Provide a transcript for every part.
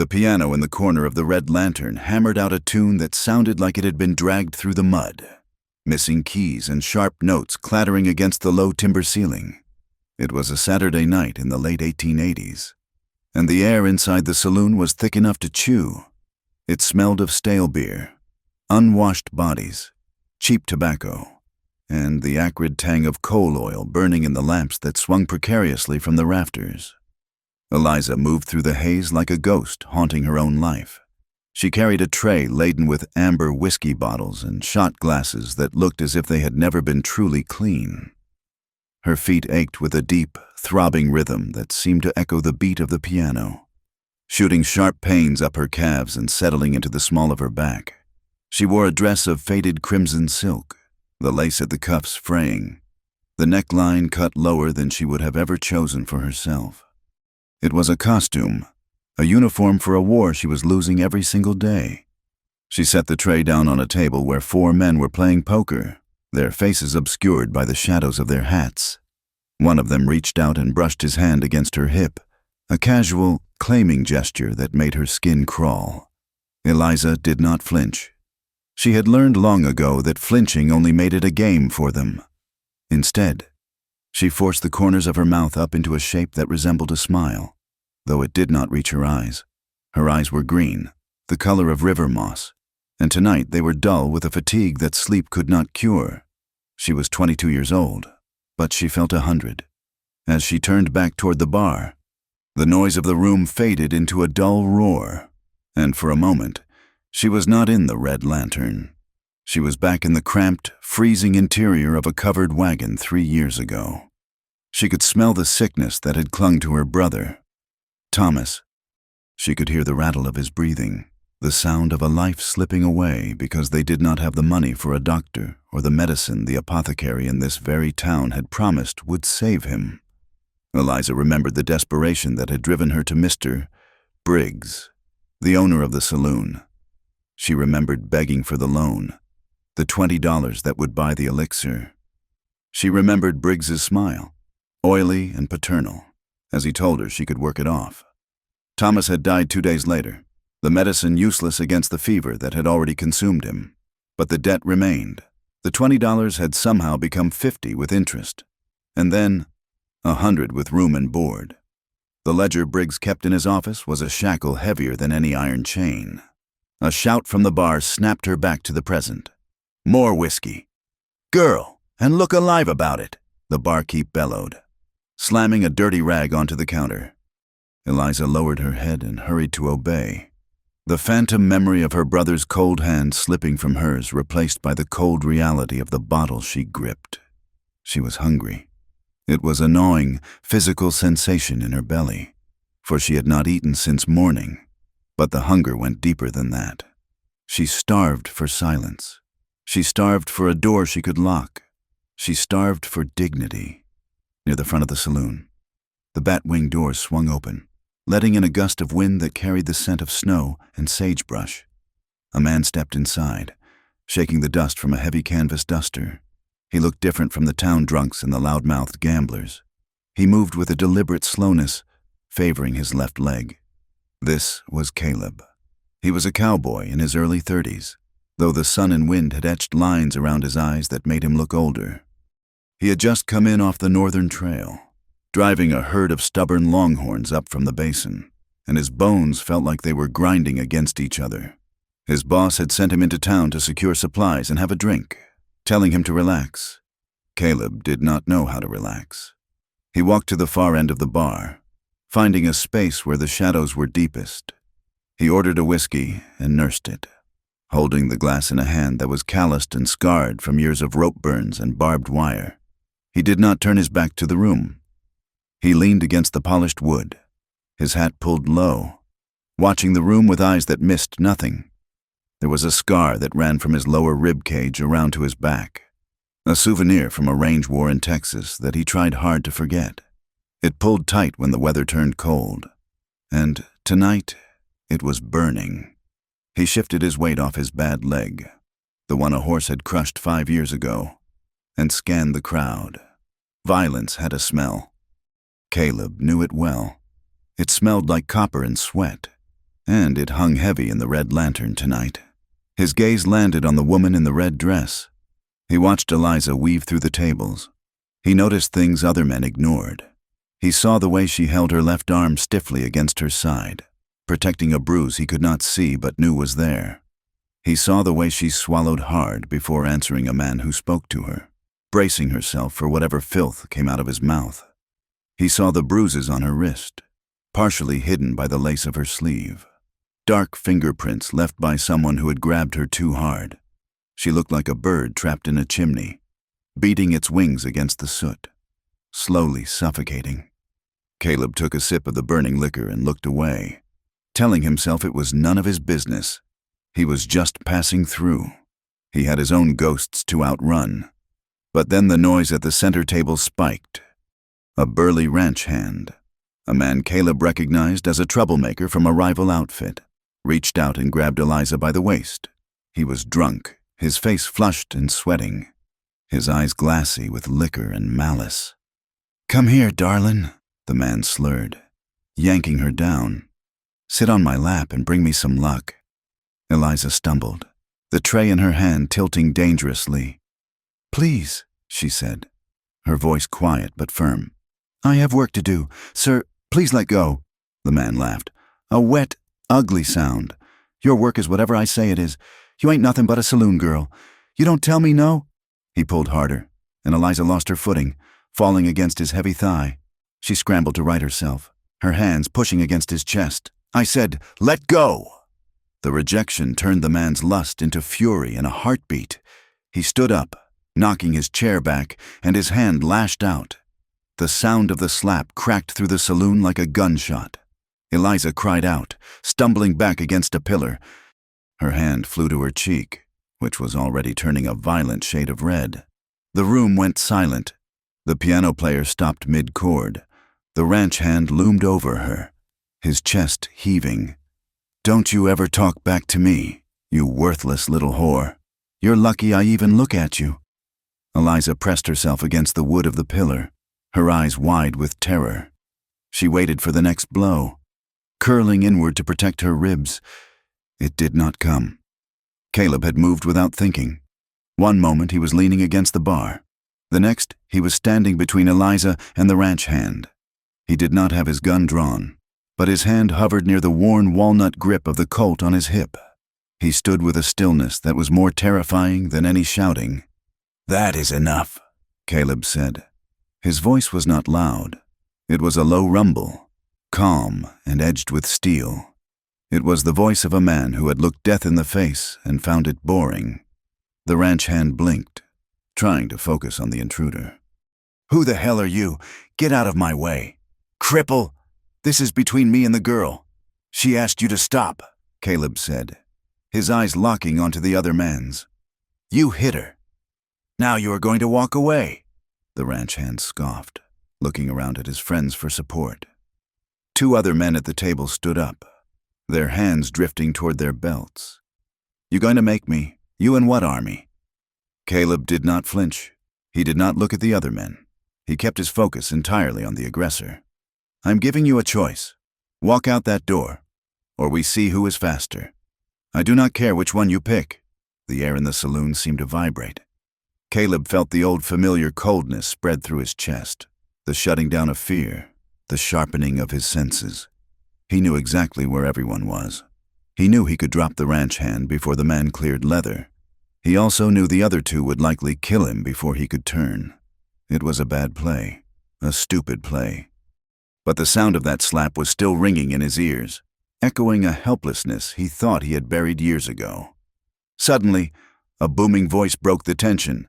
The piano in the corner of the red lantern hammered out a tune that sounded like it had been dragged through the mud, missing keys and sharp notes clattering against the low timber ceiling. It was a Saturday night in the late 1880s, and the air inside the saloon was thick enough to chew. It smelled of stale beer, unwashed bodies, cheap tobacco, and the acrid tang of coal oil burning in the lamps that swung precariously from the rafters. Eliza moved through the haze like a ghost haunting her own life. She carried a tray laden with amber whiskey bottles and shot glasses that looked as if they had never been truly clean. Her feet ached with a deep, throbbing rhythm that seemed to echo the beat of the piano, shooting sharp pains up her calves and settling into the small of her back. She wore a dress of faded crimson silk, the lace at the cuffs fraying, the neckline cut lower than she would have ever chosen for herself. It was a costume, a uniform for a war she was losing every single day. She set the tray down on a table where 4 men were playing poker, their faces obscured by the shadows of their hats. One of them reached out and brushed his hand against her hip, a casual, claiming gesture that made her skin crawl. Eliza did not flinch. She had learned long ago that flinching only made it a game for them. Instead, she forced the corners of her mouth up into a shape that resembled a smile, though it did not reach her eyes. Her eyes were green, the color of river moss, and tonight they were dull with a fatigue that sleep could not cure. She was 22 years old, but she felt 100. As she turned back toward the bar, the noise of the room faded into a dull roar, and for a moment, she was not in the red lantern. She was back in the cramped, freezing interior of a covered wagon 3 years ago. She could smell the sickness that had clung to her brother, Thomas. She could hear the rattle of his breathing, the sound of a life slipping away because they did not have the money for a doctor or the medicine the apothecary in this very town had promised would save him. Eliza remembered the desperation that had driven her to Mr. Briggs, the owner of the saloon. She remembered begging for the loan, the $20 that would buy the elixir. She remembered Briggs's smile, oily and paternal, as he told her she could work it off. Thomas had died 2 days later, the medicine useless against the fever that had already consumed him. But the debt remained. The $20 had somehow become $50 with interest, and then $100 with room and board. The ledger Briggs kept in his office was a shackle heavier than any iron chain. A shout from the bar snapped her back to the present. More whiskey. Girl, and look alive about it, the barkeep bellowed, slamming a dirty rag onto the counter. Eliza lowered her head and hurried to obey, the phantom memory of her brother's cold hand slipping from hers replaced by the cold reality of the bottle she gripped. She was hungry. It was a gnawing, physical sensation in her belly, for she had not eaten since morning. But the hunger went deeper than that. She starved for silence. She starved for a door she could lock. She starved for dignity. Near the front of the saloon, the bat-wing door swung open, letting in a gust of wind that carried the scent of snow and sagebrush. A man stepped inside, shaking the dust from a heavy canvas duster. He looked different from the town drunks and the loud-mouthed gamblers. He moved with a deliberate slowness, favoring his left leg. This was Caleb. He was a cowboy in his early 30s, though the sun and wind had etched lines around his eyes that made him look older. He had just come in off the northern trail, driving a herd of stubborn longhorns up from the basin, and his bones felt like they were grinding against each other. His boss had sent him into town to secure supplies and have a drink, telling him to relax. Caleb did not know how to relax. He walked to the far end of the bar, finding a space where the shadows were deepest. He ordered a whiskey and nursed it, holding the glass in a hand that was calloused and scarred from years of rope burns and barbed wire. He did not turn his back to the room. He leaned against the polished wood, his hat pulled low, watching the room with eyes that missed nothing. There was a scar that ran from his lower rib cage around to his back, a souvenir from a range war in Texas that he tried hard to forget. It pulled tight when the weather turned cold, and tonight it was burning. He shifted his weight off his bad leg, the one a horse had crushed 5 years ago, and scanned the crowd. Violence had a smell. Caleb knew it well. It smelled like copper and sweat, and it hung heavy in the red lantern tonight. His gaze landed on the woman in the red dress. He watched Eliza weave through the tables. He noticed things other men ignored. He saw the way she held her left arm stiffly against her side, protecting a bruise he could not see but knew was there. He saw the way she swallowed hard before answering a man who spoke to her, bracing herself for whatever filth came out of his mouth. He saw the bruises on her wrist, partially hidden by the lace of her sleeve. Dark fingerprints left by someone who had grabbed her too hard. She looked like a bird trapped in a chimney, beating its wings against the soot, slowly suffocating. Caleb took a sip of the burning liquor and looked away, telling himself it was none of his business. He was just passing through. He had his own ghosts to outrun. But then the noise at the center table spiked. A burly ranch hand, a man Caleb recognized as a troublemaker from a rival outfit, reached out and grabbed Eliza by the waist. He was drunk, his face flushed and sweating, his eyes glassy with liquor and malice. "Come here, darlin'," the man slurred, yanking her down. "Sit on my lap and bring me some luck." Eliza stumbled, the tray in her hand tilting dangerously. "Please," she said, her voice quiet but firm. "I have work to do. Sir, please let go." The man laughed. "A wet, ugly sound. Your work is whatever I say it is. You ain't nothing but a saloon girl. You don't tell me no?" He pulled harder, and Eliza lost her footing, falling against his heavy thigh. She scrambled to right herself, her hands pushing against his chest. "I said, let go!" The rejection turned the man's lust into fury and a heartbeat. He stood up, knocking his chair back, and his hand lashed out. The sound of the slap cracked through the saloon like a gunshot. Eliza cried out, stumbling back against a pillar. Her hand flew to her cheek, which was already turning a violent shade of red. The room went silent. The piano player stopped mid-chord. The ranch hand loomed over her, his chest heaving. "Don't you ever talk back to me, you worthless little whore. You're lucky I even look at you." Eliza pressed herself against the wood of the pillar, her eyes wide with terror. She waited for the next blow, curling inward to protect her ribs. It did not come. Caleb had moved without thinking. One moment he was leaning against the bar. The next, he was standing between Eliza and the ranch hand. He did not have his gun drawn, but his hand hovered near the worn walnut grip of the Colt on his hip. He stood with a stillness that was more terrifying than any shouting. "That is enough," Caleb said. His voice was not loud. It was a low rumble, calm and edged with steel. It was the voice of a man who had looked death in the face and found it boring. The ranch hand blinked, trying to focus on the intruder. "Who the hell are you? Get out of my way. Cripple! This is between me and the girl. She asked you to stop," Caleb said, his eyes locking onto the other man's. "You hit her. Now you are going to walk away," the ranch hand scoffed, looking around at his friends for support. Two other men at the table stood up, their hands drifting toward their belts. "You going to make me? You and what army?" Caleb did not flinch. He did not look at the other men. He kept his focus entirely on the aggressor. "I'm giving you a choice. Walk out that door, or we see who is faster. I do not care which one you pick." The air in the saloon seemed to vibrate. Caleb felt the old familiar coldness spread through his chest, the shutting down of fear, the sharpening of his senses. He knew exactly where everyone was. He knew he could drop the ranch hand before the man cleared leather. He also knew the other two would likely kill him before he could turn. It was a bad play, a stupid play. But the sound of that slap was still ringing in his ears, echoing a helplessness he thought he had buried years ago. Suddenly, a booming voice broke the tension.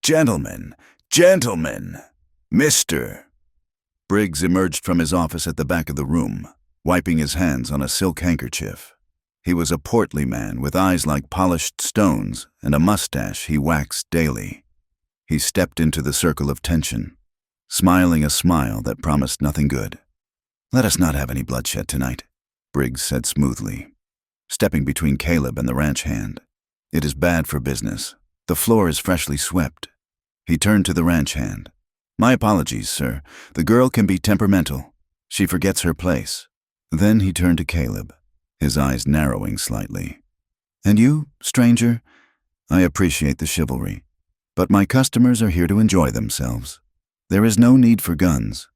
"Gentlemen, gentlemen, Mr." Briggs emerged from his office at the back of the room, wiping his hands on a silk handkerchief. He was a portly man with eyes like polished stones and a mustache he waxed daily. He stepped into the circle of tension, smiling a smile that promised nothing good. "Let us not have any bloodshed tonight," Briggs said smoothly, stepping between Caleb and the ranch hand. "It is bad for business. The floor is freshly swept." He turned to the ranch hand. "My apologies, sir. The girl can be temperamental. She forgets her place." Then he turned to Caleb. his eyes narrowing slightly. "And you, stranger? I appreciate the chivalry, but my customers are here to enjoy themselves. There is no need for guns."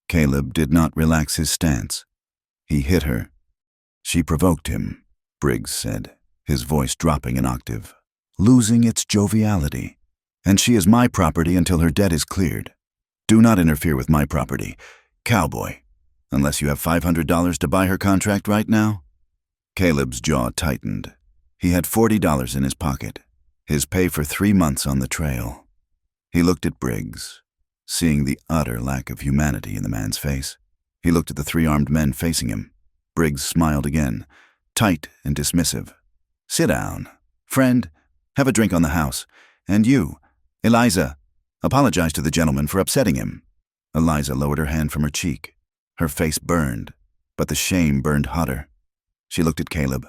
Caleb did not relax his stance. He hit her. "She provoked him," Briggs said, his voice dropping an octave, losing its joviality. "And she is my property until her debt is cleared. Do not interfere with my property, Cowboy, unless you have $500 to buy her contract right now." Caleb's jaw tightened. He had $40 in his pocket, his pay for 3 months on the trail. He looked at Briggs, seeing the utter lack of humanity in the man's face. He looked at the 3 armed men facing him. Briggs smiled again, tight and dismissive. "Sit down. Friend, have a drink on the house. And you, Eliza, apologize to the gentleman for upsetting him." Eliza lowered her hand from her cheek. Her face burned, but the shame burned hotter. She looked at Caleb.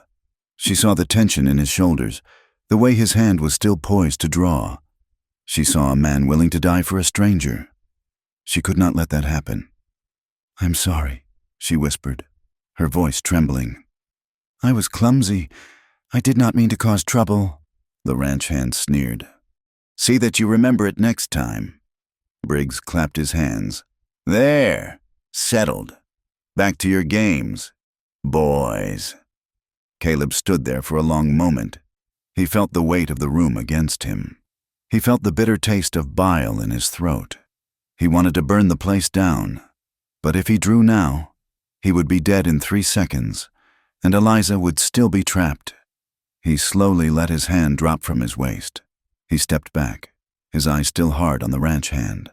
She saw the tension in his shoulders, the way his hand was still poised to draw. She saw a man willing to die for a stranger. She could not let that happen. "I'm sorry," she whispered, her voice trembling. "I was clumsy. I did not mean to cause trouble." The ranch hand sneered. "See that you remember it next time." Briggs clapped his hands. "There, settled. Back to your games, boys." Caleb stood there for a long moment. He felt the weight of the room against him. He felt the bitter taste of bile in his throat. He wanted to burn the place down, but if he drew now, he would be dead in 3 seconds, and Eliza would still be trapped. He slowly let his hand drop from his waist. He stepped back, his eyes still hard on the ranch hand.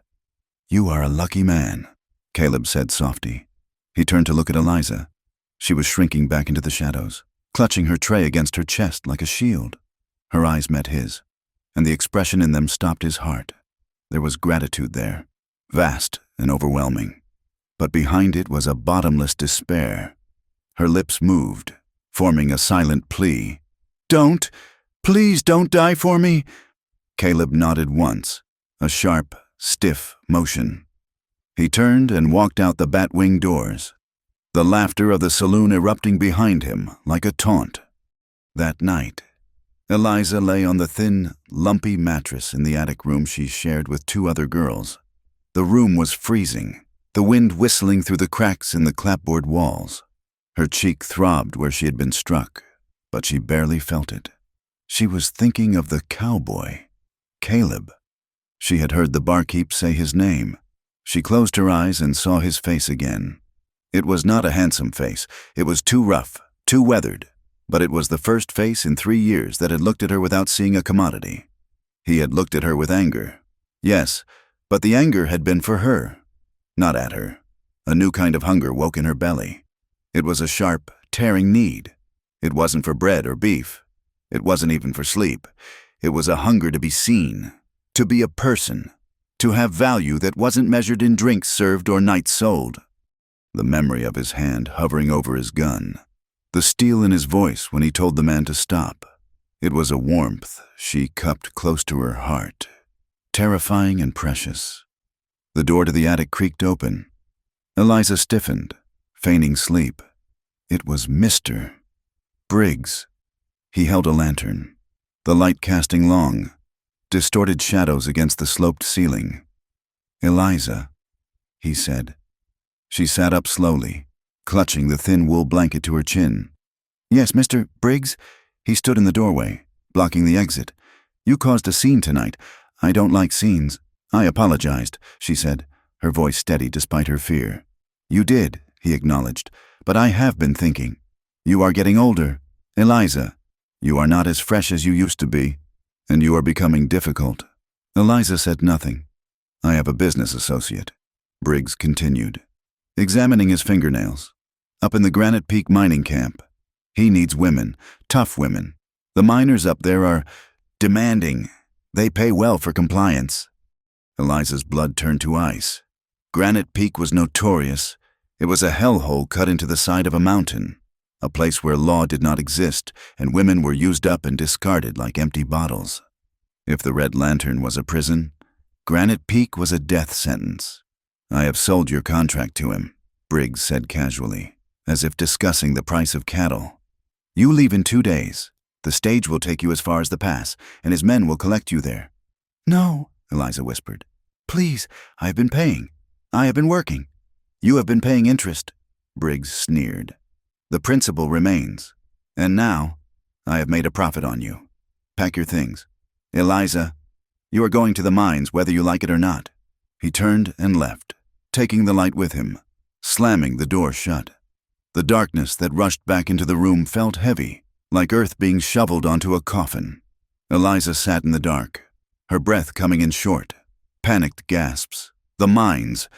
"You are a lucky man," Caleb said softly. He turned to look at Eliza. She was shrinking back into the shadows, clutching her tray against her chest like a shield. Her eyes met his, and the expression in them stopped his heart. There was gratitude there, vast and overwhelming, but behind it was a bottomless despair. Her lips moved, forming a silent plea. "Don't! Please don't die for me!" Caleb nodded once, a sharp, stiff motion. He turned and walked out the bat-wing doors, the laughter of the saloon erupting behind him like a taunt. That night, Eliza lay on the thin, lumpy mattress in the attic room she shared with 2 other girls. The room was freezing, the wind whistling through the cracks in the clapboard walls. Her cheek throbbed where she had been struck, but she barely felt it. She was thinking of the cowboy, Caleb. She had heard the barkeep say his name. She closed her eyes and saw his face again. It was not a handsome face. It was too rough, too weathered, but it was the first face in 3 years that had looked at her without seeing a commodity. He had looked at her with anger. Yes, but the anger had been for her, not at her. A new kind of hunger woke in her belly. It was a sharp, tearing need. It wasn't for bread or beef. It wasn't even for sleep. It was a hunger to be seen, to be a person, to have value that wasn't measured in drinks served or nights sold. The memory of his hand hovering over his gun, the steel in his voice when he told the man to stop. It was a warmth she cupped close to her heart, terrifying and precious. The door to the attic creaked open. Eliza stiffened, feigning sleep. It was Mr. Briggs. He held a lantern, the light casting long, distorted shadows against the sloped ceiling. "Eliza," he said. She sat up slowly, clutching the thin wool blanket to her chin. "Yes, Mr. Briggs?" He stood in the doorway, blocking the exit. "You caused a scene tonight. I don't like scenes." "I apologized," she said, her voice steady despite her fear. "You did," he acknowledged, "but I have been thinking. You are getting older. Eliza, you are not as fresh as you used to be, and you are becoming difficult." Eliza said nothing. "I have a business associate," Briggs continued, examining his fingernails, "up in the Granite Peak mining camp. He needs women, tough women. The miners up there are demanding. They pay well for compliance." Eliza's blood turned to ice. Granite Peak was notorious. It was a hellhole cut into the side of a mountain, a place where law did not exist and women were used up and discarded like empty bottles. If the Red Lantern was a prison, Granite Peak was a death sentence. "I have sold your contract to him," Briggs said casually. as if discussing the price of cattle. "You leave in 2 days. The stage will take you as far as the pass, and his men will collect you there." "No," Eliza whispered. "Please, I have been paying. I have been working." "You have been paying interest," Briggs sneered. "The principal remains. And now, I have made a profit on you. Pack your things. Eliza, you are going to the mines whether you like it or not." He turned and left, taking the light with him, slamming the door shut. The darkness that rushed back into the room felt heavy, like earth being shoveled onto a coffin. Eliza sat in the dark, her breath coming in short, panicked gasps. The mines.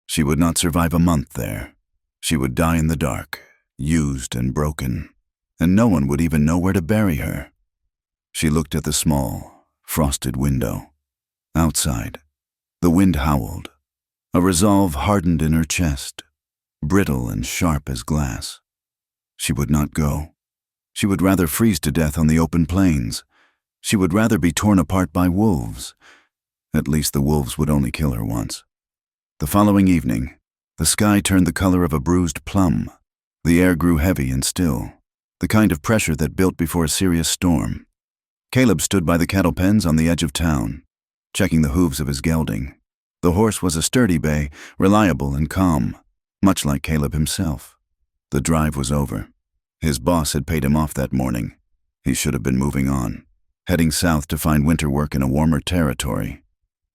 She would not survive a month there. She would die in the dark, used and broken, and no one would even know where to bury her. She looked at the small, frosted window. Outside, the wind howled. A resolve hardened in her chest, brittle and sharp as glass. She would not go. She would rather freeze to death on the open plains. She would rather be torn apart by wolves. At least the wolves would only kill her once. The following evening, the sky turned the color of a bruised plum. The air grew heavy and still, the kind of pressure that built before a serious storm. Caleb stood by the cattle pens on the edge of town, checking the hooves of his gelding. The horse was a sturdy bay, reliable and calm, much like Caleb himself. The drive was over. His boss had paid him off that morning. He should have been moving on, heading south to find winter work in a warmer territory.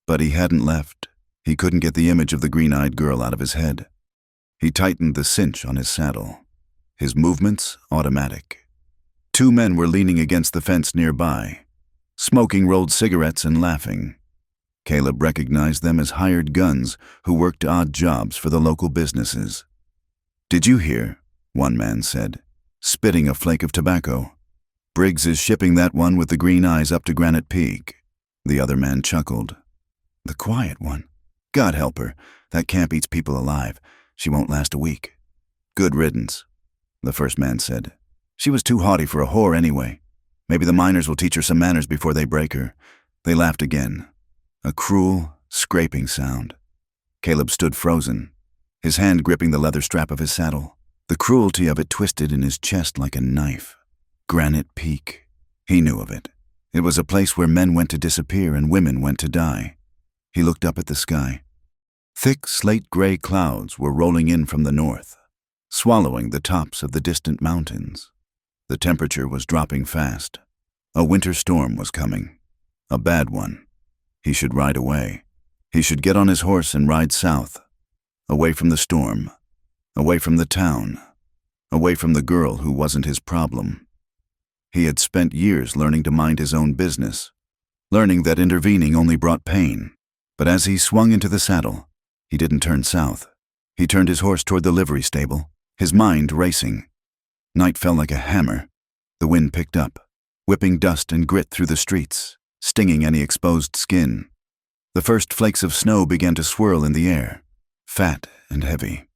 But he hadn't left. He couldn't get the image of the green-eyed girl out of his head. He tightened the cinch on his saddle, his movements automatic. 2 men were leaning against the fence nearby, smoking rolled cigarettes and laughing. Caleb recognized them as hired guns who worked odd jobs for the local businesses. "Did you hear?" one man said, spitting a flake of tobacco. "Briggs is shipping that one with the green eyes up to Granite Peak." The other man chuckled. "The quiet one. God help her. That camp eats people alive. She won't last a week." "Good riddance," the first man said. "She was too haughty for a whore anyway. Maybe the miners will teach her some manners before they break her." They laughed again. A cruel, scraping sound. Caleb stood frozen, his hand gripping the leather strap of his saddle. The cruelty of it twisted in his chest like a knife. Granite Peak. He knew of it. It was a place where men went to disappear and women went to die. He looked up at the sky. Thick slate-gray clouds were rolling in from the north, swallowing the tops of the distant mountains. The temperature was dropping fast. A winter storm was coming. A bad one. He should ride away. He should get on his horse and ride south, away from the storm, away from the town, away from the girl who wasn't his problem. He had spent years learning to mind his own business, learning that intervening only brought pain. But as he swung into the saddle, he didn't turn south. He turned his horse toward the livery stable, his mind racing. Night fell like a hammer. The wind picked up, whipping dust and grit through the streets, stinging any exposed skin. The first flakes of snow began to swirl in the air, fat and heavy.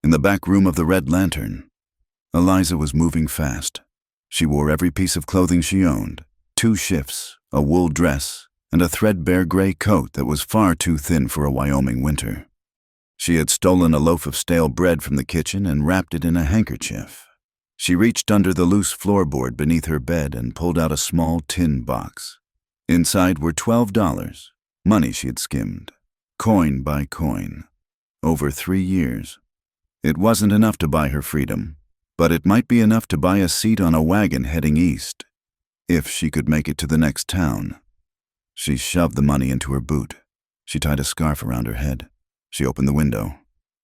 In the back room of the Red Lantern, Eliza was moving fast. She wore every piece of clothing she owned, 2 shifts, a wool dress, and a threadbare gray coat that was far too thin for a Wyoming winter. She had stolen a loaf of stale bread from the kitchen and wrapped it in a handkerchief. She reached under the loose floorboard beneath her bed and pulled out a small tin box. Inside were $12, money she had skimmed, coin by coin, over 3 years. It wasn't enough to buy her freedom, but it might be enough to buy a seat on a wagon heading east, if she could make it to the next town. She shoved the money into her boot. She tied a scarf around her head. She opened the window.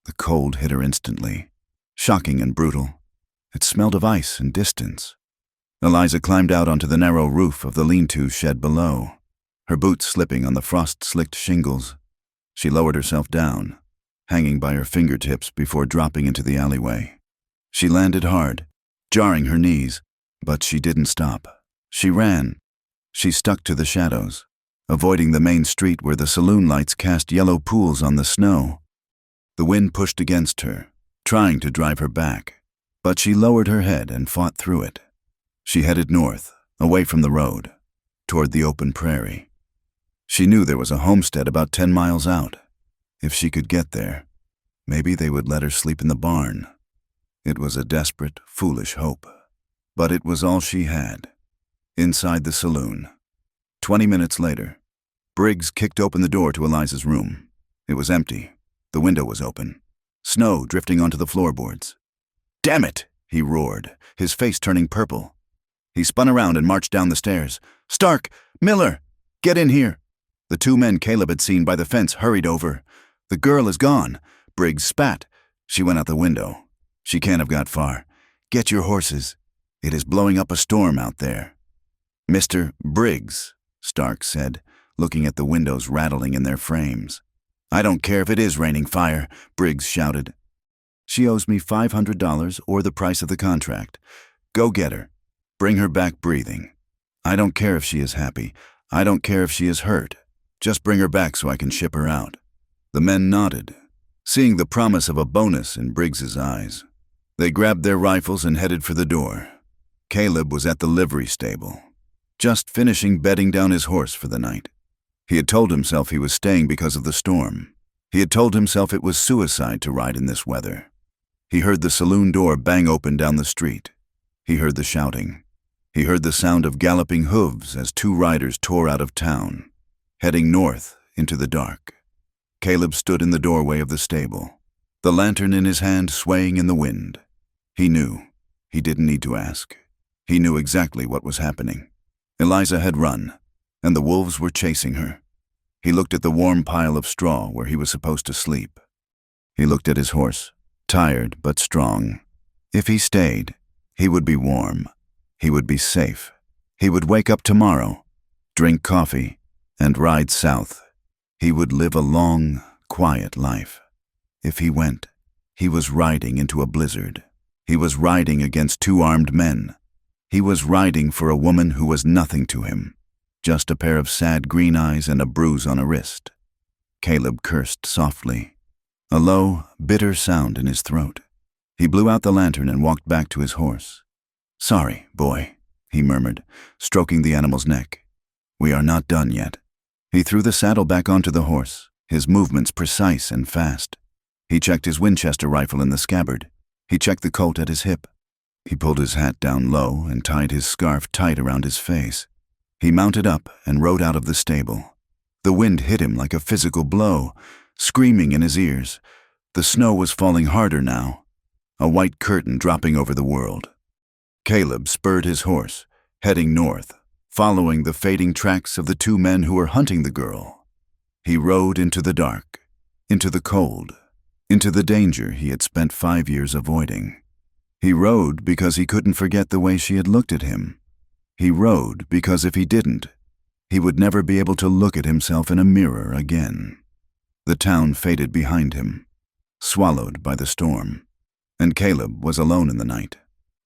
The cold hit her instantly, shocking and brutal. It smelled of ice and distance. Eliza climbed out onto the narrow roof of the lean-to shed below, her boots slipping on the frost-slicked shingles. She lowered herself down, hanging by her fingertips before dropping into the alleyway. She landed hard, jarring her knees, but she didn't stop. She ran. She stuck to the shadows, avoiding the main street where the saloon lights cast yellow pools on the snow. The wind pushed against her, trying to drive her back, but she lowered her head and fought through it. She headed north, away from the road, toward the open prairie. She knew there was a homestead about 10 miles out. If she could get there, maybe they would let her sleep in the barn. It was a desperate, foolish hope. But it was all she had. Inside the saloon. 20 minutes later, Briggs kicked open the door to Eliza's room. It was empty. The window was open. Snow drifting onto the floorboards. "Damn it!" he roared, his face turning purple. He spun around and marched down the stairs. "Stark! Miller! Get in here!" The two men Caleb had seen by the fence hurried over. "The girl is gone." Briggs spat. "She went out the window. She can't have got far. Get your horses. It is blowing up a storm out there." "Mr. Briggs," Stark said, looking at the windows rattling in their frames. "I don't care if it is raining fire," Briggs shouted. "She owes me $500 or the price of the contract. Go get her. Bring her back breathing. I don't care if she is happy. I don't care if she is hurt. Just bring her back so I can ship her out." The men nodded, seeing the promise of a bonus in Briggs's eyes. They grabbed their rifles and headed for the door. Caleb was at the livery stable, just finishing bedding down his horse for the night. He had told himself he was staying because of the storm. He had told himself it was suicide to ride in this weather. He heard the saloon door bang open down the street. He heard the shouting. He heard the sound of galloping hooves as two riders tore out of town, heading north into the dark. Caleb stood in the doorway of the stable, the lantern in his hand swaying in the wind. He knew. He didn't need to ask. He knew exactly what was happening. Eliza had run, and the wolves were chasing her. He looked at the warm pile of straw where he was supposed to sleep. He looked at his horse, tired but strong. If he stayed, he would be warm. He would be safe. He would wake up tomorrow, drink coffee, and ride south. He would live a long, quiet life. If he went, he was riding into a blizzard. He was riding against two armed men. He was riding for a woman who was nothing to him, just a pair of sad green eyes and a bruise on a wrist. Caleb cursed softly, a low, bitter sound in his throat. He blew out the lantern and walked back to his horse. "Sorry, boy," he murmured, stroking the animal's neck. "We are not done yet." He threw the saddle back onto the horse, his movements precise and fast. He checked his Winchester rifle in the scabbard. He checked the Colt at his hip. He pulled his hat down low and tied his scarf tight around his face. He mounted up and rode out of the stable. The wind hit him like a physical blow, screaming in his ears. The snow was falling harder now, a white curtain dropping over the world. Caleb spurred his horse, heading north, following the fading tracks of the two men who were hunting the girl. He rode into the dark, into the cold, into the danger he had spent 5 years avoiding. He rode because he couldn't forget the way she had looked at him. He rode because if he didn't, he would never be able to look at himself in a mirror again. The town faded behind him, swallowed by the storm, and Caleb was alone in the night,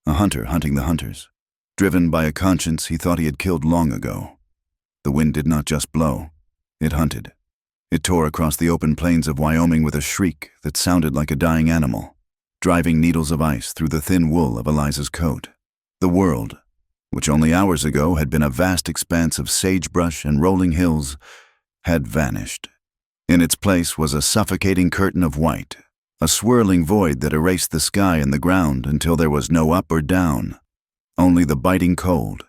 a hunter hunting the hunters, driven by a conscience he thought he had killed long ago. The wind did not just blow, it hunted. It tore across the open plains of Wyoming with a shriek that sounded like a dying animal, driving needles of ice through the thin wool of Eliza's coat. The world, which only hours ago had been a vast expanse of sagebrush and rolling hills, had vanished. In its place was a suffocating curtain of white, a swirling void that erased the sky and the ground until there was no up or down, only the biting cold.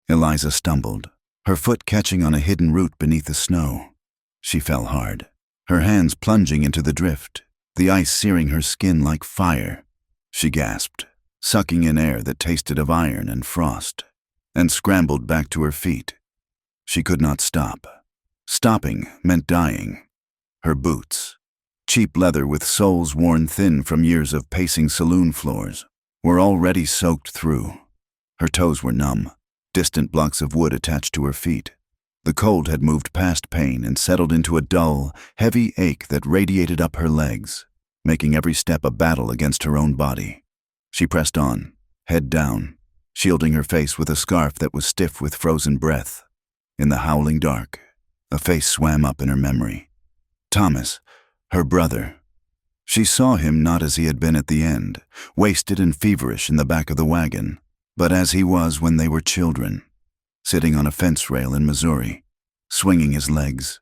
Eliza stumbled, her foot catching on a hidden root beneath the snow. She fell hard, her hands plunging into the drift, the ice searing her skin like fire. She gasped, sucking in air that tasted of iron and frost, and scrambled back to her feet. She could not stop. Stopping meant dying. Her boots, cheap leather with soles worn thin from years of pacing saloon floors, were already soaked through. Her toes were numb, distant blocks of wood attached to her feet. The cold had moved past pain and settled into a dull, heavy ache that radiated up her legs, making every step a battle against her own body. She pressed on, head down, shielding her face with a scarf that was stiff with frozen breath. In the howling dark, a face swam up in her memory. Thomas, her brother. She saw him not as he had been at the end, wasted and feverish in the back of the wagon, but as he was when they were children, sitting on a fence rail in Missouri, swinging his legs.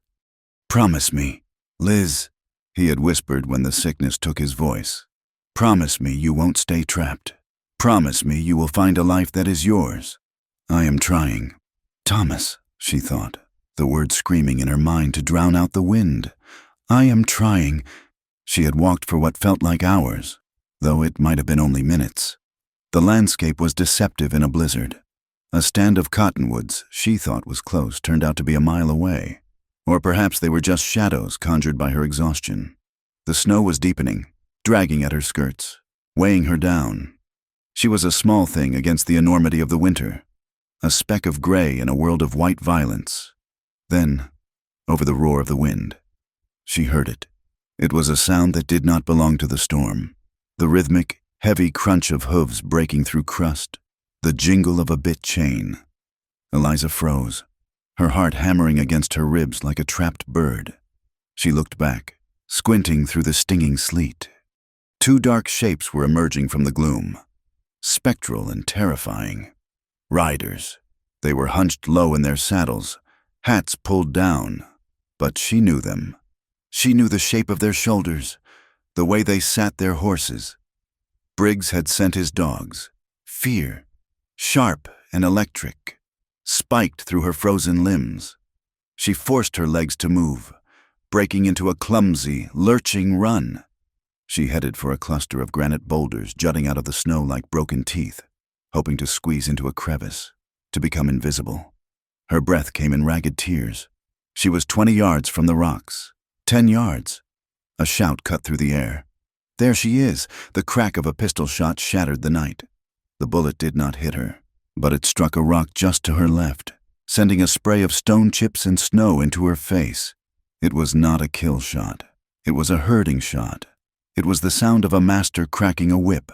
"Promise me, Liz," he had whispered when the sickness took his voice. Promise me you won't stay trapped. Promise me you will find a life that is yours. I am trying. Thomas, she thought, the words screaming in her mind to drown out the wind. I am trying. She had walked for what felt like hours, though it might have been only minutes. The landscape was deceptive in a blizzard. A stand of cottonwoods she thought was close turned out to be a mile away. Or perhaps they were just shadows conjured by her exhaustion. The snow was deepening, dragging at her skirts, weighing her down. She was a small thing against the enormity of the winter, a speck of gray in a world of white violence. Then, over the roar of the wind, she heard it. It was a sound that did not belong to the storm. The rhythmic, heavy crunch of hooves breaking through crust, the jingle of a bit chain. Eliza froze, her heart hammering against her ribs like a trapped bird. She looked back, squinting through the stinging sleet. Two dark shapes were emerging from the gloom, spectral and terrifying. Riders. They were hunched low in their saddles, hats pulled down, but she knew them. She knew the shape of their shoulders, the way they sat their horses. Briggs had sent his dogs. Fear, sharp and electric, spiked through her frozen limbs. She forced her legs to move, breaking into a clumsy, lurching run. She headed for a cluster of granite boulders jutting out of the snow like broken teeth, hoping to squeeze into a crevice, to become invisible. Her breath came in ragged tears. She was 20 yards from the rocks. 10 yards. A shout cut through the air. There she is! The crack of a pistol shot shattered the night. The bullet did not hit her, but it struck a rock just to her left, sending a spray of stone chips and snow into her face. It was not a kill shot. It was a hurting shot. It was the sound of a master cracking a whip.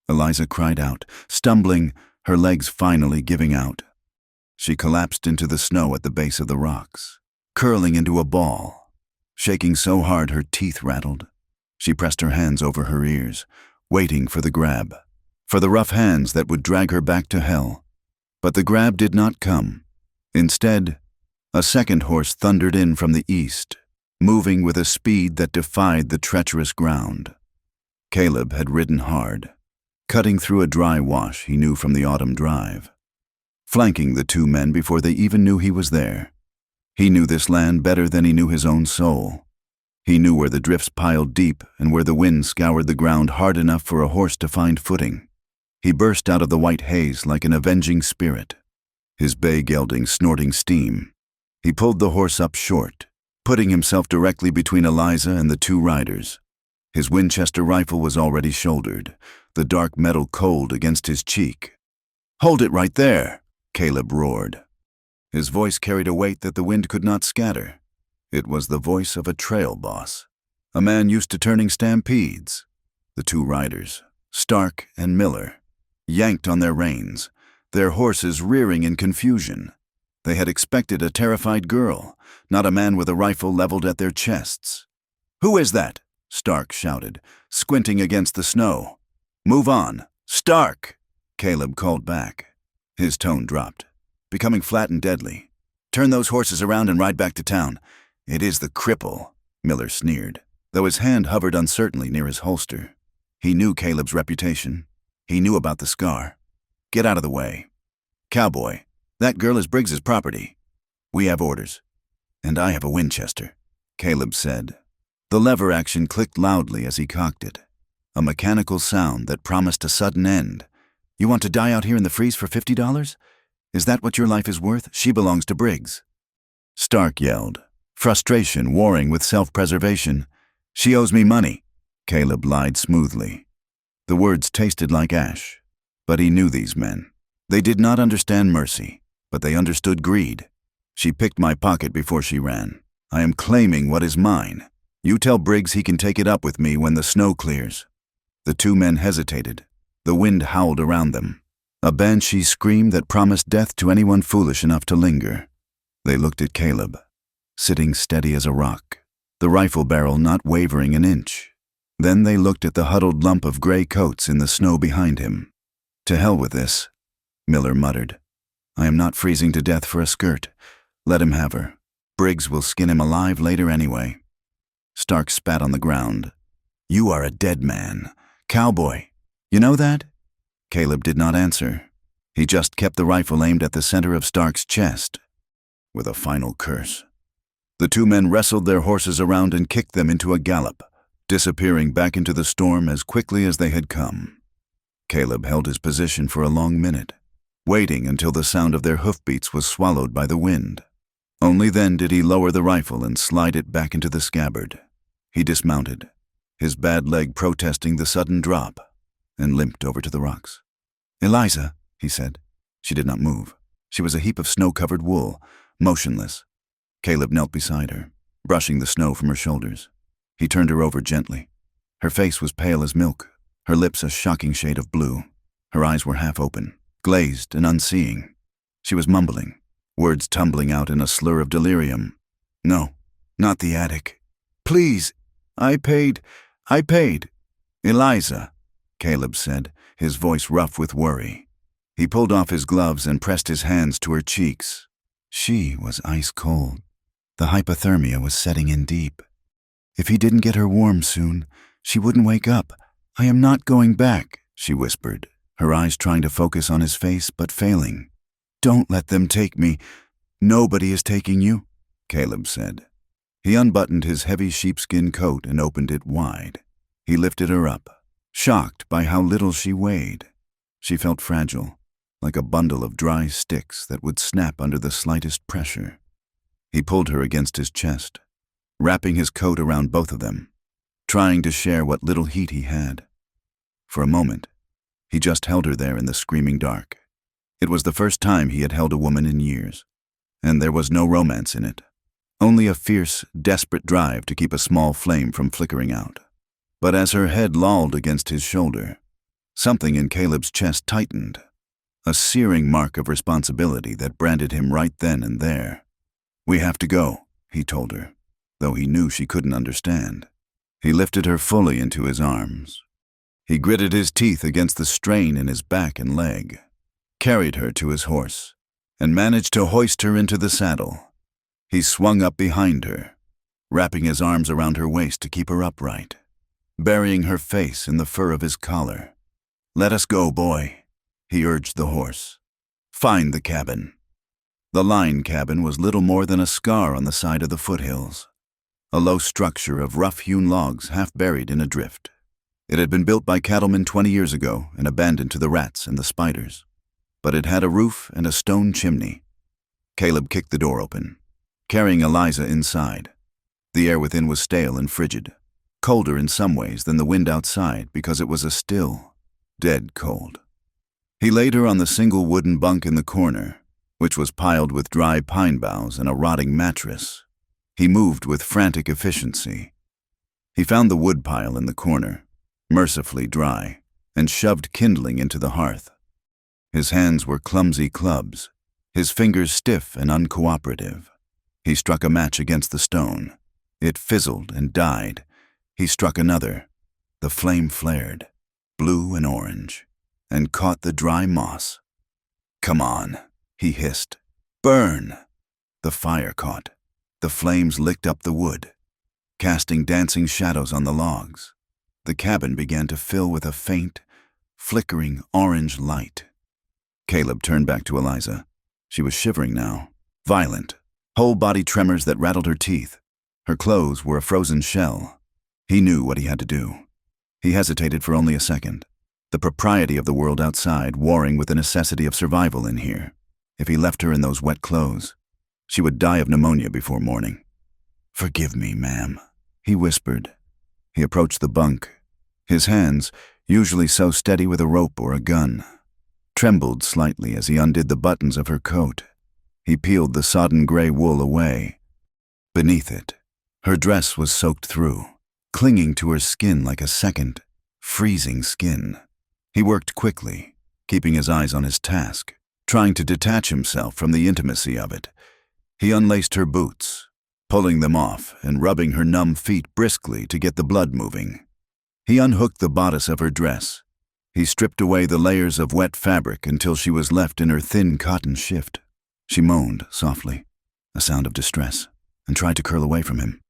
Eliza cried out, stumbling, her legs finally giving out. She collapsed into the snow at the base of the rocks, curling into a ball. Shaking so hard her teeth rattled, she pressed her hands over her ears, waiting for the grab, for the rough hands that would drag her back to hell. But the grab did not come. Instead, a second horse thundered in from the east, moving with a speed that defied the treacherous ground. Caleb had ridden hard, cutting through a dry wash he knew from the autumn drive, flanking the two men before they even knew he was there. He knew this land better than he knew his own soul. He knew where the drifts piled deep and where the wind scoured the ground hard enough for a horse to find footing. He burst out of the white haze like an avenging spirit, his bay gelding snorting steam. He pulled the horse up short, putting himself directly between Eliza and the two riders. His Winchester rifle was already shouldered, the dark metal cold against his cheek. "Hold it right there!" Caleb roared. His voice carried a weight that the wind could not scatter. It was the voice of a trail boss, a man used to turning stampedes. The two riders, Stark and Miller, yanked on their reins, their horses rearing in confusion. They had expected a terrified girl, not a man with a rifle leveled at their chests. "Who is that?" Stark shouted, squinting against the snow. "Move on! Stark!" Caleb called back. His tone dropped, becoming flat and deadly. "Turn those horses around and ride back to town. It is the cripple," Miller sneered, though his hand hovered uncertainly near his holster. He knew Caleb's reputation. He knew about the scar. "Get out of the way. Cowboy, that girl is Briggs's property. We have orders. And I have a Winchester," Caleb said. The lever action clicked loudly as he cocked it, a mechanical sound that promised a sudden end. "You want to die out here in the freeze for $50? Is that what your life is worth? She belongs to Briggs." Stark yelled, frustration warring with self-preservation. "She owes me money," Caleb lied smoothly. The words tasted like ash, but he knew these men. They did not understand mercy, but they understood greed. "She picked my pocket before she ran. I am claiming what is mine. You tell Briggs he can take it up with me when the snow clears." The two men hesitated. The wind howled around them, a banshee scream that promised death to anyone foolish enough to linger. They looked at Caleb, sitting steady as a rock, the rifle barrel not wavering an inch. Then they looked at the huddled lump of gray coats in the snow behind him. "To hell with this," Miller muttered. "I am not freezing to death for a skirt. Let him have her. Briggs will skin him alive later anyway." Stark spat on the ground. "You are a dead man," Cowboy. You know that? Caleb did not answer. He just kept the rifle aimed at the center of Stark's chest, with a final curse. The two men wrestled their horses around and kicked them into a gallop, disappearing back into the storm as quickly as they had come. Caleb held his position for a long minute, waiting until the sound of their hoofbeats was swallowed by the wind. Only then did he lower the rifle and slide it back into the scabbard. He dismounted, his bad leg protesting the sudden drop, and limped over to the rocks. "Eliza," he said. She did not move. She was a heap of snow-covered wool, motionless. Caleb knelt beside her, brushing the snow from her shoulders. He turned her over gently. Her face was pale as milk, her lips a shocking shade of blue. Her eyes were half open, glazed and unseeing. She was mumbling, words tumbling out in a slur of delirium. "No, not the attic. Please, I paid. Eliza," Caleb said, his voice rough with worry. He pulled off his gloves and pressed his hands to her cheeks. She was ice cold. The hypothermia was setting in deep. If he didn't get her warm soon, she wouldn't wake up. "I am not going back," she whispered, her eyes trying to focus on his face but failing. "Don't let them take me. Nobody is taking you," Caleb said. He unbuttoned his heavy sheepskin coat and opened it wide. He lifted her up, shocked by how little she weighed. She felt fragile, like a bundle of dry sticks that would snap under the slightest pressure. He pulled her against his chest, wrapping his coat around both of them, trying to share what little heat he had. For a moment, he just held her there in the screaming dark. It was the first time he had held a woman in years, and there was no romance in it, only a fierce, desperate drive to keep a small flame from flickering out. But as her head lolled against his shoulder, something in Caleb's chest tightened, a searing mark of responsibility that branded him right then and there. "We have to go," he told her, though he knew she couldn't understand. He lifted her fully into his arms. He gritted his teeth against the strain in his back and leg, carried her to his horse, and managed to hoist her into the saddle. He swung up behind her, wrapping his arms around her waist to keep her upright, burying her face in the fur of his collar. "Let us go, boy," he urged the horse. "Find the cabin." The line cabin was little more than a scar on the side of the foothills, a low structure of rough-hewn logs half buried in a drift. It had been built by cattlemen 20 years ago and abandoned to the rats and the spiders, but it had a roof and a stone chimney. Caleb kicked the door open, carrying Eliza inside. The air within was stale and frigid, colder in some ways than the wind outside because it was a still, dead cold. He laid her on the single wooden bunk in the corner, which was piled with dry pine boughs and a rotting mattress. He moved with frantic efficiency. He found the wood pile in the corner, mercifully dry, and shoved kindling into the hearth. His hands were clumsy clubs, his fingers stiff and uncooperative. He struck a match against the stone. It fizzled and died. He struck another. The flame flared, blue and orange, and caught the dry moss. "Come on," he hissed. "Burn!" The fire caught. The flames licked up the wood, casting dancing shadows on the logs. The cabin began to fill with a faint, flickering orange light. Caleb turned back to Eliza. She was shivering now, violent, whole-body tremors that rattled her teeth. Her clothes were a frozen shell. He knew what he had to do. He hesitated for only a second, the propriety of the world outside warring with the necessity of survival in here. If he left her in those wet clothes, she would die of pneumonia before morning. "Forgive me, ma'am," he whispered. He approached the bunk. His hands, usually so steady with a rope or a gun, trembled slightly as he undid the buttons of her coat. He peeled the sodden gray wool away. Beneath it, her dress was soaked through, clinging to her skin like a second, freezing skin. He worked quickly, keeping his eyes on his task, trying to detach himself from the intimacy of it. He unlaced her boots, pulling them off and rubbing her numb feet briskly to get the blood moving. He unhooked the bodice of her dress. He stripped away the layers of wet fabric until she was left in her thin cotton shift. She moaned softly, a sound of distress, and tried to curl away from him.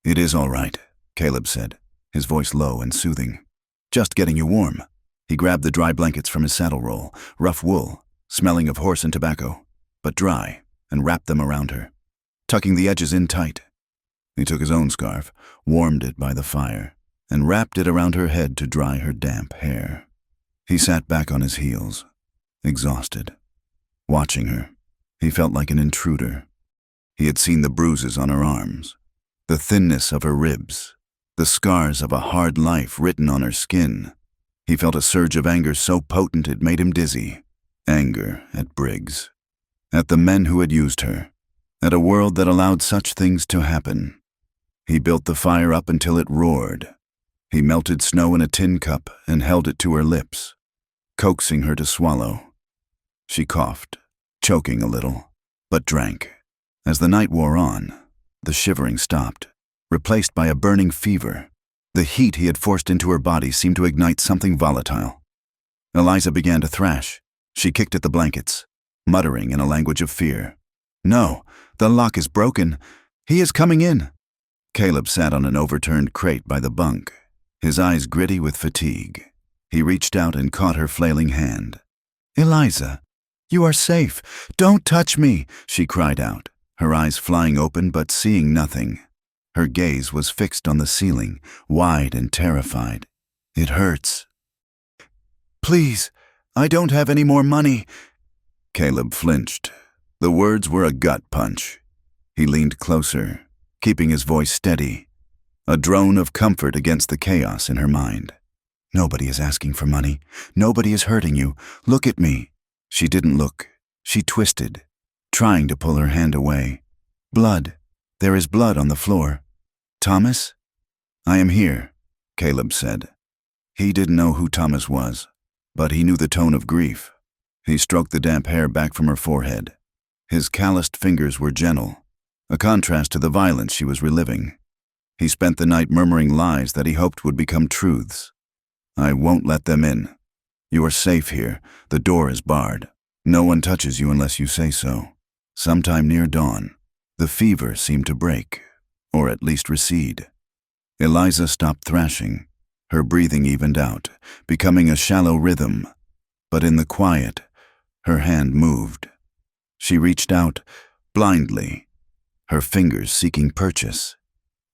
"It is all right," Caleb said, his voice low and soothing. Just getting you warm." He grabbed the dry blankets from his saddle roll, rough wool, smelling of horse and tobacco, but dry, and wrapped them around her, tucking the edges in tight. He took his own scarf, warmed it by the fire, and wrapped it around her head to dry her damp hair. He sat back on his heels, exhausted. Watching her, he felt like an intruder. He had seen the bruises on her arms, the thinness of her ribs, the scars of a hard life written on her skin. He felt a surge of anger so potent it made him dizzy. Anger at Briggs, at the men who had used her, at a world that allowed such things to happen. He built the fire up until it roared. He melted snow in a tin cup and held it to her lips, coaxing her to swallow. She coughed, choking a little, but drank. As the night wore on, the shivering stopped, replaced by a burning fever. The heat he had forced into her body seemed to ignite something volatile. Eliza began to thrash. She kicked at the blankets, muttering in a language of fear. "No, the lock is broken. He is coming in." Caleb sat on an overturned crate by the bunk, his eyes gritty with fatigue. He reached out and caught her flailing hand. "Eliza, you are safe. Don't touch me," she cried out, her eyes flying open but seeing nothing. Her gaze was fixed on the ceiling, wide and terrified. "It hurts." "Please, I don't have any more money." Caleb flinched. The words were a gut punch. He leaned closer, keeping his voice steady, a drone of comfort against the chaos in her mind. "Nobody is asking for money. Nobody is hurting you. Look at me." She didn't look. She twisted, trying to pull her hand away. "Blood. There is blood on the floor." "Thomas?" "I am here," Caleb said. He didn't know who Thomas was, but he knew the tone of grief. He stroked the damp hair back from her forehead. His calloused fingers were gentle, a contrast to the violence she was reliving. He spent the night murmuring lies that he hoped would become truths. "I won't let them in. You are safe here. The door is barred. No one touches you unless you say so." Sometime near dawn, the fever seemed to break, or at least recede. Eliza stopped thrashing. Her breathing evened out, becoming a shallow rhythm. But in the quiet, her hand moved. She reached out, blindly, her fingers seeking purchase.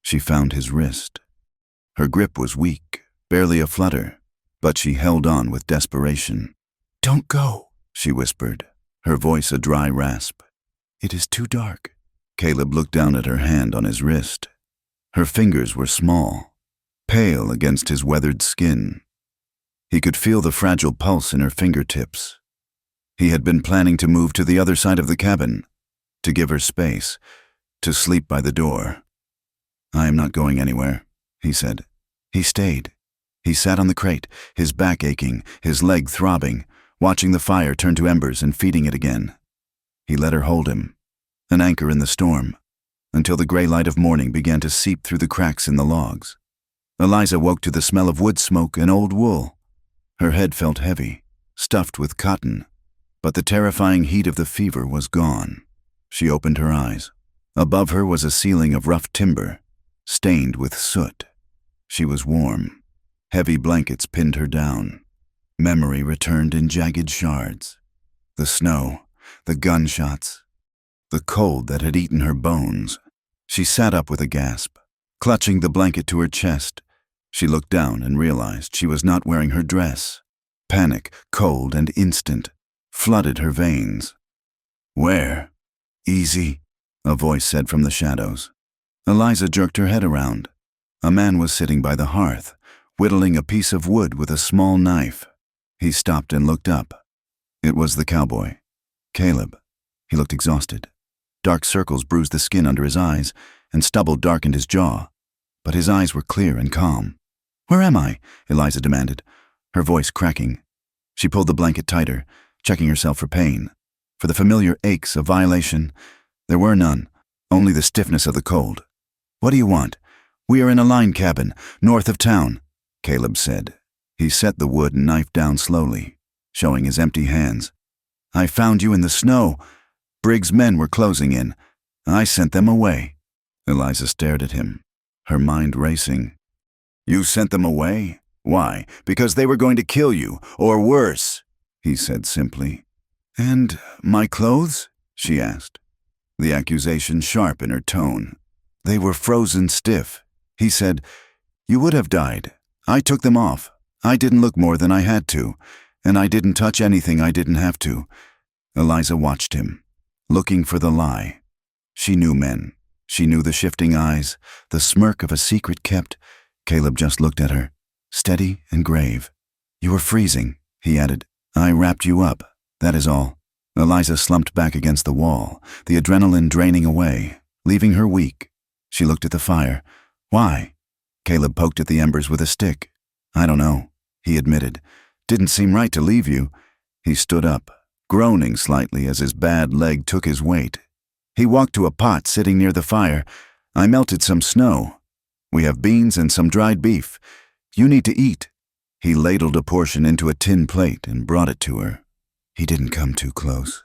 She found his wrist. Her grip was weak, barely a flutter, but she held on with desperation. "Don't go," she whispered, her voice a dry rasp. "It is too dark." Caleb looked down at her hand on his wrist. Her fingers were small, pale against his weathered skin. He could feel the fragile pulse in her fingertips. He had been planning to move to the other side of the cabin, to give her space, to sleep by the door. "I am not going anywhere," he said. He stayed. He sat on the crate, his back aching, his leg throbbing, watching the fire turn to embers and feeding it again. He let her hold him, an anchor in the storm, until the gray light of morning began to seep through the cracks in the logs. Eliza woke to the smell of wood smoke and old wool. Her head felt heavy, stuffed with cotton, but the terrifying heat of the fever was gone. She opened her eyes. Above her was a ceiling of rough timber, stained with soot. She was warm. Heavy blankets pinned her down. Memory returned in jagged shards. The snow, the gunshots, the cold that had eaten her bones. She sat up with a gasp, clutching the blanket to her chest. She looked down and realized she was not wearing her dress. Panic, cold and instant, flooded her veins. "Where?" "Easy," a voice said from the shadows. Eliza jerked her head around. A man was sitting by the hearth, whittling a piece of wood with a small knife. He stopped and looked up. It was the cowboy, Caleb. He looked exhausted. Dark circles bruised the skin under his eyes, and stubble darkened his jaw. But his eyes were clear and calm. "Where am I?" Eliza demanded, her voice cracking. She pulled the blanket tighter, checking herself for pain. For the familiar aches of violation, there were none, only the stiffness of the cold. "What do you want?" "We are in a line cabin, north of town," Caleb said. He set the wood and knife down slowly, showing his empty hands. "I found you in the snow. Briggs' men were closing in. I sent them away." Eliza stared at him, her mind racing. "You sent them away? Why? Because they were going to kill you, or worse, he said simply. And my clothes? She asked, the accusation sharp in her tone. They were frozen stiff. He said, You would have died. I took them off. I didn't look more than I had to, and I didn't touch anything I didn't have to. Eliza watched him, looking for the lie. She knew men. She knew the shifting eyes, the smirk of a secret kept. Caleb just looked at her, steady and grave. You were freezing, he added. I wrapped you up, that is all. Eliza slumped back against the wall, the adrenaline draining away, leaving her weak. She looked at the fire. Why? Caleb poked at the embers with a stick. I don't know, he admitted. Didn't seem right to leave you. He stood up, groaning slightly as his bad leg took his weight. He walked to a pot sitting near the fire. I melted some snow. We have beans and some dried beef. You need to eat. He ladled a portion into a tin plate and brought it to her. He didn't come too close.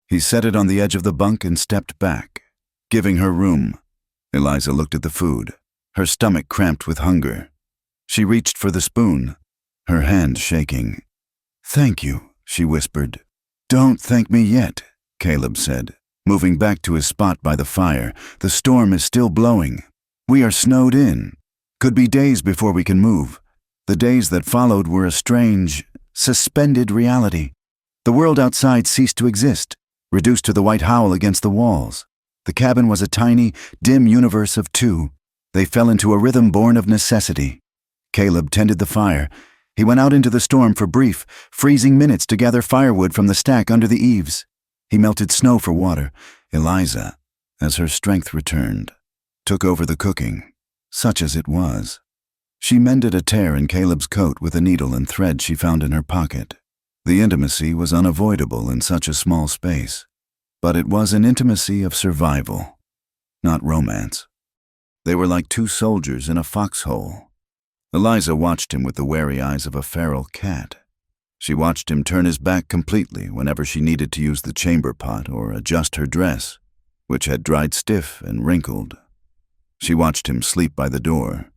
He set it on the edge of the bunk and stepped back, giving her room. Eliza looked at the food, her stomach cramped with hunger. She reached for the spoon, her hand shaking. Thank you, she whispered. Don't thank me yet, Caleb said, moving back to his spot by the fire. The storm is still blowing. We are snowed in. Could be days before we can move. The days that followed were a strange, suspended reality. The world outside ceased to exist, reduced to the white howl against the walls. The cabin was a tiny, dim universe of two. They fell into a rhythm born of necessity. Caleb tended the fire. He went out into the storm for brief, freezing minutes to gather firewood from the stack under the eaves. He melted snow for water. Eliza, as her strength returned, took over the cooking, such as it was. She mended a tear in Caleb's coat with a needle and thread she found in her pocket. The intimacy was unavoidable in such a small space, but it was an intimacy of survival, not romance. They were like two soldiers in a foxhole. Eliza watched him with the wary eyes of a feral cat. She watched him turn his back completely whenever she needed to use the chamber pot or adjust her dress, which had dried stiff and wrinkled. She watched him sleep by the door,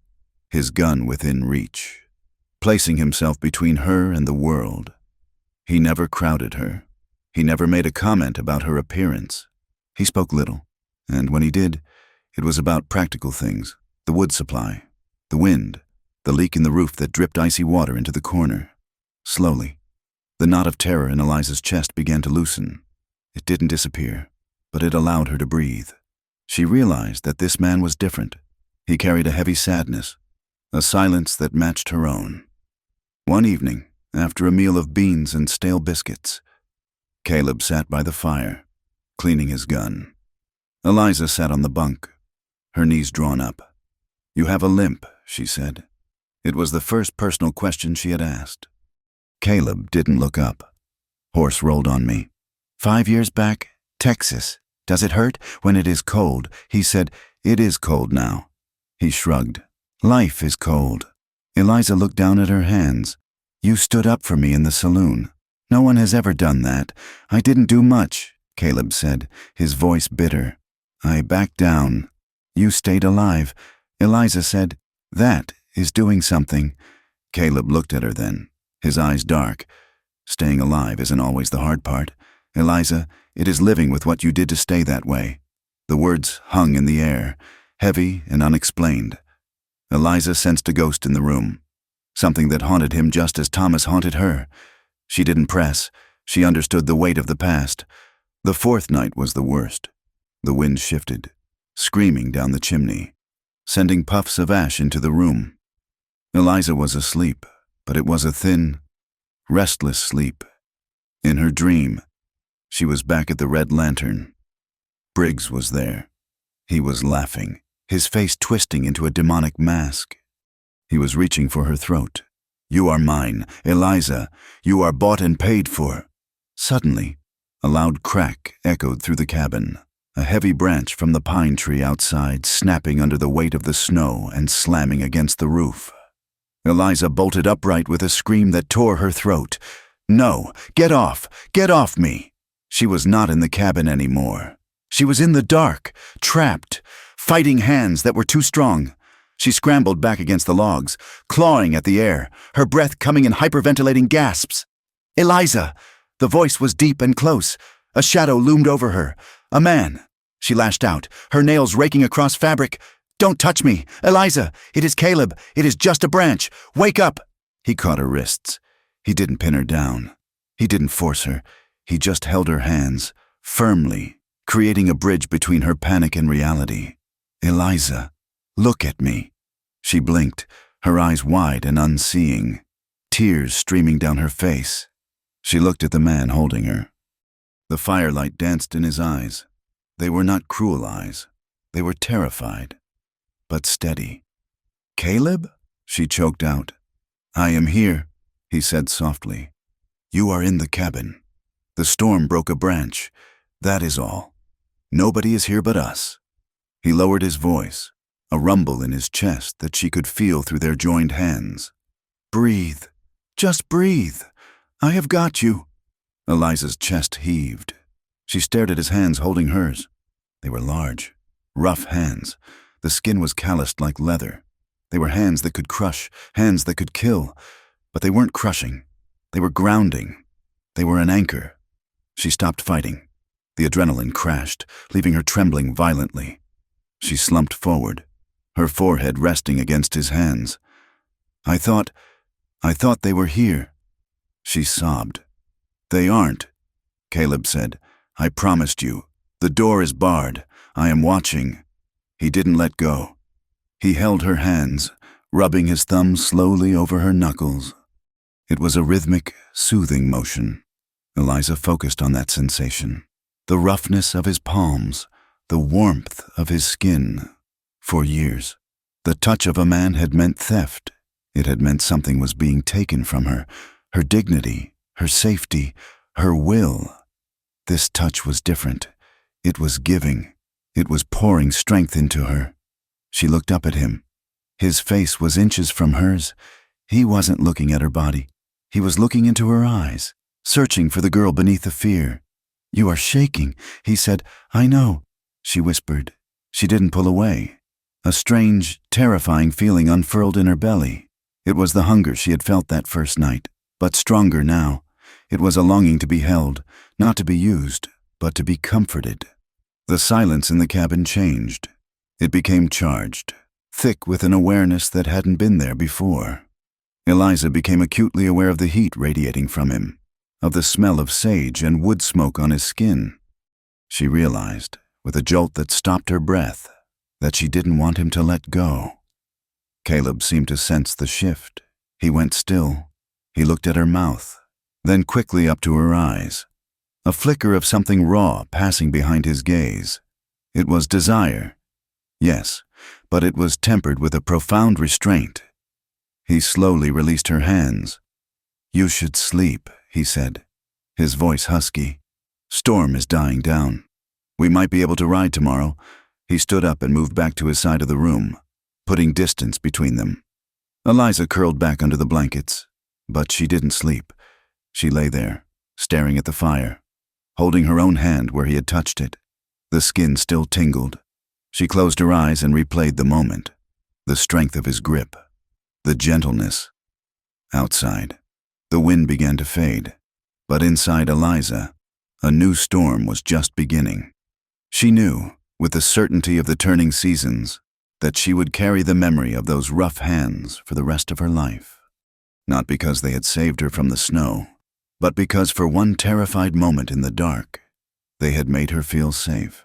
his gun within reach, placing himself between her and the world. He never crowded her. He never made a comment about her appearance. He spoke little, and when he did, it was about practical things, the wood supply, the wind, the leak in the roof that dripped icy water into the corner. Slowly, the knot of terror in Eliza's chest began to loosen. It didn't disappear, but it allowed her to breathe. She realized that this man was different. He carried a heavy sadness, a silence that matched her own. One evening, after a meal of beans and stale biscuits, Caleb sat by the fire, cleaning his gun. Eliza sat on the bunk, her knees drawn up. You have a limp, she said. It was the first personal question she had asked. Caleb didn't look up. Horse rolled on me. 5 years back, Texas. Does it hurt when it is cold? He said, It is cold now. He shrugged. Life is cold. Eliza looked down at her hands. You stood up for me in the saloon. No one has ever done that. I didn't do much, Caleb said, his voice bitter. I backed down. You stayed alive. Eliza said, That is doing something. Caleb looked at her then, his eyes dark. Staying alive isn't always the hard part. Eliza, it is living with what you did to stay that way. The words hung in the air, heavy and unexplained. Eliza sensed a ghost in the room, something that haunted him just as Thomas haunted her. She didn't press. She understood the weight of the past. The fourth night was the worst. The wind shifted, screaming down the chimney, sending puffs of ash into the room. Eliza was asleep, but it was a thin, restless sleep. In her dream, she was back at the Red Lantern. Briggs was there. He was laughing, his face twisting into a demonic mask. He was reaching for her throat. You are mine, Eliza. You are bought and paid for. Suddenly, a loud crack echoed through the cabin, a heavy branch from the pine tree outside snapping under the weight of the snow and slamming against the roof. Eliza bolted upright with a scream that tore her throat. No, get off me. She was not in the cabin anymore. She was in the dark, trapped, fighting hands that were too strong. She scrambled back against the logs, clawing at the air, her breath coming in hyperventilating gasps. "Eliza!" The voice was deep and close. A shadow loomed over her. A man. She lashed out, her nails raking across fabric. "Don't touch me! Eliza! It is Caleb! It is just a branch! Wake up!" He caught her wrists. He didn't pin her down. He didn't force her. He just held her hands, firmly, creating a bridge between her panic and reality. "Eliza, look at me." She blinked, her eyes wide and unseeing, tears streaming down her face. She looked at the man holding her. The firelight danced in his eyes. They were not cruel eyes. They were terrified, but steady. "Caleb?" she choked out. "I am here," he said softly. "You are in the cabin. The storm broke a branch. That is all. Nobody is here but us." He lowered his voice, a rumble in his chest that she could feel through their joined hands. "Breathe. Just breathe. I have got you." Eliza's chest heaved. She stared at his hands holding hers. They were large, rough hands. The skin was calloused like leather. They were hands that could crush, hands that could kill. But they weren't crushing. They were grounding. They were an anchor. She stopped fighting. The adrenaline crashed, leaving her trembling violently. She slumped forward, her forehead resting against his hands. I thought they were here." She sobbed. "They aren't," Caleb said. "I promised you. The door is barred. I am watching." He didn't let go. He held her hands, rubbing his thumbs slowly over her knuckles. It was a rhythmic, soothing motion. Eliza focused on that sensation. The roughness of his palms, the warmth of his skin. For years, the touch of a man had meant theft. It had meant something was being taken from her. Her dignity, her safety, her will. This touch was different. It was giving. It was pouring strength into her. She looked up at him. His face was inches from hers. He wasn't looking at her body. He was looking into her eyes, searching for the girl beneath the fear. "You are shaking," he said. "I know," she whispered. She didn't pull away. A strange, terrifying feeling unfurled in her belly. It was the hunger she had felt that first night, but stronger now. It was a longing to be held, not to be used, but to be comforted. The silence in the cabin changed. It became charged, thick with an awareness that hadn't been there before. Eliza became acutely aware of the heat radiating from him, of the smell of sage and wood smoke on his skin. She realized, with a jolt that stopped her breath, that she didn't want him to let go. Caleb seemed to sense the shift. He went still. He looked at her mouth, then quickly up to her eyes. A flicker of something raw passing behind his gaze. It was desire. Yes, but it was tempered with a profound restraint. He slowly released her hands. "You should sleep," he said, his voice husky. "Storm is dying down. We might be able to ride tomorrow." He stood up and moved back to his side of the room, putting distance between them. Eliza curled back under the blankets, but she didn't sleep. She lay there, staring at the fire, holding her own hand where he had touched it. The skin still tingled. She closed her eyes and replayed the moment, the strength of his grip, the gentleness. Outside, the wind began to fade, but inside Eliza, a new storm was just beginning. She knew, with the certainty of the turning seasons, that she would carry the memory of those rough hands for the rest of her life. Not because they had saved her from the snow, but because for one terrified moment in the dark, they had made her feel safe.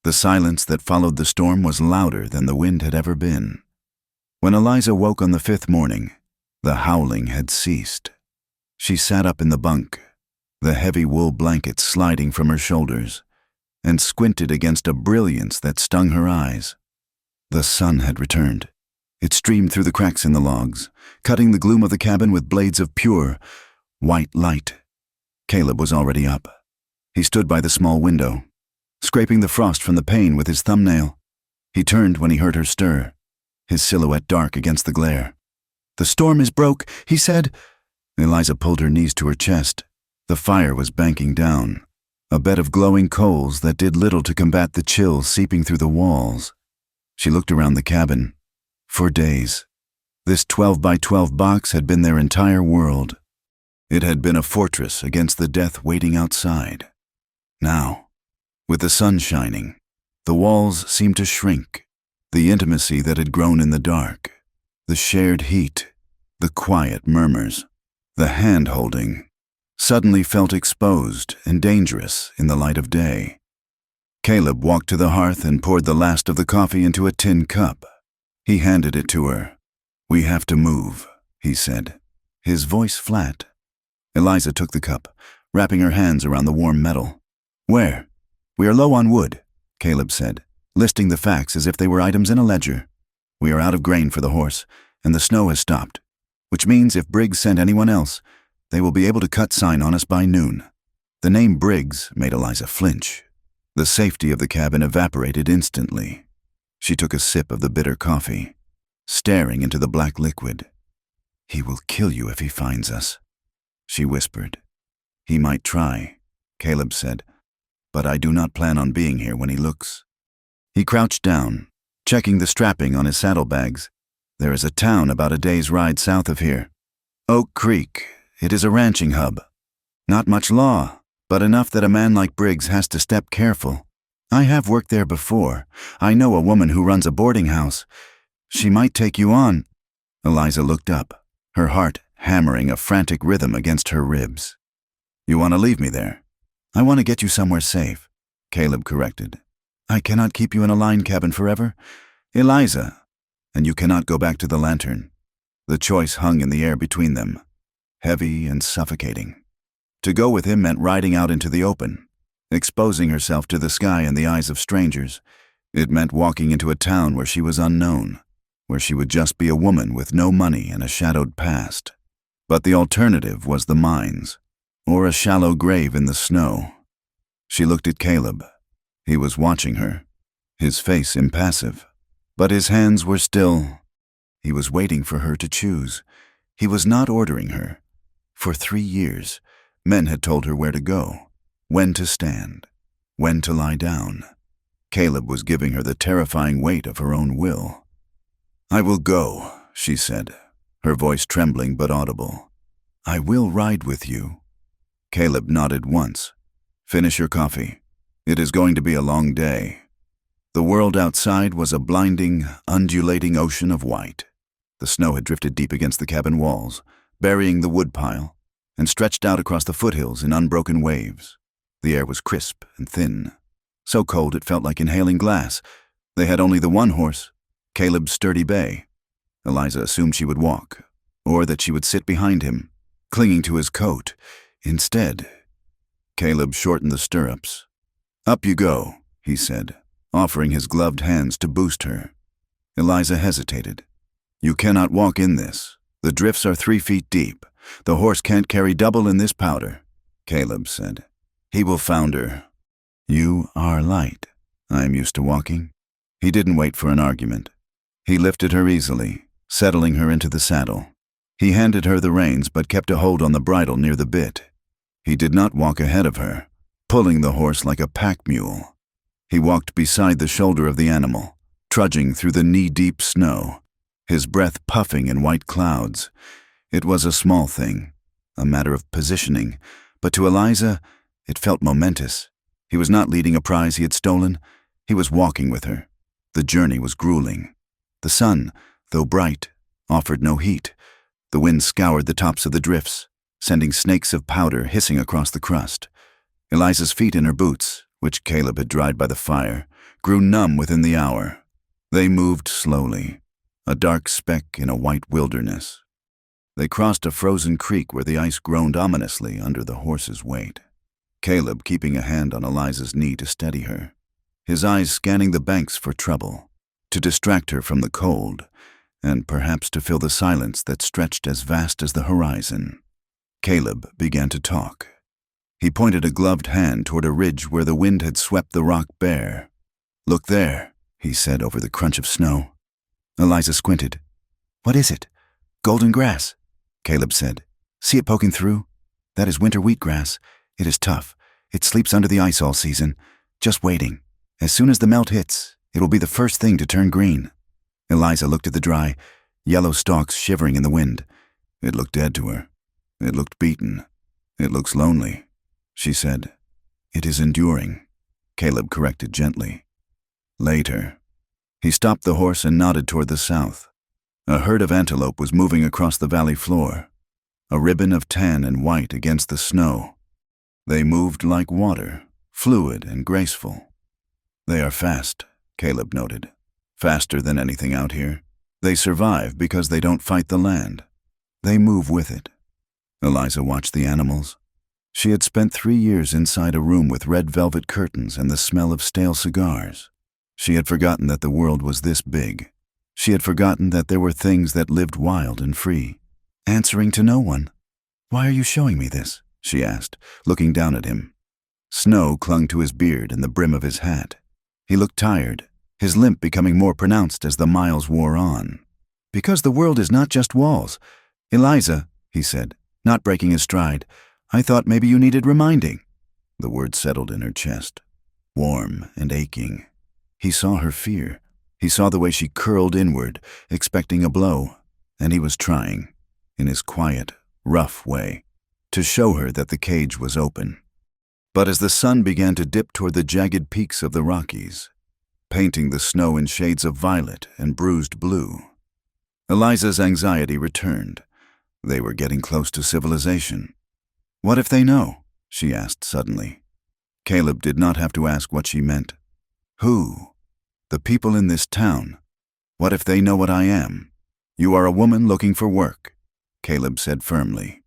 The silence that followed the storm was louder than the wind had ever been. When Eliza woke on the 5th morning, the howling had ceased. She sat up in the bunk, the heavy wool blanket sliding from her shoulders, and squinted against a brilliance that stung her eyes. The sun had returned. It streamed through the cracks in the logs, cutting the gloom of the cabin with blades of pure, white light. Caleb was already up. He stood by the small window, scraping the frost from the pane with his thumbnail. He turned when he heard her stir, his silhouette dark against the glare. "The storm is broke," he said. Eliza pulled her knees to her chest. The fire was banking down, a bed of glowing coals that did little to combat the chill seeping through the walls. She looked around the cabin. For days, this 12 by 12 box had been their entire world. It had been a fortress against the death waiting outside. Now, with the sun shining, the walls seemed to shrink. The intimacy that had grown in the dark, the shared heat, the quiet murmurs, the hand-holding, suddenly felt exposed and dangerous in the light of day. Caleb walked to the hearth and poured the last of the coffee into a tin cup. He handed it to her. "We have to move," he said, his voice flat. Eliza took the cup, wrapping her hands around the warm metal. "Where?" "We are low on wood," Caleb said, listing the facts as if they were items in a ledger. "We are out of grain for the horse, and the snow has stopped, which means if Briggs sent anyone else, they will be able to cut sign on us by noon." The name Briggs made Eliza flinch. The safety of the cabin evaporated instantly. She took a sip of the bitter coffee, staring into the black liquid. "He will kill you if he finds us," she whispered. "He might try," Caleb said, "but I do not plan on being here when he looks." He crouched down, checking the strapping on his saddlebags. "There is a town about a day's ride south of here. Oak Creek. It is a ranching hub. Not much law, but enough that a man like Briggs has to step careful. I have worked there before. I know a woman who runs a boarding house. She might take you on." Eliza looked up, her heart hammering a frantic rhythm against her ribs. "You want to leave me there?" "I want to get you somewhere safe," Caleb corrected. "I cannot keep you in a line cabin forever. Eliza, and you cannot go back to the lantern." The choice hung in the air between them, heavy and suffocating. To go with him meant riding out into the open, exposing herself to the sky and the eyes of strangers. It meant walking into a town where she was unknown, where she would just be a woman with no money and a shadowed past. But the alternative was the mines, or a shallow grave in the snow. She looked at Caleb. He was watching her, his face impassive, but his hands were still. He was waiting for her to choose. He was not ordering her. For 3 years, men had told her where to go, when to stand, when to lie down. Caleb was giving her the terrifying weight of her own will. "I will go," she said, her voice trembling but audible. "I will ride with you." Caleb nodded once. "Finish your coffee. It is going to be a long day." The world outside was a blinding, undulating ocean of white. The snow had drifted deep against the cabin walls, burying the woodpile, and stretched out across the foothills in unbroken waves. The air was crisp and thin, so cold it felt like inhaling glass. They had only the one horse, Caleb's sturdy bay. Eliza assumed she would walk, or that she would sit behind him, clinging to his coat. Instead, Caleb shortened the stirrups. "Up you go," he said, offering his gloved hands to boost her. Eliza hesitated. "You cannot walk in this. The drifts are 3 feet deep. The horse can't carry double in this powder," Caleb said. "He will founder." "You are light. I am used to walking." He didn't wait for an argument. He lifted her easily, settling her into the saddle. He handed her the reins but kept a hold on the bridle near the bit. He did not walk ahead of her, pulling the horse like a pack mule. He walked beside the shoulder of the animal, trudging through the knee-deep snow, his breath puffing in white clouds. It was a small thing, a matter of positioning, but to Eliza, it felt momentous. He was not leading a prize he had stolen. He was walking with her. The journey was grueling. The sun, though bright, offered no heat. The wind scoured the tops of the drifts, sending snakes of powder hissing across the crust. Eliza's feet in her boots, which Caleb had dried by the fire, grew numb within the hour. They moved slowly, a dark speck in a white wilderness. They crossed a frozen creek where the ice groaned ominously under the horse's weight. Caleb keeping a hand on Eliza's knee to steady her, his eyes scanning the banks for trouble, to distract her from the cold, and perhaps to fill the silence that stretched as vast as the horizon. Caleb began to talk. He pointed a gloved hand toward a ridge where the wind had swept the rock bare. "Look there," he said over the crunch of snow. Eliza squinted. "What is it?" "Golden grass," Caleb said. "See it poking through? That is winter wheatgrass. It is tough. It sleeps under the ice all season, just waiting. As soon as the melt hits, it will be the first thing to turn green." Eliza looked at the dry, yellow stalks shivering in the wind. It looked dead to her. It looked beaten. It looks lonely, she said. It is enduring, Caleb corrected gently. Later. He stopped the horse and nodded toward the south. A herd of antelope was moving across the valley floor, a ribbon of tan and white against the snow. They moved like water, fluid and graceful. They are fast, Caleb noted. Faster than anything out here. They survive because they don't fight the land. They move with it. Eliza watched the animals. She had spent 3 years inside a room with red velvet curtains and the smell of stale cigars. She had forgotten that the world was this big. She had forgotten that there were things that lived wild and free, answering to no one. "Why are you showing me this?" she asked, looking down at him. Snow clung to his beard and the brim of his hat. He looked tired, his limp becoming more pronounced as the miles wore on. "Because the world is not just walls. Eliza," he said, not breaking his stride, "I thought maybe you needed reminding." The word settled in her chest, warm and aching. He saw her fear. He saw the way she curled inward, expecting a blow, and he was trying, in his quiet, rough way, to show her that the cage was open. But as the sun began to dip toward the jagged peaks of the Rockies, painting the snow in shades of violet and bruised blue, Eliza's anxiety returned. They were getting close to civilization. "What if they know?" she asked suddenly. Caleb did not have to ask what she meant. "Who? The people in this town. What if they know what I am? You are a woman looking for work," Caleb said firmly.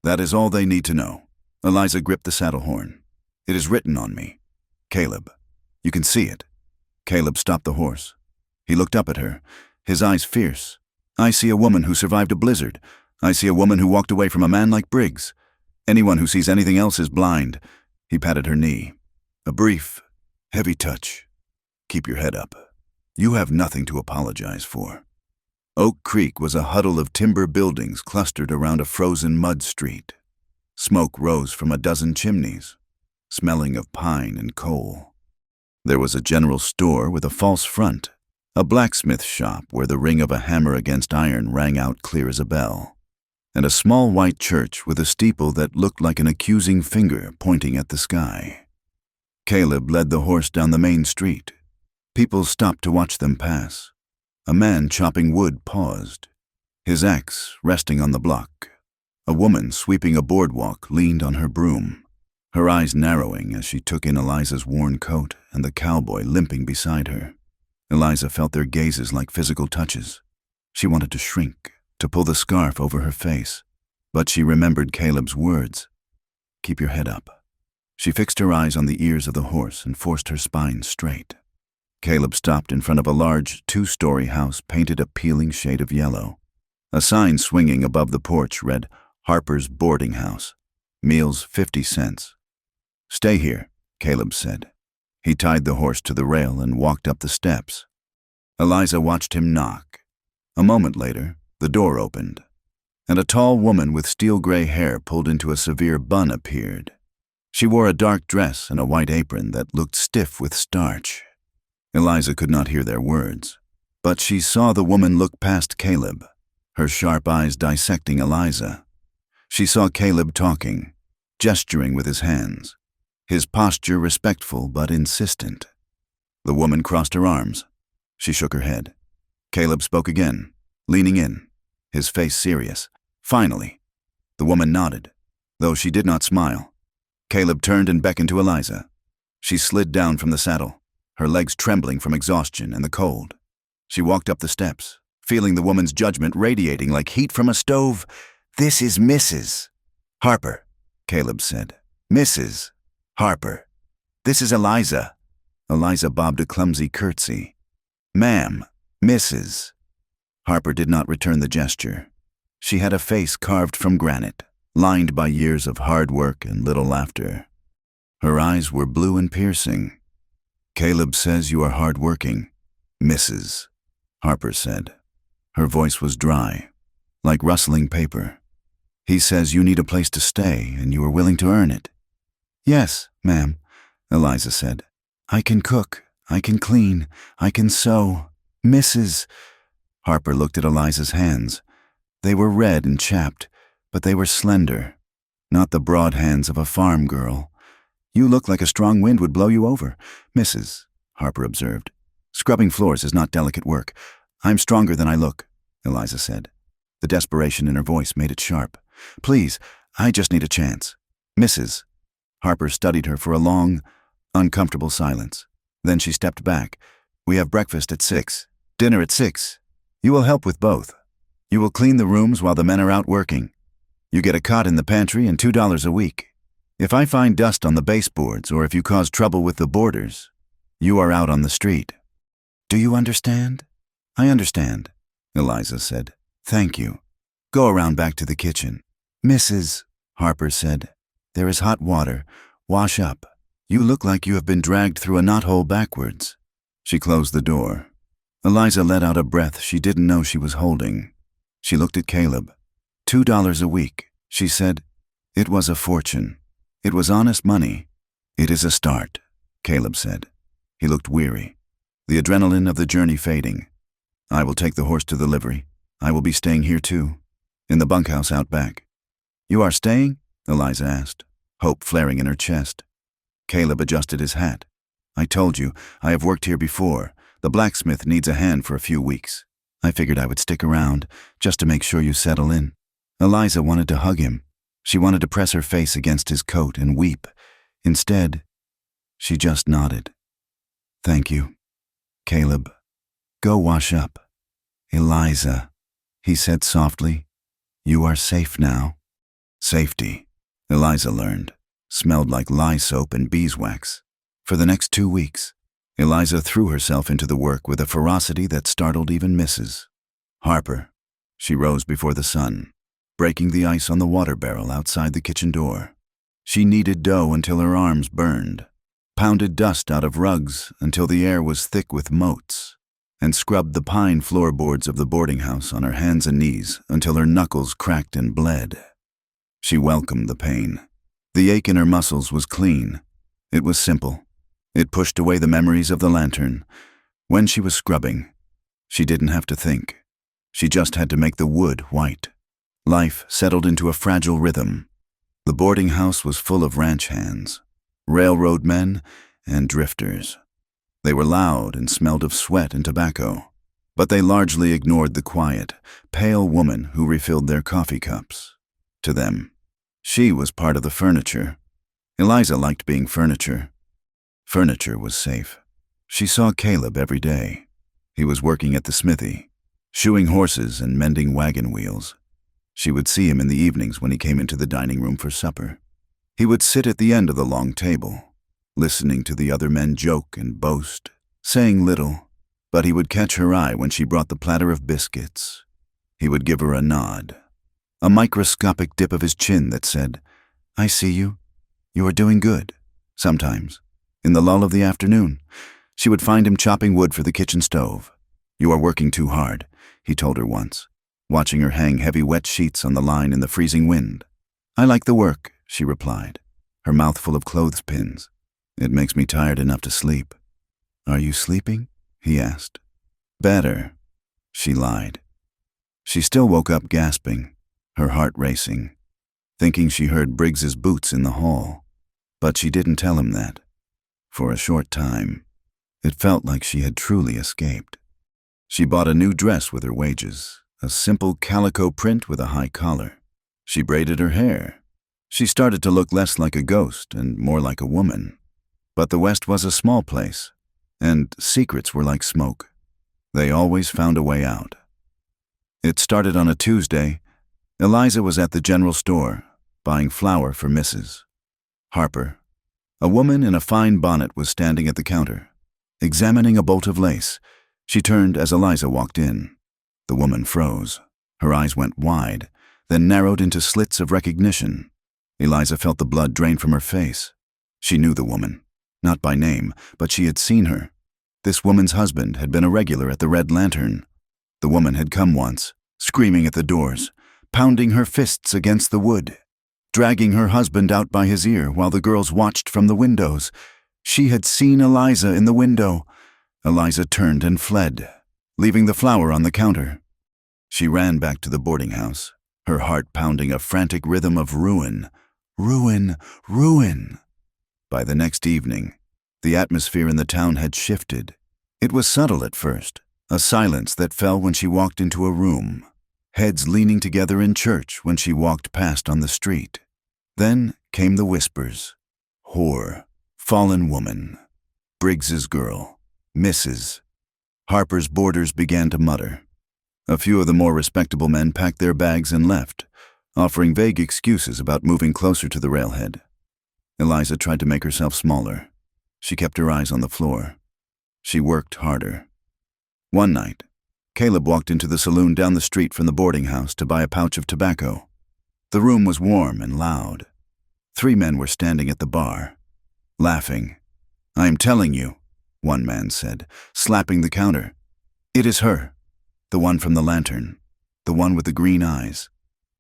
"That is all they need to know." Eliza gripped the saddle horn. "It is written on me. Caleb. You can see it." Caleb stopped the horse. He looked up at her, his eyes fierce. "I see a woman who survived a blizzard. I see a woman who walked away from a man like Briggs. Anyone who sees anything else is blind." He patted her knee. A brief, heavy touch. "Keep your head up. You have nothing to apologize for." Oak Creek was a huddle of timber buildings clustered around a frozen mud street. Smoke rose from a dozen chimneys, smelling of pine and coal. There was a general store with a false front, a blacksmith shop where the ring of a hammer against iron rang out clear as a bell, and a small white church with a steeple that looked like an accusing finger pointing at the sky. Caleb led the horse down the main street. People stopped to watch them pass. A man chopping wood paused, his axe resting on the block. A woman sweeping a boardwalk leaned on her broom, her eyes narrowing as she took in Eliza's worn coat and the cowboy limping beside her. Eliza felt their gazes like physical touches. She wanted to shrink, to pull the scarf over her face, but she remembered Caleb's words. "Keep your head up." She fixed her eyes on the ears of the horse and forced her spine straight. Caleb stopped in front of a large 2-story house painted a peeling shade of yellow. A sign swinging above the porch read, "Harper's Boarding House. Meals 50 cents. "Stay here," Caleb said. He tied the horse to the rail and walked up the steps. Eliza watched him knock. A moment later, the door opened, and a tall woman with steel-gray hair pulled into a severe bun appeared. She wore a dark dress and a white apron that looked stiff with starch. Eliza could not hear their words, but she saw the woman look past Caleb, her sharp eyes dissecting Eliza. She saw Caleb talking, gesturing with his hands, his posture respectful but insistent. The woman crossed her arms. She shook her head. Caleb spoke again, leaning in, his face serious. Finally, the woman nodded, though she did not smile. Caleb turned and beckoned to Eliza. She slid down from the saddle, her legs trembling from exhaustion and the cold. She walked up the steps, feeling the woman's judgment radiating like heat from a stove. "This is Mrs. Harper," Caleb said. "Mrs. Harper. This is Eliza." Eliza bobbed a clumsy curtsy. "Ma'am, Mrs." Harper did not return the gesture. She had a face carved from granite, lined by years of hard work and little laughter. Her eyes were blue and piercing. "Caleb says you are hard-working, Mrs." Harper said. Her voice was dry, like rustling paper. "He says you need a place to stay and you are willing to earn it." "Yes, ma'am," Eliza said. "I can cook, I can clean, I can sew. Mrs. Harper looked at Eliza's hands. They were red and chapped, but they were slender, not the broad hands of a farm girl. "You look like a strong wind would blow you over, Mrs." Harper observed. "Scrubbing floors is not delicate work. I'm stronger than I look," Eliza said. The desperation in her voice made it sharp. "Please, I just need a chance. Mrs." Harper studied her for a long, uncomfortable silence. Then she stepped back. "We have breakfast at 6, dinner at 6. You will help with both. You will clean the rooms while the men are out working. You get a cot in the pantry and $2 a week. If I find dust on the baseboards or if you cause trouble with the boarders, you are out on the street. Do you understand?" "I understand," Eliza said. "Thank you. Go around back to the kitchen." "Mrs." Harper said, "there is hot water. Wash up. You look like you have been dragged through a knothole backwards." She closed the door. Eliza let out a breath she didn't know she was holding. She looked at Caleb. $2 a week, she said. It was a fortune. It was honest money. "It is a start," Caleb said. He looked weary, the adrenaline of the journey fading. "I will take the horse to the livery. I will be staying here too, in the bunkhouse out back." "You are staying?" Eliza asked, hope flaring in her chest. Caleb adjusted his hat. "I told you, I have worked here before. The blacksmith needs a hand for a few weeks. I figured I would stick around, just to make sure you settle in." Eliza wanted to hug him. She wanted to press her face against his coat and weep. Instead, she just nodded. "Thank you, Caleb. Go wash up." "Eliza," he said softly, "you are safe now." Safety, Eliza learned, smelled like lye soap and beeswax. For the next 2 weeks, Eliza threw herself into the work with a ferocity that startled even Mrs. Harper. She rose before the sun, breaking the ice on the water barrel outside the kitchen door. She kneaded dough until her arms burned, pounded dust out of rugs until the air was thick with motes, and scrubbed the pine floorboards of the boarding house on her hands and knees until her knuckles cracked and bled. She welcomed the pain. The ache in her muscles was clean. It was simple. It pushed away the memories of the lantern. When she was scrubbing, she didn't have to think. She just had to make the wood white. Life settled into a fragile rhythm. The boarding house was full of ranch hands, railroad men, and drifters. They were loud and smelled of sweat and tobacco, but they largely ignored the quiet, pale woman who refilled their coffee cups. To them, she was part of the furniture. Eliza liked being furniture. Furniture was safe. She saw Caleb every day. He was working at the smithy, shoeing horses and mending wagon wheels. She would see him in the evenings when he came into the dining room for supper. He would sit at the end of the long table, listening to the other men joke and boast, saying little, but he would catch her eye when she brought the platter of biscuits. He would give her a nod, a microscopic dip of his chin that said, "I see you. You are doing good." Sometimes, in the lull of the afternoon, she would find him chopping wood for the kitchen stove. "You are working too hard," he told her once, watching her hang heavy wet sheets on the line in the freezing wind. "I like the work," she replied, her mouth full of clothespins. "It makes me tired enough to sleep." "Are you sleeping?" he asked. "Better," she lied. She still woke up gasping, her heart racing, thinking she heard Briggs's boots in the hall. But she didn't tell him that. For a short time, it felt like she had truly escaped. She bought a new dress with her wages, a simple calico print with a high collar. She braided her hair. She started to look less like a ghost and more like a woman. But the West was a small place, and secrets were like smoke. They always found a way out. It started on a Tuesday. Eliza was at the general store, buying flour for Mrs. Harper. A woman in a fine bonnet was standing at the counter, examining a bolt of lace. She turned as Eliza walked in. The woman froze. Her eyes went wide, then narrowed into slits of recognition. Eliza felt the blood drain from her face. She knew the woman, not by name, but she had seen her. This woman's husband had been a regular at the Red Lantern. The woman had come once, screaming at the doors, pounding her fists against the wood, dragging her husband out by his ear while the girls watched from the windows. She had seen Eliza in the window. Eliza turned and fled. leaving the flour on the counter. She ran back to the boarding house, her heart pounding a frantic rhythm of ruin. Ruin, ruin. By the next evening, the atmosphere in the town had shifted. It was subtle at first, a silence that fell when she walked into a room, heads leaning together in church when she walked past on the street. Then came the whispers. Whore, fallen woman, Briggs's girl, Mrs. Harper's boarders began to mutter. A few of the more respectable men packed their bags and left, offering vague excuses about moving closer to the railhead. Eliza tried to make herself smaller. She kept her eyes on the floor. She worked harder. One night, Caleb walked into the saloon down the street from the boarding house to buy a pouch of tobacco. The room was warm and loud. 3 men were standing at the bar, laughing. "I am telling you," one man said, slapping the counter. "It is her, the one from the lantern, the one with the green eyes."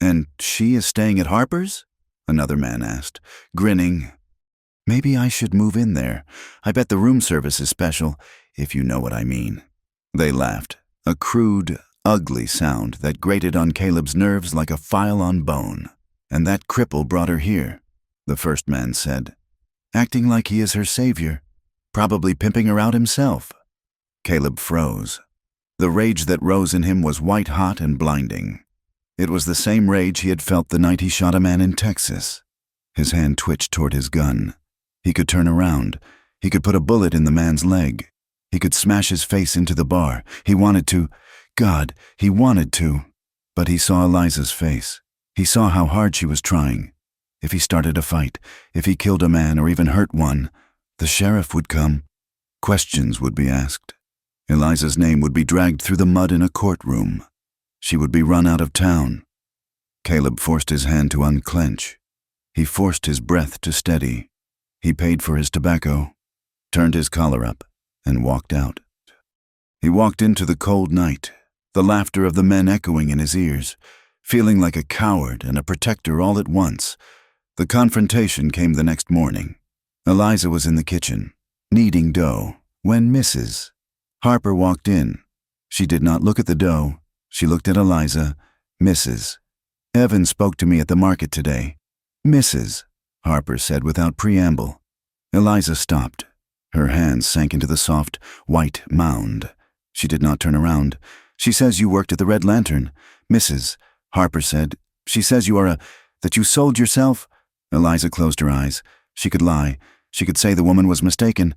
"And she is staying at Harper's?" another man asked, grinning. "Maybe I should move in there. I bet the room service is special, if you know what I mean." They laughed, a crude, ugly sound that grated on Caleb's nerves like a file on bone. "And that cripple brought her here," the first man said, "acting like he is her savior, probably pimping her out himself." Caleb froze. The rage that rose in him was white-hot and blinding. It was the same rage he had felt the night he shot a man in Texas. His hand twitched toward his gun. He could turn around. He could put a bullet in the man's leg. He could smash his face into the bar. He wanted to. God, he wanted to. But he saw Eliza's face. He saw how hard she was trying. If he started a fight, if he killed a man or even hurt one, the sheriff would come. Questions would be asked. Eliza's name would be dragged through the mud in a courtroom. She would be run out of town. Caleb forced his hand to unclench. He forced his breath to steady. He paid for his tobacco, turned his collar up, and walked out. He walked into the cold night, the laughter of the men echoing in his ears, feeling like a coward and a protector all at once. The confrontation came the next morning. Eliza was in the kitchen, kneading dough, when Mrs. Harper walked in. She did not look at the dough. She looked at Eliza. "Mrs. Evans spoke to me at the market today." "Mrs." Harper said without preamble. Eliza stopped. Her hands sank into the soft, white mound. She did not turn around. "She says you worked at the Red Lantern." "Mrs." Harper said. "She says you are that you sold yourself." Eliza closed her eyes. She could lie. She could say the woman was mistaken.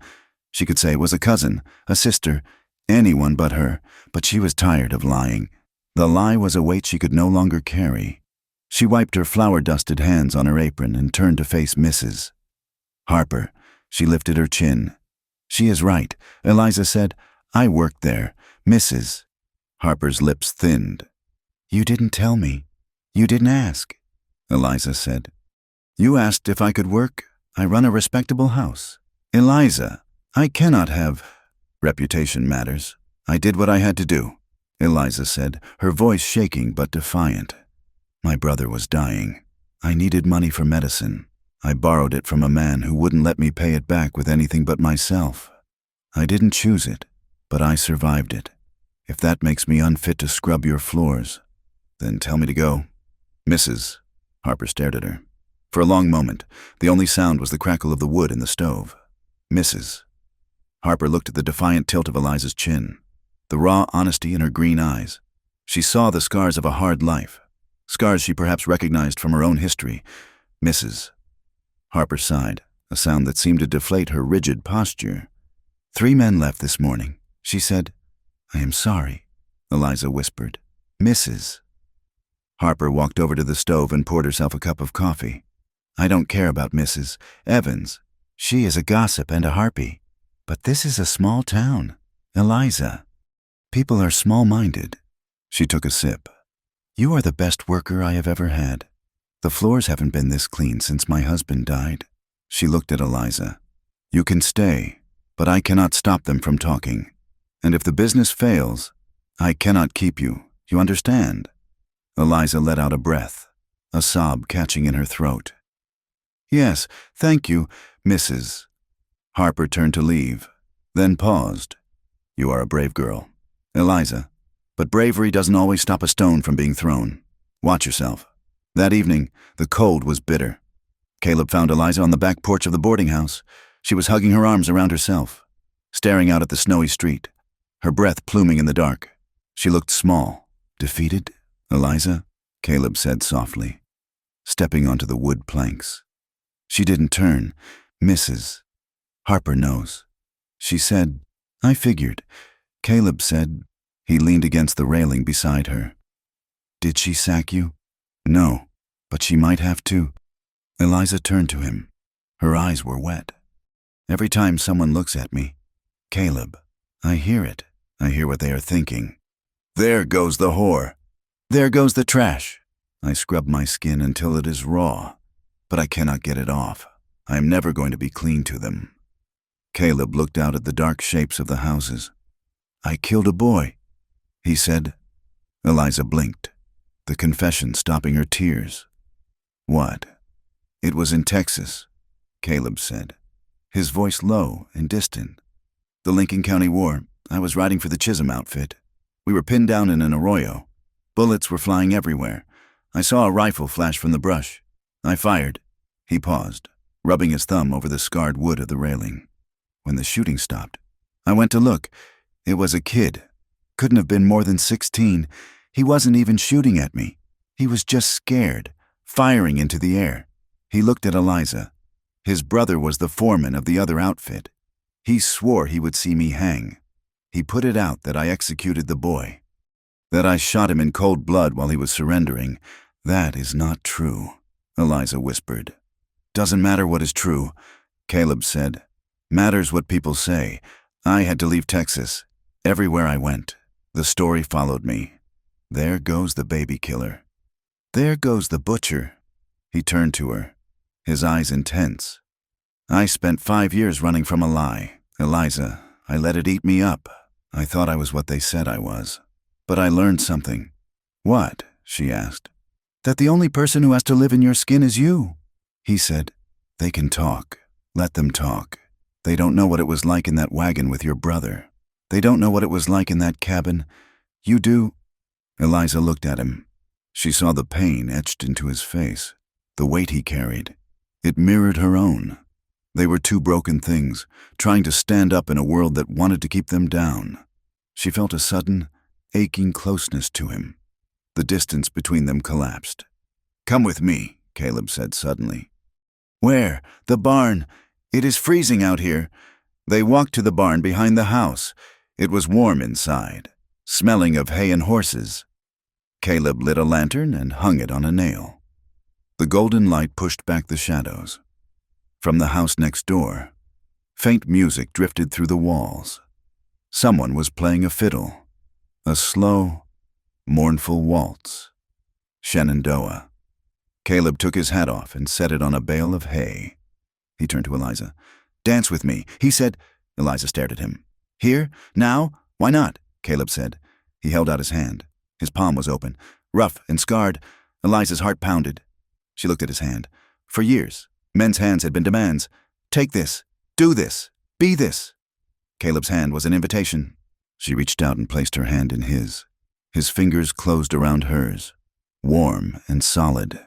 She could say it was a cousin, a sister, anyone but her, but she was tired of lying. The lie was a weight she could no longer carry. She wiped her flour-dusted hands on her apron and turned to face Mrs. Harper. She lifted her chin. "She is right," Eliza said. "I worked there." "Mrs." Harper's lips thinned. "You didn't tell me. You didn't ask," Eliza said. "You asked if I could work. I run a respectable house." "Eliza, I cannot have—" "Reputation matters. I did what I had to do," Eliza said, her voice shaking but defiant. "My brother was dying. I needed money for medicine. I borrowed it from a man who wouldn't let me pay it back with anything but myself. I didn't choose it, but I survived it. If that makes me unfit to scrub your floors, then tell me to go." "Mrs." Harper stared at her. For a long moment, the only sound was the crackle of the wood in the stove. "Mrs." Harper looked at the defiant tilt of Eliza's chin, the raw honesty in her green eyes. She saw the scars of a hard life, scars she perhaps recognized from her own history. "Mrs." Harper sighed, a sound that seemed to deflate her rigid posture. "3 men left this morning," she said. "I am sorry," Eliza whispered. "Mrs." Harper walked over to the stove and poured herself a cup of coffee. "I don't care about Mrs. Evans. She is a gossip and a harpy. But this is a small town. Eliza, people are small-minded." She took a sip. "You are the best worker I have ever had. The floors haven't been this clean since my husband died." She looked at Eliza. "You can stay, but I cannot stop them from talking. And if the business fails, I cannot keep you. You understand?" Eliza let out a breath, a sob catching in her throat. "Yes, thank you, Mrs." Harper turned to leave, then paused. "You are a brave girl," Eliza, but bravery doesn't always stop a stone from being thrown. Watch yourself. That evening, the cold was bitter. Caleb found Eliza on the back porch of the boarding house. She was hugging her arms around herself, staring out at the snowy street, her breath pluming in the dark. She looked small. Defeated, Eliza? Caleb said softly, stepping onto the wood planks. She didn't turn. Mrs. Harper knows. She said, I figured. Caleb said. He leaned against the railing beside her. Did she sack you? No, but she might have to. Eliza turned to him. Her eyes were wet. Every time someone looks at me, Caleb, I hear it. I hear what they are thinking. There goes the whore. There goes the trash. I scrub my skin until it is raw, but I cannot get it off. I am never going to be clean to them. Caleb looked out at the dark shapes of the houses. I killed a boy, he said. Eliza blinked, the confession stopping her tears. What? It was in Texas, Caleb said, his voice low and distant. The Lincoln County War. I was riding for the Chisholm outfit. We were pinned down in an arroyo. Bullets were flying everywhere. I saw a rifle flash from the brush. I fired. He paused, rubbing his thumb over the scarred wood of the railing. When the shooting stopped, I went to look. It was a kid. Couldn't have been more than 16. He wasn't even shooting at me. He was just scared, firing into the air. He looked at Eliza. His brother was the foreman of the other outfit. He swore he would see me hang. He put it out that I executed the boy, that I shot him in cold blood while he was surrendering. That is not true, Eliza whispered. Doesn't matter what is true, Caleb said. Matters what people say. I had to leave Texas. Everywhere I went, the story followed me. There goes the baby killer. There goes the butcher. He turned to her, his eyes intense. I spent 5 years running from a lie. Eliza, I let it eat me up. I thought I was what they said I was. But I learned something. What? She asked. That the only person who has to live in your skin is you. He said, they can talk. Let them talk. They don't know what it was like in that wagon with your brother. They don't know what it was like in that cabin. You do. Eliza looked at him. She saw the pain etched into his face, the weight he carried. It mirrored her own. They were two broken things, trying to stand up in a world that wanted to keep them down. She felt a sudden, aching closeness to him. The distance between them collapsed. Come with me, Caleb said suddenly. Where? The barn. It is freezing out here. They walked to the barn behind the house. It was warm inside, smelling of hay and horses. Caleb lit a lantern and hung it on a nail. The golden light pushed back the shadows. From the house next door, faint music drifted through the walls. Someone was playing a fiddle, a slow, mournful waltz. Shenandoah. Caleb took his hat off and set it on a bale of hay. He turned to Eliza. Dance with me, he said. Eliza stared at him. Here? Now? Why not? Caleb said. He held out his hand. His palm was open, rough and scarred. Eliza's heart pounded. She looked at his hand. For years, men's hands had been demands. Take this. Do this. Be this. Caleb's hand was an invitation. She reached out and placed her hand in his. His fingers closed around hers, warm and solid.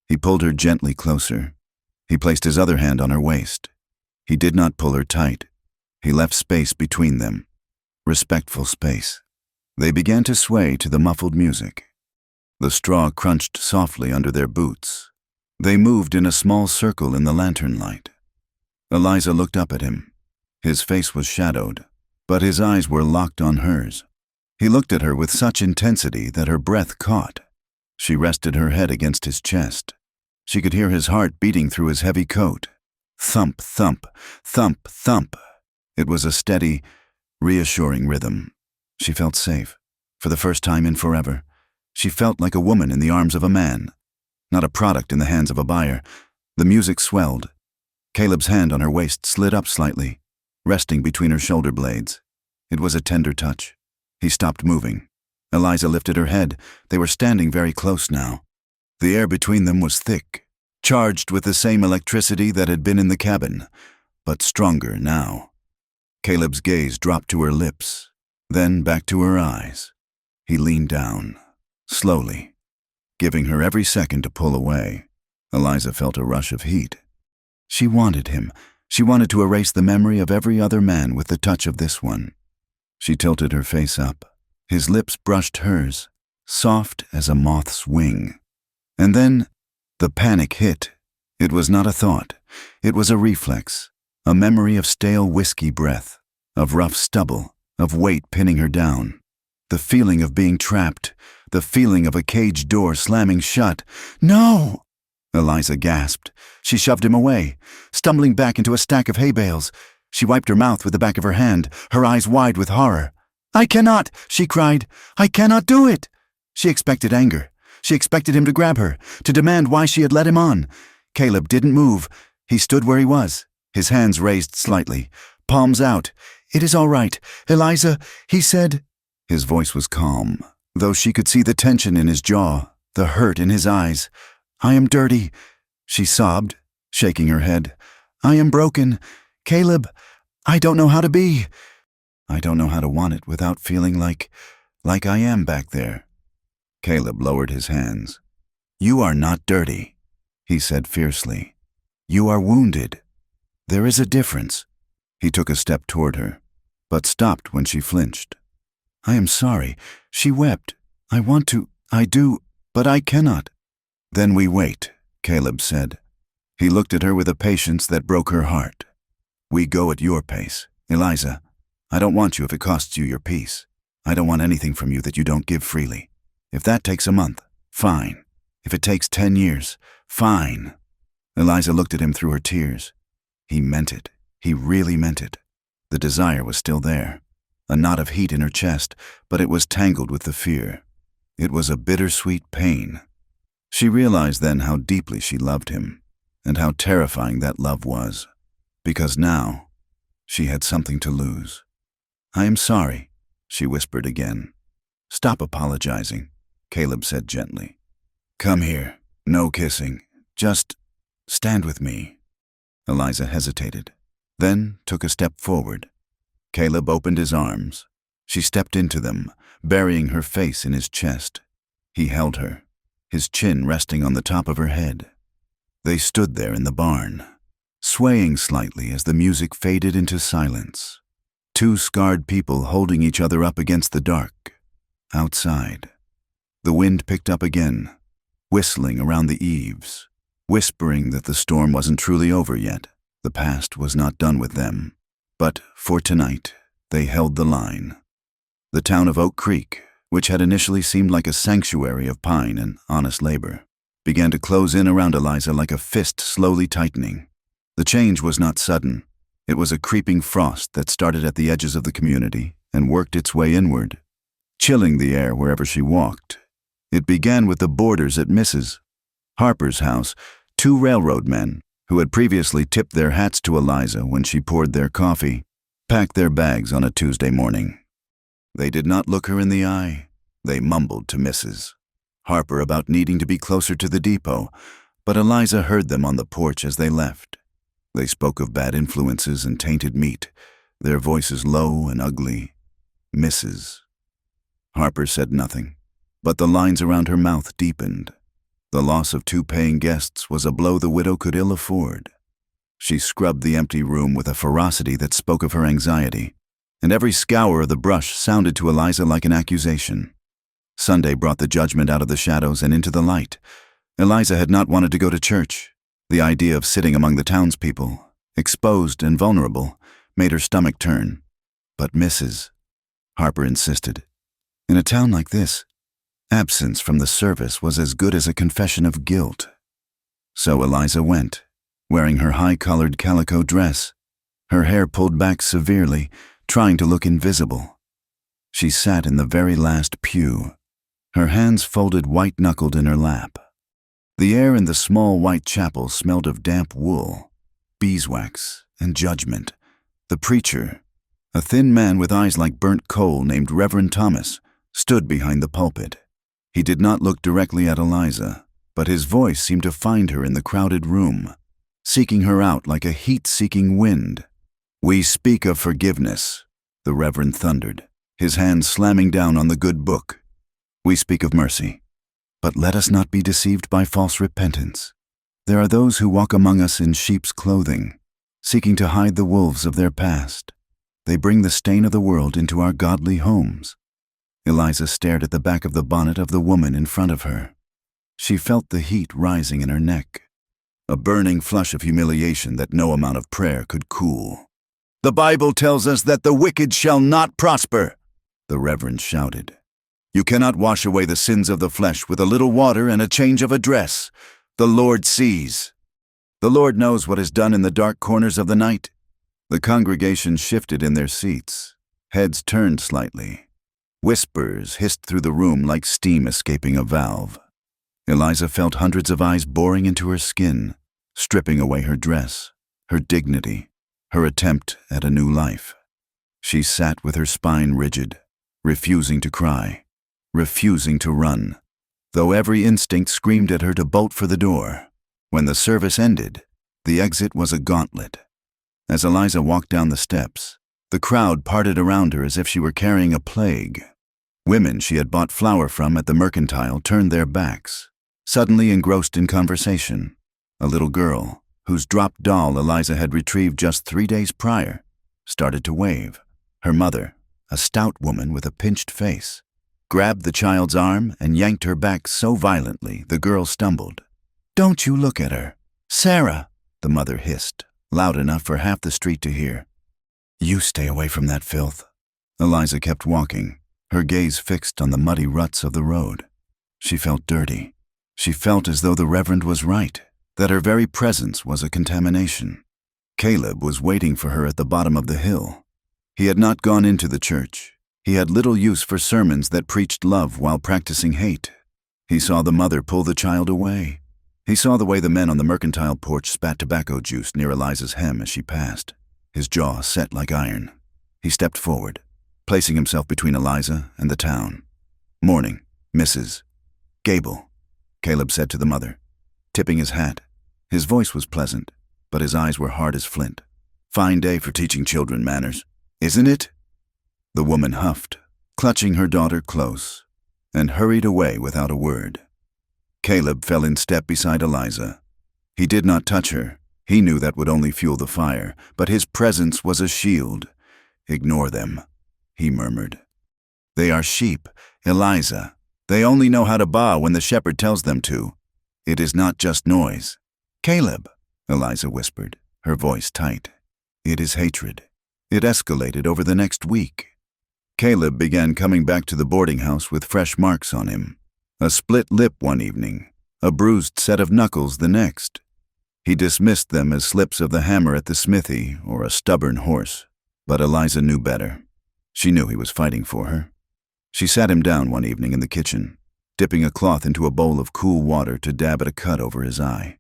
He pulled her gently closer. He placed his other hand on her waist. He did not pull her tight. He left space between them, respectful space. They began to sway to the muffled music. The straw crunched softly under their boots. They moved in a small circle in the lantern light. Eliza looked up at him. His face was shadowed, but his eyes were locked on hers. He looked at her with such intensity that her breath caught. She rested her head against his chest. She could hear his heart beating through his heavy coat. Thump, thump, thump, thump. It was a steady, reassuring rhythm. She felt safe. For the first time in forever, she felt like a woman in the arms of a man, not a product in the hands of a buyer. The music swelled. Caleb's hand on her waist slid up slightly, resting between her shoulder blades. It was a tender touch. He stopped moving. Eliza lifted her head. They were standing very close now. The air between them was thick, charged with the same electricity that had been in the cabin, but stronger now. Caleb's gaze dropped to her lips. Then back to her eyes. He leaned down, slowly, giving her every second to pull away. Eliza felt a rush of heat. She wanted him. She wanted to erase the memory of every other man with the touch of this one. She tilted her face up. His lips brushed hers, soft as a moth's wing. And then the panic hit. It was not a thought. It was a reflex, a memory of stale whiskey breath, of rough stubble, of weight pinning her down. The feeling of being trapped, the feeling of a cage door slamming shut. "No!" Eliza gasped. She shoved him away, stumbling back into a stack of hay bales. She wiped her mouth with the back of her hand, her eyes wide with horror. "I cannot!" she cried. "I cannot do it!" She expected anger. She expected him to grab her, to demand why she had let him on. Caleb didn't move. He stood where he was, his hands raised slightly, palms out. "It is all right, Eliza," he said. His voice was calm, though she could see the tension in his jaw, the hurt in his eyes. "I am dirty," she sobbed, shaking her head. "I am broken. Caleb, I don't know how to be. I don't know how to want it without feeling like I am back there." Caleb lowered his hands. "You are not dirty," he said fiercely. "You are wounded. There is a difference." He took a step toward her, but stopped when she flinched. "I am sorry," she wept. "I want to, I do, but I cannot." "Then we wait," Caleb said. He looked at her with a patience that broke her heart. "We go at your pace, Eliza. I don't want you if it costs you your peace. I don't want anything from you that you don't give freely. If that takes a month, fine. If it takes 10 years, fine." Eliza looked at him through her tears. He meant it. He really meant it. The desire was still there, a knot of heat in her chest, but it was tangled with the fear. It was a bittersweet pain. She realized then how deeply she loved him, and how terrifying that love was, because now she had something to lose. "I am sorry," she whispered again. "Stop apologizing," Caleb said gently. "Come here. No kissing. Just stand with me." Eliza hesitated, then took a step forward. Caleb opened his arms. She stepped into them, burying her face in his chest. He held her, his chin resting on the top of her head. They stood there in the barn, swaying slightly as the music faded into silence. Two scarred people holding each other up against the dark. Outside, the wind picked up again, whistling around the eaves, whispering that the storm wasn't truly over yet. The past was not done with them. But for tonight, they held the line. The town of Oak Creek, which had initially seemed like a sanctuary of pine and honest labor, began to close in around Eliza like a fist slowly tightening. The change was not sudden. It was a creeping frost that started at the edges of the community and worked its way inward, chilling the air wherever she walked. It began with the boarders at Mrs. Harper's house, two railroad men, who had previously tipped their hats to Eliza when she poured their coffee, packed their bags on a Tuesday morning. They did not look her in the eye. They mumbled to Mrs. Harper about needing to be closer to the depot, but Eliza heard them on the porch as they left. They spoke of bad influences and tainted meat, their voices low and ugly. Mrs. Harper said nothing, but the lines around her mouth deepened. The loss of 2 paying guests was a blow the widow could ill afford. She scrubbed the empty room with a ferocity that spoke of her anxiety, and every scour of the brush sounded to Eliza like an accusation. Sunday brought the judgment out of the shadows and into the light. Eliza had not wanted to go to church. The idea of sitting among the townspeople, exposed and vulnerable, made her stomach turn. But Mrs. Harper insisted. In a town like this, absence from the service was as good as a confession of guilt. So Eliza went, wearing her high-collared calico dress, her hair pulled back severely, trying to look invisible. She sat in the very last pew, her hands folded white-knuckled in her lap. The air in the small white chapel smelled of damp wool, beeswax, and judgment. The preacher, a thin man with eyes like burnt coal named Reverend Thomas, stood behind the pulpit. He did not look directly at Eliza, but his voice seemed to find her in the crowded room, seeking her out like a heat-seeking wind. "We speak of forgiveness," the Reverend thundered, his hand slamming down on the good book. We speak of mercy, but let us not be deceived by false repentance. There are those who walk among us in sheep's clothing, seeking to hide the wolves of their past. They bring the stain of the world into our godly homes. Eliza stared at the back of the bonnet of the woman in front of her. She felt the heat rising in her neck, a burning flush of humiliation that no amount of prayer could cool. "The Bible tells us that the wicked shall not prosper," the Reverend shouted. "You cannot wash away the sins of the flesh with a little water and a change of address. The Lord sees. The Lord knows what is done in the dark corners of the night." The congregation shifted in their seats, heads turned slightly. Whispers hissed through the room like steam escaping a valve. Eliza felt hundreds of eyes boring into her skin, stripping away her dress, her dignity, her attempt at a new life. She sat with her spine rigid, refusing to cry, refusing to run, though every instinct screamed at her to bolt for the door. When the service ended, the exit was a gauntlet. As Eliza walked down the steps, the crowd parted around her as if she were carrying a plague. Women she had bought flour from at the mercantile turned their backs, suddenly engrossed in conversation. A little girl, whose dropped doll Eliza had retrieved just 3 days prior, started to wave. Her mother, a stout woman with a pinched face, grabbed the child's arm and yanked her back so violently the girl stumbled. "Don't you look at her. Sarah," the mother hissed, loud enough for half the street to hear. "You stay away from that filth." Eliza kept walking, her gaze fixed on the muddy ruts of the road. She felt dirty. She felt as though the Reverend was right, that her very presence was a contamination. Caleb was waiting for her at the bottom of the hill. He had not gone into the church. He had little use for sermons that preached love while practicing hate. He saw the mother pull the child away. He saw the way the men on the mercantile porch spat tobacco juice near Eliza's hem as she passed, his jaw set like iron. He stepped forward, placing himself between Eliza and the town. "Morning, Mrs. Gable," Caleb said to the mother, tipping his hat. His voice was pleasant, but his eyes were hard as flint. "Fine day for teaching children manners, isn't it?" The woman huffed, clutching her daughter close, and hurried away without a word. Caleb fell in step beside Eliza. He did not touch her. He knew that would only fuel the fire, but his presence was a shield. "Ignore them," he murmured. "They are sheep, Eliza. They only know how to baa when the shepherd tells them to. It is not just noise." "Caleb," Eliza whispered, her voice tight. "It is hatred." It escalated over the next week. Caleb began coming back to the boarding house with fresh marks on him. A split lip one evening, a bruised set of knuckles the next. He dismissed them as slips of the hammer at the smithy or a stubborn horse, but Eliza knew better. She knew he was fighting for her. She sat him down one evening in the kitchen, dipping a cloth into a bowl of cool water to dab at a cut over his eye.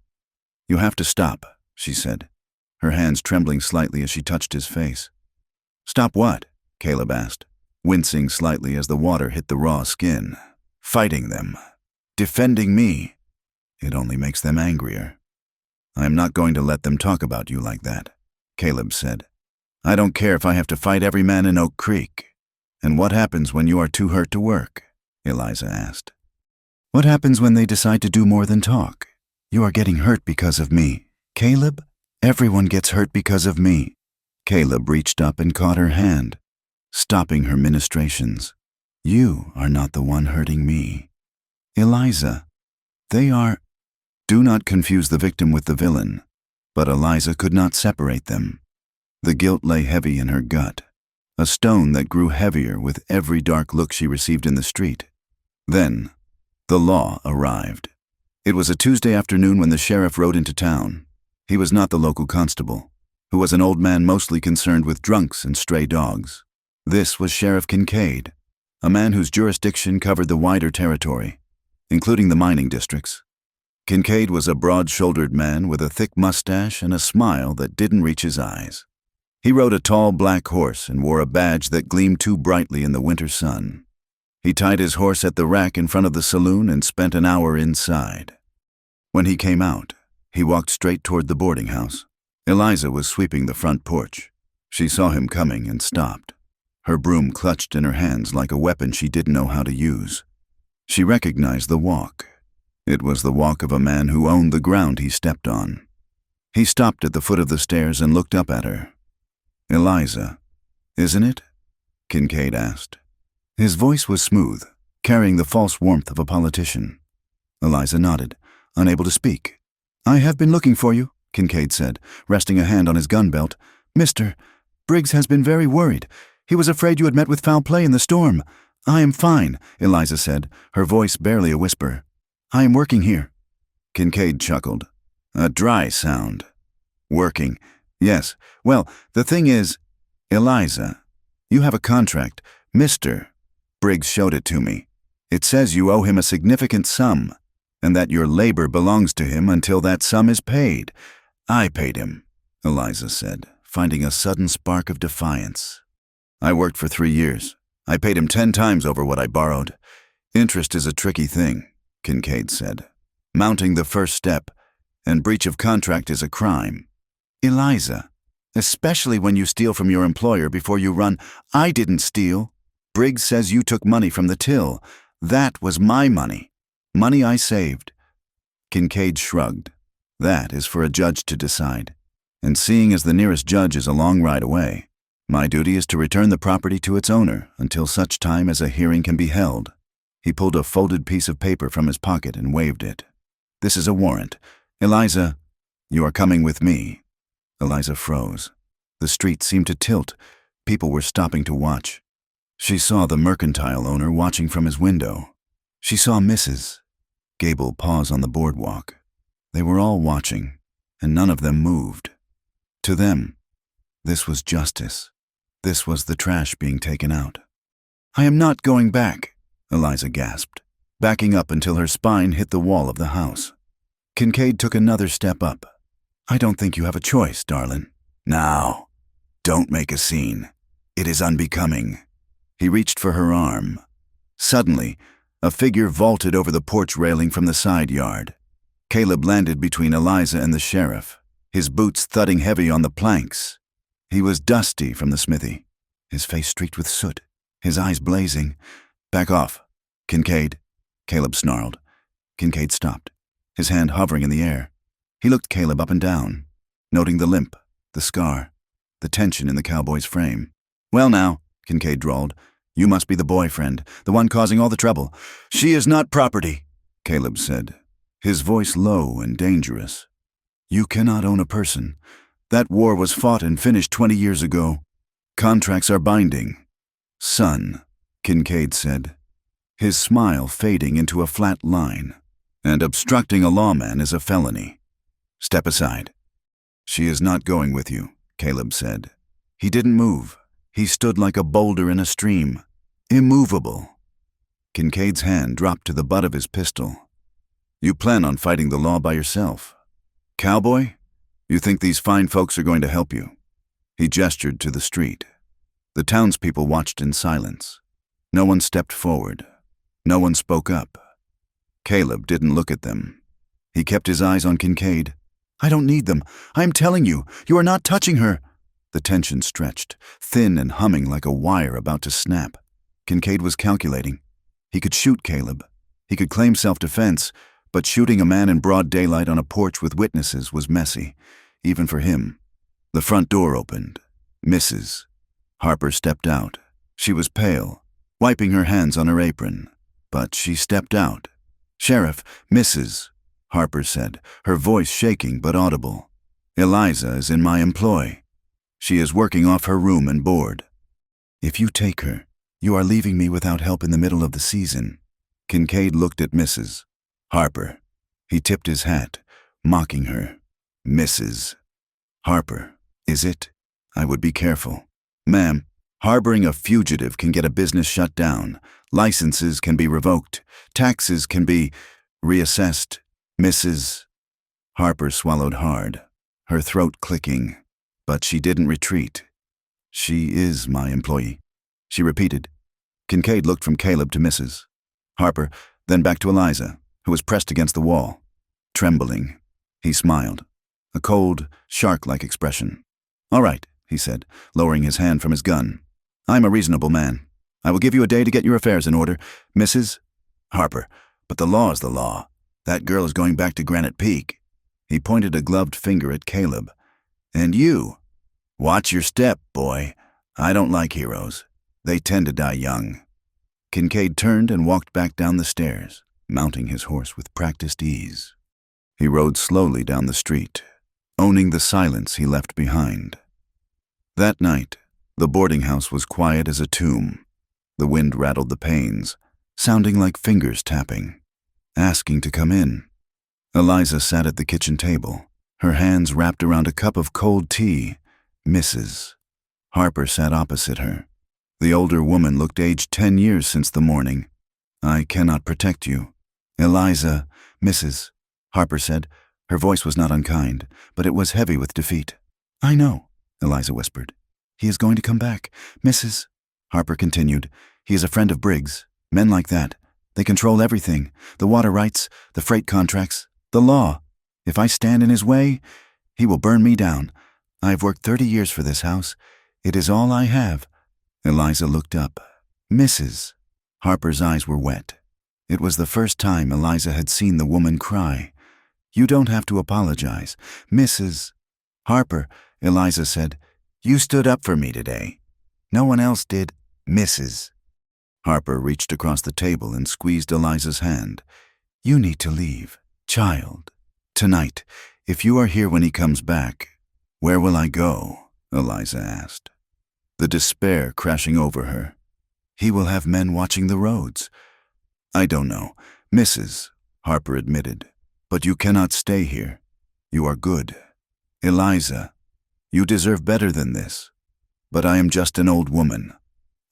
"You have to stop," she said, her hands trembling slightly as she touched his face. "Stop what?" Caleb asked, wincing slightly as the water hit the raw skin. "Fighting them. Defending me. It only makes them angrier." "I am not going to let them talk about you like that," Caleb said. "I don't care if I have to fight every man in Oak Creek." "And what happens when you are too hurt to work?" Eliza asked. "What happens when they decide to do more than talk? You are getting hurt because of me. Caleb, everyone gets hurt because of me." Caleb reached up and caught her hand, stopping her ministrations. "You are not the one hurting me. Eliza, they are—" Do not confuse the victim with the villain, but Eliza could not separate them. The guilt lay heavy in her gut, a stone that grew heavier with every dark look she received in the street. Then, the law arrived. It was a Tuesday afternoon when the sheriff rode into town. He was not the local constable, who was an old man mostly concerned with drunks and stray dogs. This was Sheriff Kincaid, a man whose jurisdiction covered the wider territory, including the mining districts. Kincaid was a broad-shouldered man with a thick mustache and a smile that didn't reach his eyes. He rode a tall black horse and wore a badge that gleamed too brightly in the winter sun. He tied his horse at the rack in front of the saloon and spent an hour inside. When he came out, he walked straight toward the boarding house. Eliza was sweeping the front porch. She saw him coming and stopped. her broom clutched in her hands like a weapon she didn't know how to use. She recognized the walk. It was the walk of a man who owned the ground he stepped on. He stopped at the foot of the stairs and looked up at her. "Eliza, isn't it?" Kincaid asked. His voice was smooth, carrying the false warmth of a politician. Eliza nodded, unable to speak. "I have been looking for you," Kincaid said, resting a hand on his gun belt. "Mr. Briggs has been very worried. He was afraid you had met with foul play in the storm." "I am fine," Eliza said, her voice barely a whisper. "I am working here." Kincaid chuckled. "A dry sound. Working. Yes. Well, the thing is, Eliza, you have a contract. Mr. Briggs showed it to me. It says you owe him a significant sum, and that your labor belongs to him until that sum is paid. I paid him," Eliza said, finding a sudden spark of defiance. "I worked for 3 years. I paid him 10 times over what I borrowed. Interest is a tricky thing," Kincaid said. "Mounting the first step, and breach of contract is a crime." "Eliza, especially when you steal from your employer before you run." "I didn't steal. Briggs says you took money from the till. That was my money. Money I saved." Kincaid shrugged. "That is for a judge to decide. And seeing as the nearest judge is a long ride away, my duty is to return the property to its owner until such time as a hearing can be held." He pulled a folded piece of paper from his pocket and waved it. "This is a warrant. Eliza, you are coming with me." Eliza froze. The street seemed to tilt. People were stopping to watch. She saw the mercantile owner watching from his window. She saw Mrs. Gable pause on the boardwalk. They were all watching, and none of them moved. To them, this was justice. This was the trash being taken out. "I am not going back," Eliza gasped, backing up until her spine hit the wall of the house. Kincaid took another step up. "I don't think you have a choice, darling." "Now, don't make a scene. It is unbecoming." He reached for her arm. Suddenly, a figure vaulted over the porch railing from the side yard. Caleb landed between Eliza and the sheriff, his boots thudding heavy on the planks. He was dusty from the smithy, his face streaked with soot, his eyes blazing. "Back off, Kincaid," Caleb snarled. Kincaid stopped, his hand hovering in the air. He looked Caleb up and down, noting the limp, the scar, the tension in the cowboy's frame. "Well now," Kincaid drawled, "you must be the boyfriend, the one causing all the trouble." "She is not property," Caleb said, his voice low and dangerous. "You cannot own a person. That war was fought and finished 20 years ago. Contracts are binding." "Son," Kincaid said, his smile fading into a flat line, "and obstructing a lawman is a felony. Step aside." "She is not going with you," Caleb said. He didn't move. He stood like a boulder in a stream, immovable. Kincaid's hand dropped to the butt of his pistol. "You plan on fighting the law by yourself. Cowboy, you think these fine folks are going to help you?" He gestured to the street. The townspeople watched in silence. No one stepped forward. No one spoke up. Caleb didn't look at them. He kept his eyes on Kincaid. "I don't need them. I'm telling you, you are not touching her." The tension stretched, thin and humming like a wire about to snap. Kincaid was calculating. He could shoot Caleb. He could claim self-defense, but shooting a man in broad daylight on a porch with witnesses was messy, even for him. The front door opened. Mrs. Harper stepped out. She was pale, wiping her hands on her apron, but she stepped out. "Sheriff, Mrs. Harper said, her voice shaking but audible. "Eliza is in my employ. She is working off her room and board. If you take her, you are leaving me without help in the middle of the season." Kincaid looked at Mrs. Harper. He tipped his hat, mocking her. "Mrs. Harper, is it? I would be careful. Ma'am, harboring a fugitive can get a business shut down. Licenses can be revoked. Taxes can be reassessed. Mrs. Harper swallowed hard, her throat clicking, but she didn't retreat. "She is my employee," she repeated. Kincaid looked from Caleb to Mrs. Harper, then back to Eliza, who was pressed against the wall. Trembling, he smiled, a cold, shark-like expression. "All right," he said, lowering his hand from his gun. I'm a reasonable man. I will give you a day to get your affairs in order, Mrs. Harper. But the law is the law. That girl is going back to Granite Peak. He pointed a gloved finger at Caleb. And you? Watch your step, boy. I don't like heroes. They tend to die young. Kincaid turned and walked back down the stairs, mounting his horse with practiced ease. He rode slowly down the street, owning the silence he left behind. That night, the boarding house was quiet as a tomb. The wind rattled the panes, sounding like fingers tapping, asking to come in. Eliza sat at the kitchen table, her hands wrapped around a cup of cold tea. Mrs. Harper sat opposite her. The older woman looked aged 10 years since the morning. I cannot protect you. Eliza, Mrs. Harper said. Her voice was not unkind, but it was heavy with defeat. I know, Eliza whispered. He is going to come back. Mrs. Harper continued. He is a friend of Briggs. Men like that. They control everything. The water rights, the freight contracts, the law. If I stand in his way, he will burn me down. I have worked 30 years for this house. It is all I have. Eliza looked up. Mrs. Harper's eyes were wet. It was the first time Eliza had seen the woman cry. You don't have to apologize. Mrs. Harper, Eliza said, you stood up for me today. No one else did. Mrs. Harper reached across the table and squeezed Eliza's hand. You need to leave, child. Tonight, if you are here when he comes back, where will I go? Eliza asked, the despair crashing over her. He will have men watching the roads. I don't know, Mrs. Harper admitted, but you cannot stay here. You are good. Eliza, you deserve better than this. But I am just an old woman.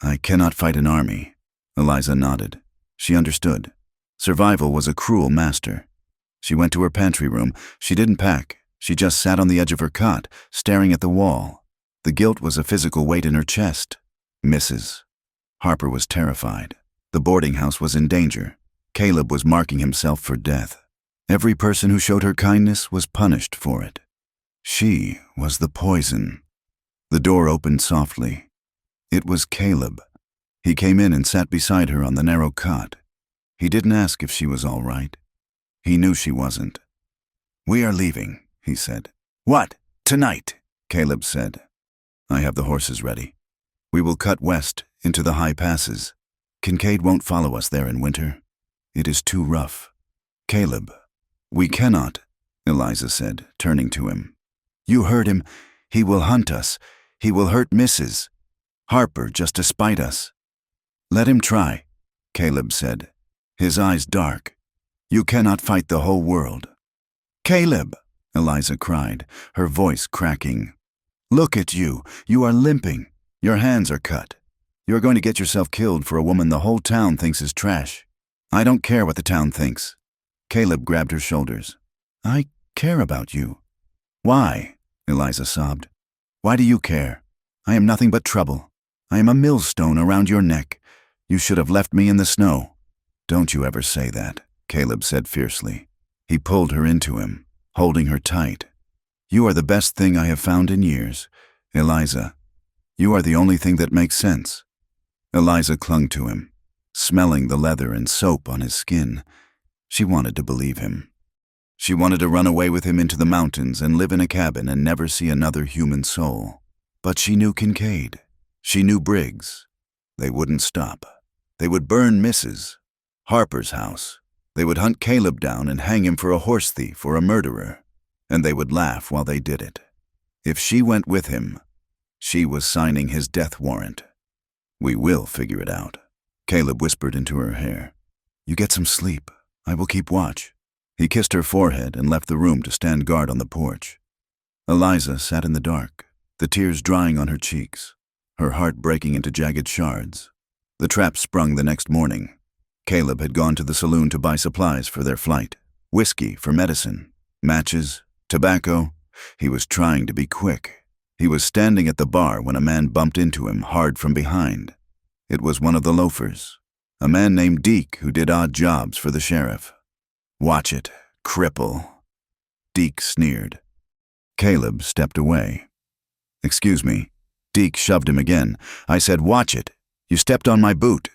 I cannot fight an army. Eliza nodded. She understood. Survival was a cruel master. She went to her pantry room. She didn't pack. She just sat on the edge of her cot, staring at the wall. The guilt was a physical weight in her chest. Mrs. Harper was terrified. The boarding house was in danger. Caleb was marking himself for death. Every person who showed her kindness was punished for it. She was the poison. The door opened softly. It was Caleb. He came in and sat beside her on the narrow cot. He didn't ask if she was all right. He knew she wasn't. We are leaving, he said. What? Tonight, Caleb said. I have the horses ready. We will cut west into the high passes. Kincaid won't follow us there in winter. It is too rough. Caleb, we cannot, Eliza said, turning to him. You heard him. He will hunt us. He will hurt Mrs. Harper just to spite us. Let him try, Caleb said, his eyes dark. You cannot fight the whole world. Caleb, Eliza cried, her voice cracking. Look at you. You are limping. Your hands are cut. You are going to get yourself killed for a woman the whole town thinks is trash. I don't care what the town thinks. Caleb grabbed her shoulders. I care about you. Why? Eliza sobbed. Why do you care? I am nothing but trouble. I am a millstone around your neck. You should have left me in the snow. Don't you ever say that, Caleb said fiercely. He pulled her into him, holding her tight. You are the best thing I have found in years, Eliza. You are the only thing that makes sense. Eliza clung to him, smelling the leather and soap on his skin. She wanted to believe him. She wanted to run away with him into the mountains and live in a cabin and never see another human soul. But she knew Kincaid. She knew Briggs. They wouldn't stop. They would burn Mrs. Harper's house. They would hunt Caleb down and hang him for a horse thief or a murderer. And they would laugh while they did it. If she went with him, she was signing his death warrant. We will figure it out, Caleb whispered into her hair. You get some sleep. I will keep watch. He kissed her forehead and left the room to stand guard on the porch. Eliza sat in the dark, the tears drying on her cheeks, her heart breaking into jagged shards. The trap sprung the next morning. Caleb had gone to the saloon to buy supplies for their flight, whiskey for medicine, matches, tobacco. He was trying to be quick. He was standing at the bar when a man bumped into him hard from behind. It was one of the loafers, a man named Deke who did odd jobs for the sheriff. Watch it, cripple. Deke sneered. Caleb stepped away. Excuse me, Deke shoved him again. I said, "Watch it. You stepped on my boot."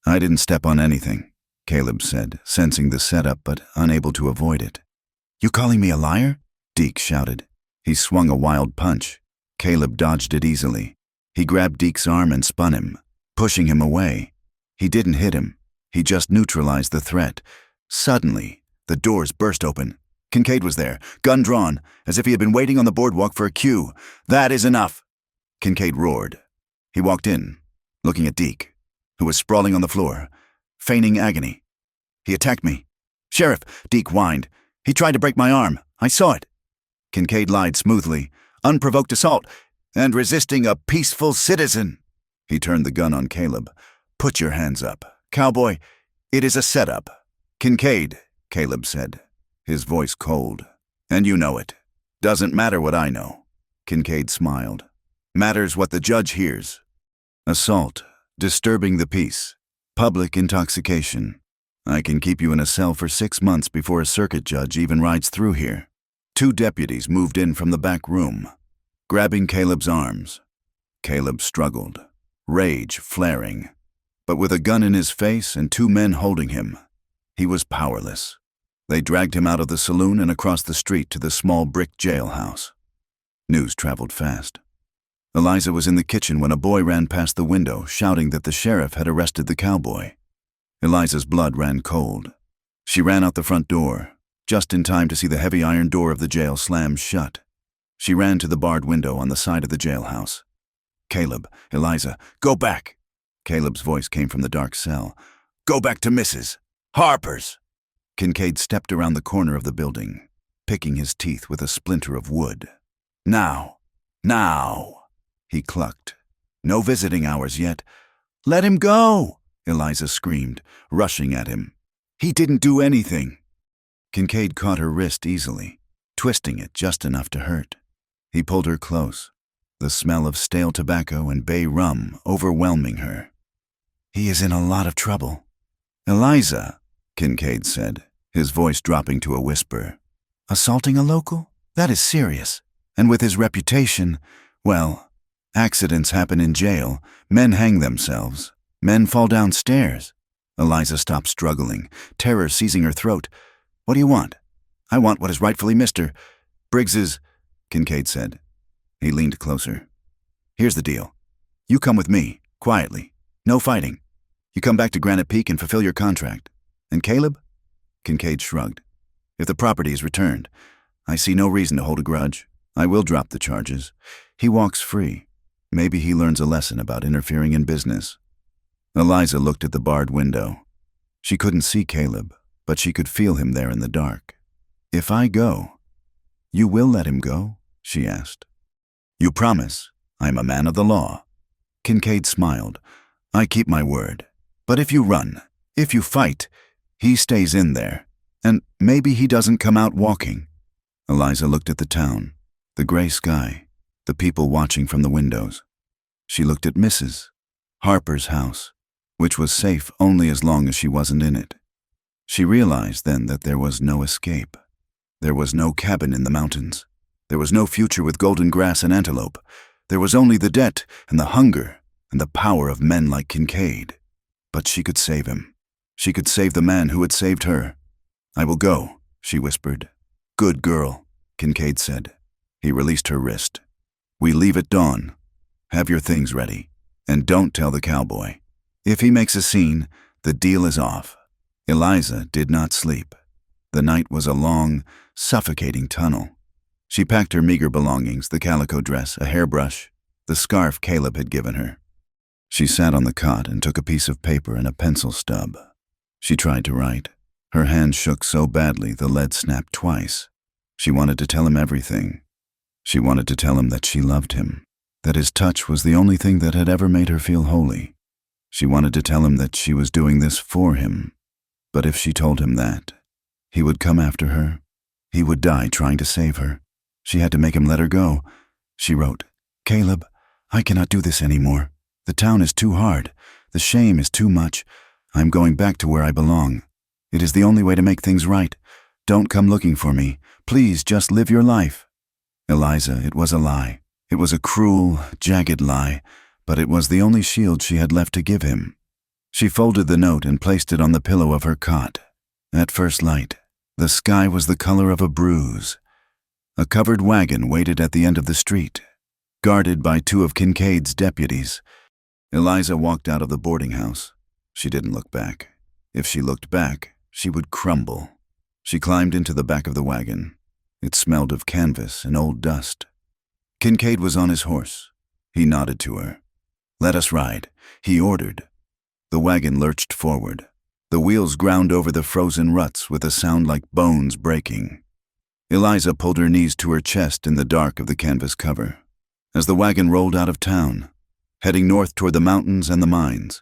"I didn't step on anything," Caleb said, sensing the setup but unable to avoid it. "You calling me a liar?" Deke shouted. He swung a wild punch. Caleb dodged it easily. He grabbed Deke's arm and spun him, pushing him away. He didn't hit him. He just neutralized the threat. Suddenly, the doors burst open. Kincaid was there, gun drawn, as if he had been waiting on the boardwalk for a cue. "That is enough!" Kincaid roared. He walked in, looking at Deke, who was sprawling on the floor, feigning agony. "He attacked me." "Sheriff," Deke whined. "He tried to break my arm. I saw it." Kincaid lied smoothly. "Unprovoked assault, and resisting a peaceful citizen." He turned the gun on Caleb. "Put your hands up. Cowboy, it is a setup." "Kincaid," Caleb said, his voice cold. "And you know it. Doesn't matter what I know." Kincaid smiled. "Matters what the judge hears. Assault, disturbing the peace, public intoxication. I can keep you in a cell for 6 months before a circuit judge even rides through here." 2 deputies moved in from the back room, grabbing Caleb's arms. Caleb struggled, rage flaring. But with a gun in his face and 2 men holding him, he was powerless. They dragged him out of the saloon and across the street to the small brick jailhouse. News traveled fast. Eliza was in the kitchen when a boy ran past the window, shouting that the sheriff had arrested the cowboy. Eliza's blood ran cold. She ran out the front door, just in time to see the heavy iron door of the jail slam shut. She ran to the barred window on the side of the jailhouse. "Caleb, Eliza, go back!" Caleb's voice came from the dark cell. "Go back to Mrs. Harper's!" Kincaid stepped around the corner of the building, picking his teeth with a splinter of wood. Now, he clucked. "No visiting hours yet." "Let him go!" Eliza screamed, rushing at him. "He didn't do anything." Kincaid caught her wrist easily, twisting it just enough to hurt. He pulled her close, the smell of stale tobacco and bay rum overwhelming her. "He is in a lot of trouble." "Eliza," Kincaid said, his voice dropping to a whisper. "Assaulting a local? That is serious. And with his reputation, well, accidents happen in jail. Men hang themselves. Men fall downstairs." Eliza stopped struggling, terror seizing her throat. "What do you want?" "I want what is rightfully Mr. Briggs's," Kincaid said. He leaned closer. "Here's the deal. You come with me, quietly. No fighting. You come back to Granite Peak and fulfill your contract. And Caleb?" Kincaid shrugged. "If the property is returned, I see no reason to hold a grudge. I will drop the charges. He walks free. Maybe he learns a lesson about interfering in business." Eliza looked at the barred window. She couldn't see Caleb, but she could feel him there in the dark. "If I go, you will let him go?" she asked. "You promise? I'm a man of the law." Kincaid smiled. "I keep my word. But if you run, if you fight, he stays in there. And maybe he doesn't come out walking." Eliza looked at the town, the gray sky, the people watching from the windows. She looked at Mrs. Harper's house, which was safe only as long as she wasn't in it. She realized then that there was no escape. There was no cabin in the mountains. There was no future with golden grass and antelope. There was only the debt and the hunger and the power of men like Kincaid. But she could save him. She could save the man who had saved her. "I will go," she whispered. "Good girl," Kincaid said. He released her wrist. "We leave at dawn. Have your things ready. And don't tell the cowboy. If he makes a scene, the deal is off." Eliza did not sleep. The night was a long, suffocating tunnel. She packed her meager belongings, the calico dress, a hairbrush, the scarf Caleb had given her. She sat on the cot and took a piece of paper and a pencil stub. She tried to write. Her hand shook so badly the lead snapped twice. She wanted to tell him everything. She wanted to tell him that she loved him, that his touch was the only thing that had ever made her feel holy. She wanted to tell him that she was doing this for him. But if she told him that, he would come after her. He would die trying to save her. She had to make him let her go. She wrote, "Caleb, I cannot do this anymore. The town is too hard. The shame is too much. I'm going back to where I belong. It is the only way to make things right. Don't come looking for me. Please just live your life." Eliza, it was a lie. It was a cruel, jagged lie, but it was the only shield she had left to give him. She folded the note and placed it on the pillow of her cot. At first light, the sky was the color of a bruise. A covered wagon waited at the end of the street, guarded by two of Kincaid's deputies. Eliza walked out of the boarding house. She didn't look back. If she looked back, she would crumble. She climbed into the back of the wagon. It smelled of canvas and old dust. Kincaid was on his horse. He nodded to her. "Let us ride," he ordered. The wagon lurched forward. The wheels ground over the frozen ruts with a sound like bones breaking. Eliza pulled her knees to her chest in the dark of the canvas cover. As the wagon rolled out of town, heading north toward the mountains and the mines,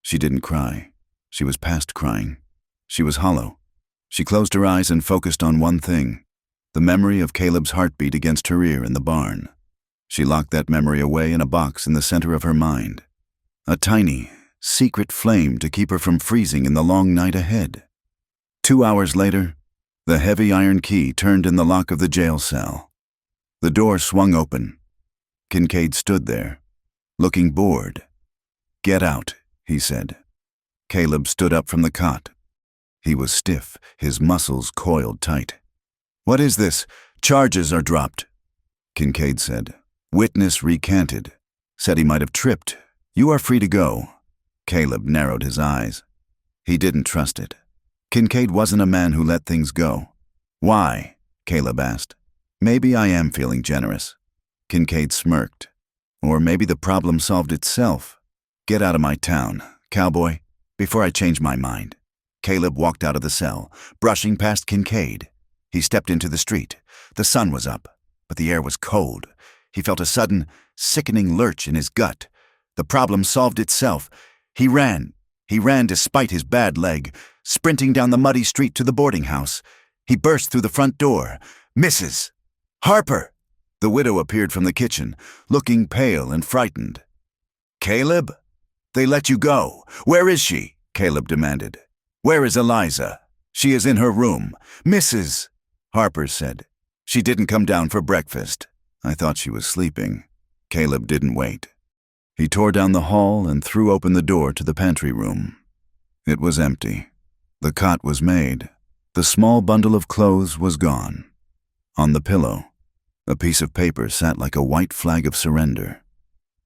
she didn't cry. She was past crying. She was hollow. She closed her eyes and focused on one thing, the memory of Caleb's heartbeat against her ear in the barn. She locked that memory away in a box in the center of her mind. A tiny, secret flame to keep her from freezing in the long night ahead. 2 hours later, the heavy iron key turned in the lock of the jail cell. The door swung open. Kincaid stood there, looking bored. "Get out," he said. Caleb stood up from the cot. He was stiff, his muscles coiled tight. "What is this? Charges are dropped," Kincaid said. "Witness recanted. Said he might have tripped. You are free to go." Caleb narrowed his eyes. He didn't trust it. Kincaid wasn't a man who let things go. "Why?" Caleb asked. "Maybe I am feeling generous." Kincaid smirked. "Or maybe the problem solved itself. Get out of my town, Cowboy, before I change my mind." Caleb walked out of the cell, brushing past Kincaid. He stepped into the street. The sun was up, but the air was cold. He felt a sudden, sickening lurch in his gut. The problem solved itself. He ran. He ran despite his bad leg, sprinting down the muddy street to the boarding house. He burst through the front door. "Mrs. Harper!" The widow appeared from the kitchen, looking pale and frightened. "Caleb? They let you go. Where is she?" Caleb demanded. "Where is Eliza?" "She is in her room." "Mrs. Harper said. She didn't come down for breakfast." "I thought she was sleeping." Caleb didn't wait. He tore down the hall and threw open the door to the pantry room. It was empty. The cot was made. The small bundle of clothes was gone. On the pillow, a piece of paper sat like a white flag of surrender.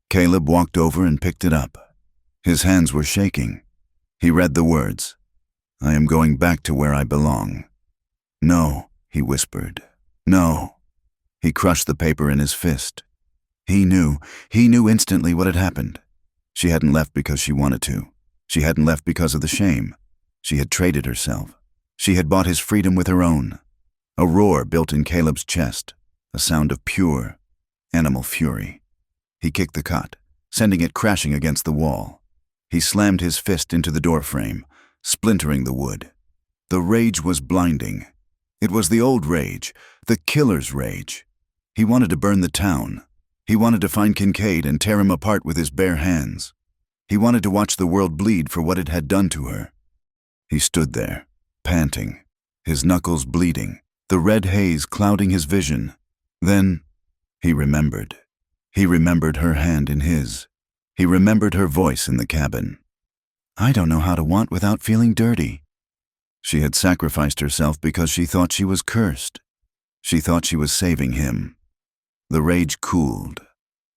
Caleb walked over and picked it up. His hands were shaking. He read the words, "I am going back to where I belong." "No," he whispered. "No." He crushed the paper in his fist. He knew instantly what had happened. She hadn't left because she wanted to. She hadn't left because of the shame. She had traded herself. She had bought his freedom with her own. A roar built in Caleb's chest, a sound of pure, animal fury. He kicked the cot, sending it crashing against the wall. He slammed his fist into the doorframe, splintering the wood. The rage was blinding. It was the old rage, the killer's rage. He wanted to burn the town. He wanted to find Kincaid and tear him apart with his bare hands. He wanted to watch the world bleed for what it had done to her. He stood there, panting, his knuckles bleeding, the red haze clouding his vision. Then he remembered. He remembered her hand in his. He remembered her voice in the cabin. "I don't know how to want without feeling dirty." She had sacrificed herself because she thought she was cursed. She thought she was saving him. The rage cooled,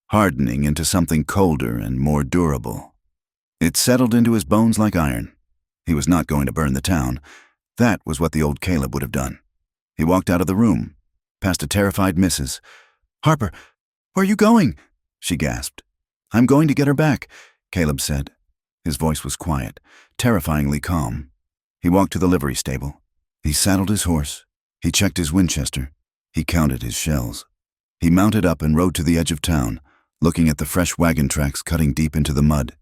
hardening into something colder and more durable. It settled into his bones like iron. He was not going to burn the town. That was what the old Caleb would have done. He walked out of the room, past a terrified Mrs. "Harper, where are you going?" she gasped. "I'm going to get her back," Caleb said. His voice was quiet, terrifyingly calm. He walked to the livery stable. He saddled his horse. He checked his Winchester. He counted his shells. He mounted up and rode to the edge of town, looking at the fresh wagon tracks cutting deep into the mud,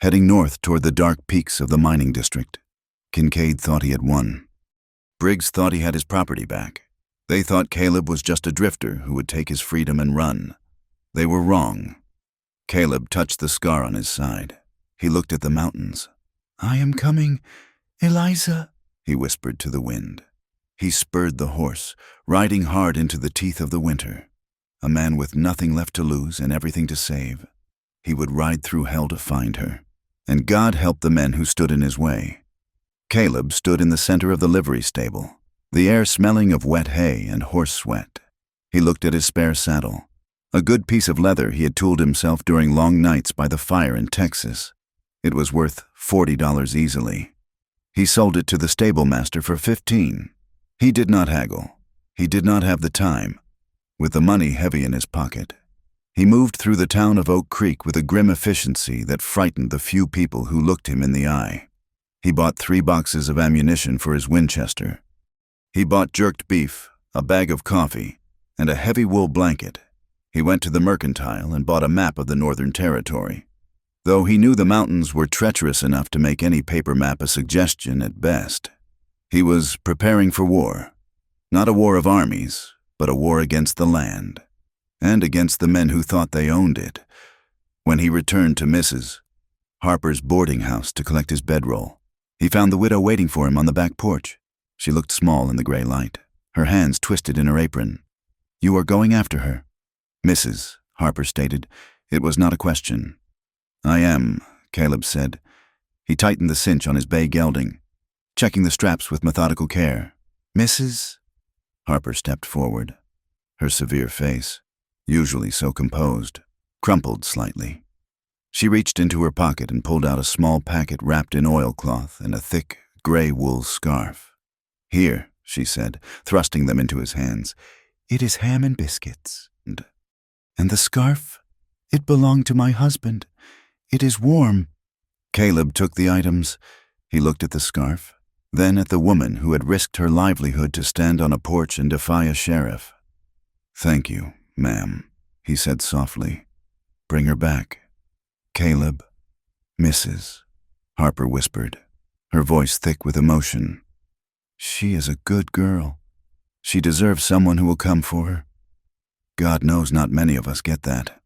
heading north toward the dark peaks of the mining district. Kincaid thought he had won. Briggs thought he had his property back. They thought Caleb was just a drifter who would take his freedom and run. They were wrong. Caleb touched the scar on his side. He looked at the mountains. "I am coming, Eliza," he whispered to the wind. He spurred the horse, riding hard into the teeth of the winter. a man with nothing left to lose and everything to save. He would ride through hell to find her, and God help the men who stood in his way. Caleb stood in the center of the livery stable, the air smelling of wet hay and horse sweat. He looked at his spare saddle, a good piece of leather he had tooled himself during long nights by the fire in Texas. It was worth $40 easily. He sold it to the stable master for $15. He did not haggle. He did not have the time. With the money heavy in his pocket, he moved through the town of Oak Creek with a grim efficiency that frightened the few people who looked him in the eye. He bought 3 boxes of ammunition for his Winchester. He bought jerked beef, a bag of coffee, and a heavy wool blanket. He went to the mercantile and bought a map of the Northern Territory. Though he knew the mountains were treacherous enough to make any paper map a suggestion at best, he was preparing for war. Not a war of armies, but a war against the land, and against the men who thought they owned it. When he returned to Mrs. Harper's boarding house to collect his bedroll, he found the widow waiting for him on the back porch. She looked small in the gray light, her hands twisted in her apron. "You are going after her?" "Mrs." Harper stated. It was not a question. "I am," Caleb said. He tightened the cinch on his bay gelding, checking the straps with methodical care. "Mrs.?" Harper stepped forward. Her severe face, usually so composed, crumpled slightly. She reached into her pocket and pulled out a small packet wrapped in oilcloth and a thick, gray wool scarf. "Here," she said, thrusting them into his hands. "It is ham and biscuits." "And the scarf? It belonged to my husband. It is warm." Caleb took the items. He looked at the scarf, then at the woman who had risked her livelihood to stand on a porch and defy a sheriff. "Thank you, ma'am," he said softly. "Bring her back." "Caleb." "Mrs." Harper whispered, her voice thick with emotion. "She is a good girl. She deserves someone who will come for her. God knows not many of us get that."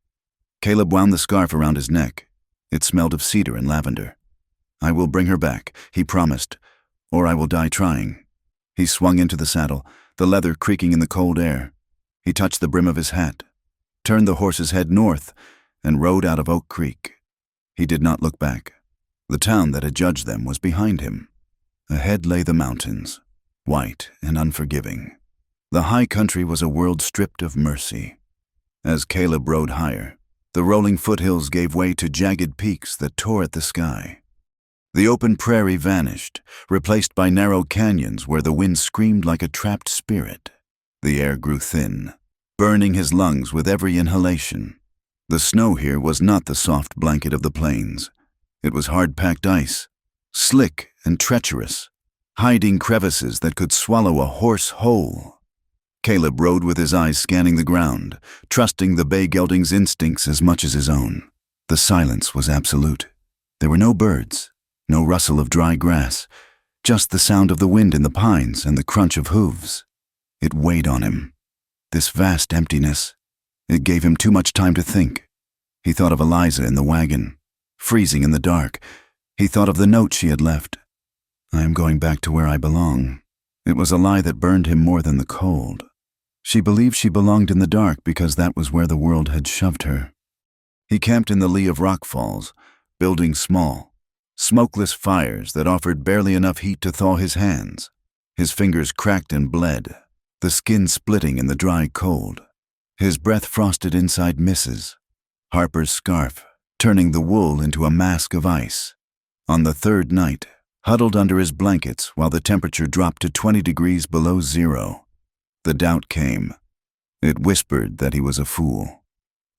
Caleb wound the scarf around his neck. It smelled of cedar and lavender. "I will bring her back," he promised, "or I will die trying." He swung into the saddle, the leather creaking in the cold air. He touched the brim of his hat, turned the horse's head north, and rode out of Oak Creek. He did not look back. The town that had judged them was behind him. Ahead lay the mountains, white and unforgiving. The high country was a world stripped of mercy. As Caleb rode higher, the rolling foothills gave way to jagged peaks that tore at the sky. The open prairie vanished, replaced by narrow canyons where the wind screamed like a trapped spirit. The air grew thin, burning his lungs with every inhalation. The snow here was not the soft blanket of the plains. It was hard-packed ice, slick and treacherous, hiding crevices that could swallow a horse whole. Caleb rode with his eyes scanning the ground, trusting the bay gelding's instincts as much as his own. The silence was absolute. There were no birds, no rustle of dry grass, just the sound of the wind in the pines and the crunch of hooves. It weighed on him. This vast emptiness. It gave him too much time to think. He thought of Eliza in the wagon, freezing in the dark. He thought of the note she had left. "I am going back to where I belong." It was a lie that burned him more than the cold. She believed she belonged in the dark because that was where the world had shoved her. He camped in the lee of rock falls, building small, smokeless fires that offered barely enough heat to thaw his hands. His fingers cracked and bled, the skin splitting in the dry cold. His breath frosted inside Mrs. Harper's scarf, turning the wool into a mask of ice. On the third night, huddled under his blankets while the temperature dropped to 20 degrees below zero, the doubt came. It whispered that he was a fool.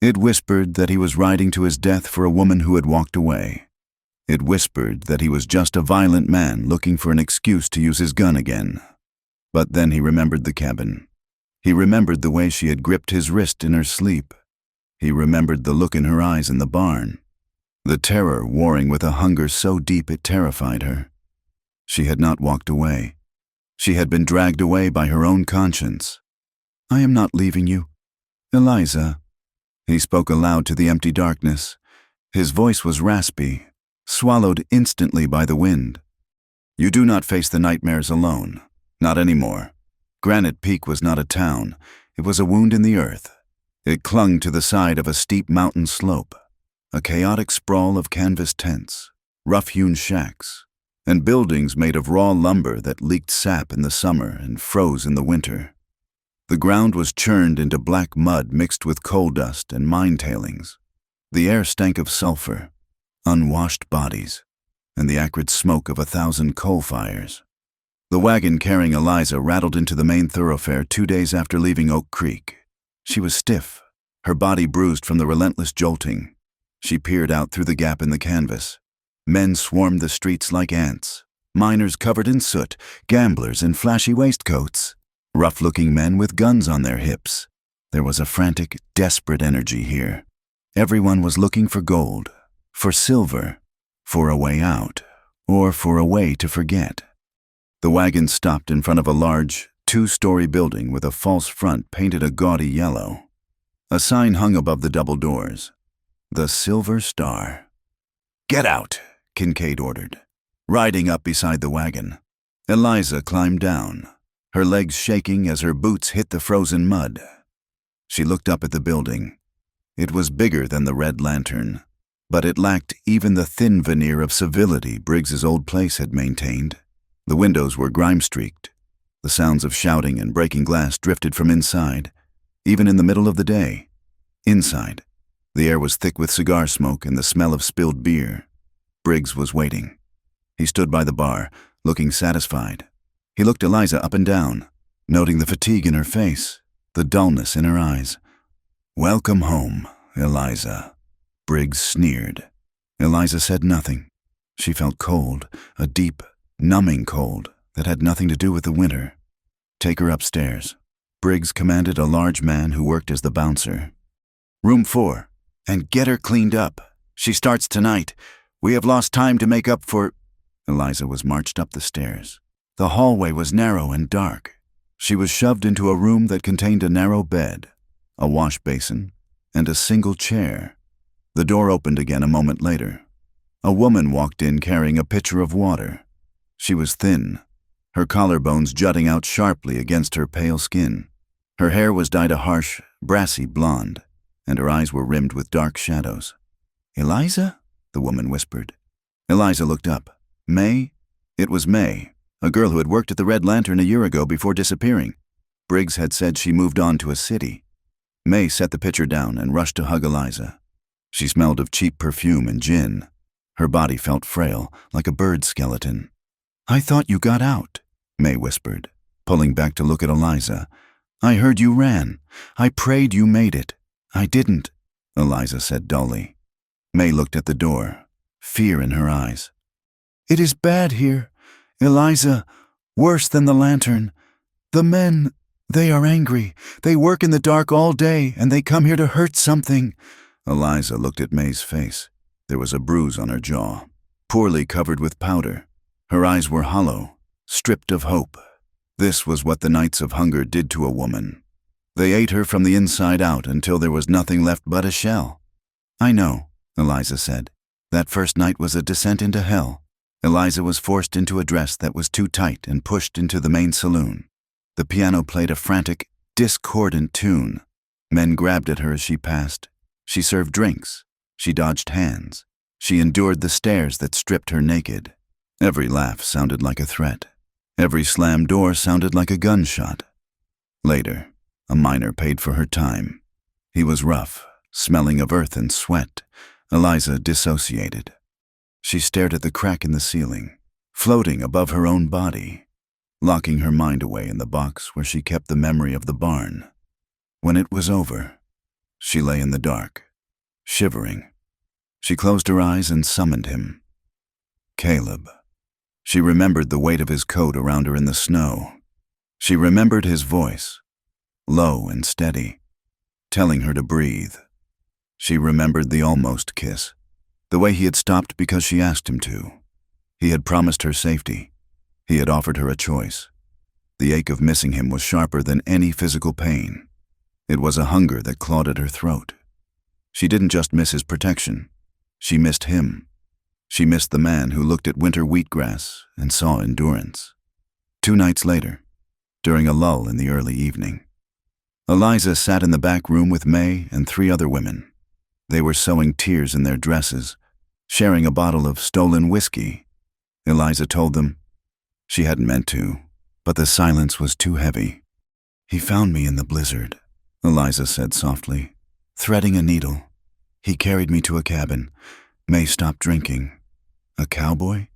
It whispered that he was riding to his death for a woman who had walked away. It whispered that he was just a violent man looking for an excuse to use his gun again. But then he remembered the cabin. He remembered the way she had gripped his wrist in her sleep. He remembered the look in her eyes in the barn, the terror warring with a hunger so deep it terrified her. She had not walked away. She had been dragged away by her own conscience. "I am not leaving you. Eliza." He spoke aloud to the empty darkness. His voice was raspy, swallowed instantly by the wind. "You do not face the nightmares alone. Not anymore. Granite Peak was not a town. It was a wound in the earth. It clung to the side of a steep mountain slope, a chaotic sprawl of canvas tents, rough-hewn shacks, and buildings made of raw lumber that leaked sap in the summer and froze in the winter. The ground was churned into black mud mixed with coal dust and mine tailings. The air stank of sulfur, unwashed bodies, and the acrid smoke of 1,000 coal fires. The wagon carrying Eliza rattled into the main thoroughfare 2 days after leaving Oak Creek. She was stiff, her body bruised from the relentless jolting. She peered out through the gap in the canvas. Men swarmed the streets like ants, miners covered in soot, gamblers in flashy waistcoats, rough-looking men with guns on their hips. There was a frantic, desperate energy here. Everyone was looking for gold, for silver, for a way out, or for a way to forget. The wagon stopped in front of a large, 2-story building with a false front painted a gaudy yellow. A sign hung above the double doors. The Silver Star. "Get out," Kincaid ordered, riding up beside the wagon. Eliza climbed down, her legs shaking as her boots hit the frozen mud. She looked up at the building. It was bigger than the Red Lantern, but it lacked even the thin veneer of civility Briggs's old place had maintained. The windows were grime-streaked. The sounds of shouting and breaking glass drifted from inside, even in the middle of the day. Inside, the air was thick with cigar smoke and the smell of spilled beer. Briggs was waiting. He stood by the bar, looking satisfied. He looked Eliza up and down, noting the fatigue in her face, the dullness in her eyes. "Welcome home, Eliza," Briggs sneered. Eliza said nothing. She felt cold, a deep, numbing cold that had nothing to do with the winter. "Take her upstairs," Briggs commanded a large man who worked as the bouncer. "Room 4, and get her cleaned up. She starts tonight. We have lost time to make up for—" Eliza was marched up the stairs. The hallway was narrow and dark. She was shoved into a room that contained a narrow bed, a wash basin, and a single chair. The door opened again a moment later. A woman walked in carrying a pitcher of water. She was thin, her collarbones jutting out sharply against her pale skin. Her hair was dyed a harsh, brassy blonde, and her eyes were rimmed with dark shadows. "Eliza?" the woman whispered. Eliza looked up. "May?" It was May, a girl who had worked at the Red Lantern a year ago before disappearing. Briggs had said she moved on to a city. May set the pitcher down and rushed to hug Eliza. She smelled of cheap perfume and gin. Her body felt frail, like a bird skeleton. "I thought you got out," May whispered, pulling back to look at Eliza. "I heard you ran. I prayed you made it." "I didn't," Eliza said dully. May looked at the door, fear in her eyes. "It is bad here, Eliza, worse than the Lantern. The men, they are angry. They work in the dark all day, and they come here to hurt something." Eliza looked at May's face. There was a bruise on her jaw, poorly covered with powder. Her eyes were hollow, stripped of hope. This was what the nights of hunger did to a woman. They ate her from the inside out until there was nothing left but a shell. "I know," Eliza said. "That first night was a descent into hell." Eliza was forced into a dress that was too tight and pushed into the main saloon. The piano played a frantic, discordant tune. Men grabbed at her as she passed. She served drinks. She dodged hands. She endured the stares that stripped her naked. Every laugh sounded like a threat. Every slammed door sounded like a gunshot. Later, a miner paid for her time. He was rough, smelling of earth and sweat. Eliza dissociated. She stared at the crack in the ceiling, floating above her own body, locking her mind away in the box where she kept the memory of the barn. When it was over, she lay in the dark, shivering. She closed her eyes and summoned him. Caleb. She remembered the weight of his coat around her in the snow. She remembered his voice, low and steady, telling her to breathe. She remembered the almost kiss, the way he had stopped because she asked him to. He had promised her safety. He had offered her a choice. The ache of missing him was sharper than any physical pain. It was a hunger that clawed at her throat. She didn't just miss his protection. She missed him. She missed the man who looked at winter wheatgrass and saw endurance. 2 nights later, during a lull in the early evening, Eliza sat in the back room with May and 3 other women. They were sewing tears in their dresses, sharing a bottle of stolen whiskey. Eliza told them. She hadn't meant to, but the silence was too heavy. "He found me in the blizzard," Eliza said softly, threading a needle. "He carried me to a cabin. May stopped drinking." "A cowboy?"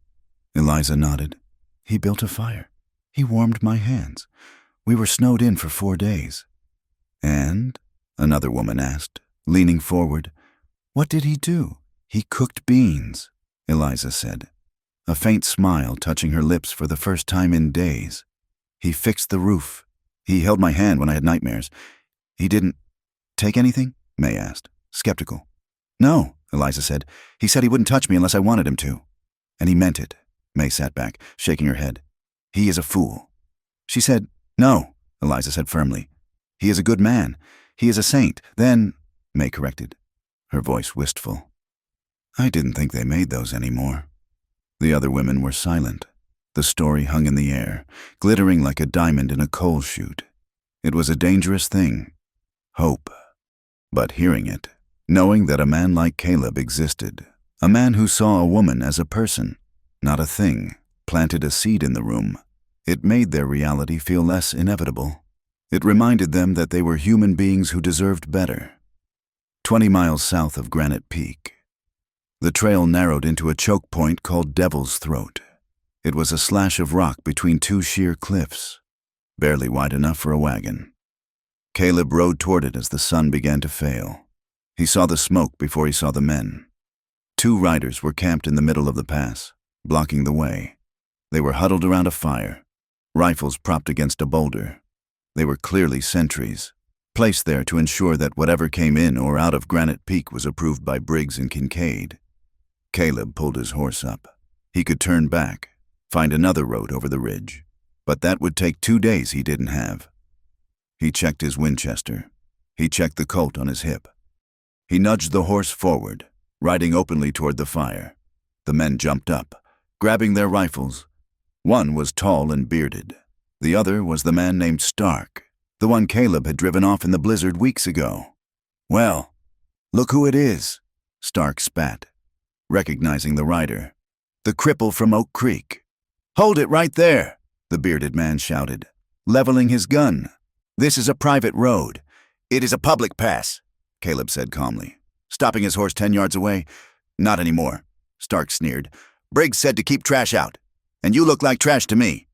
Eliza nodded. "He built a fire. He warmed my hands. We were snowed in for 4 days. "And?" another woman asked, leaning forward. "What did he do?" "He cooked beans," Eliza said, a faint smile touching her lips for the first time in days. "He fixed the roof. He held my hand when I had nightmares. He didn't take anything?" May asked, skeptical. "No," Eliza said. "He said he wouldn't touch me unless I wanted him to." "And he meant it." May sat back, shaking her head. "He is a fool." She said, "No," Eliza said firmly. "He is a good man. He is a saint." "Then," May corrected, her voice wistful, "I didn't think they made those anymore." The other women were silent. The story hung in the air, glittering like a diamond in a coal chute. It was a dangerous thing. Hope. But hearing it, knowing that a man like Caleb existed, a man who saw a woman as a person, not a thing, planted a seed in the room, it made their reality feel less inevitable. It reminded them that they were human beings who deserved better. 20 miles south of Granite Peak, the trail narrowed into a choke point called Devil's Throat. It was a slash of rock between 2 sheer cliffs, barely wide enough for a wagon. Caleb rode toward it as the sun began to fail. He saw the smoke before he saw the men. 2 riders were camped in the middle of the pass, blocking the way. They were huddled around a fire, rifles propped against a boulder. They were clearly sentries, placed there to ensure that whatever came in or out of Granite Peak was approved by Briggs and Kincaid. Caleb pulled his horse up. He could turn back, find another road over the ridge, but that would take 2 days he didn't have. He checked his Winchester. He checked the Colt on his hip. He nudged the horse forward, riding openly toward the fire. The men jumped up, grabbing their rifles. One was tall and bearded. The other was the man named Stark, the one Caleb had driven off in the blizzard weeks ago. "Well, look who it is," Stark spat, recognizing the rider. "The cripple from Oak Creek." "Hold it right there," the bearded man shouted, leveling his gun. "This is a private road." "It is a public pass," Caleb said calmly, stopping his horse 10 yards away. "Not anymore," Stark sneered. "Briggs said to keep trash out, and you look like trash to me.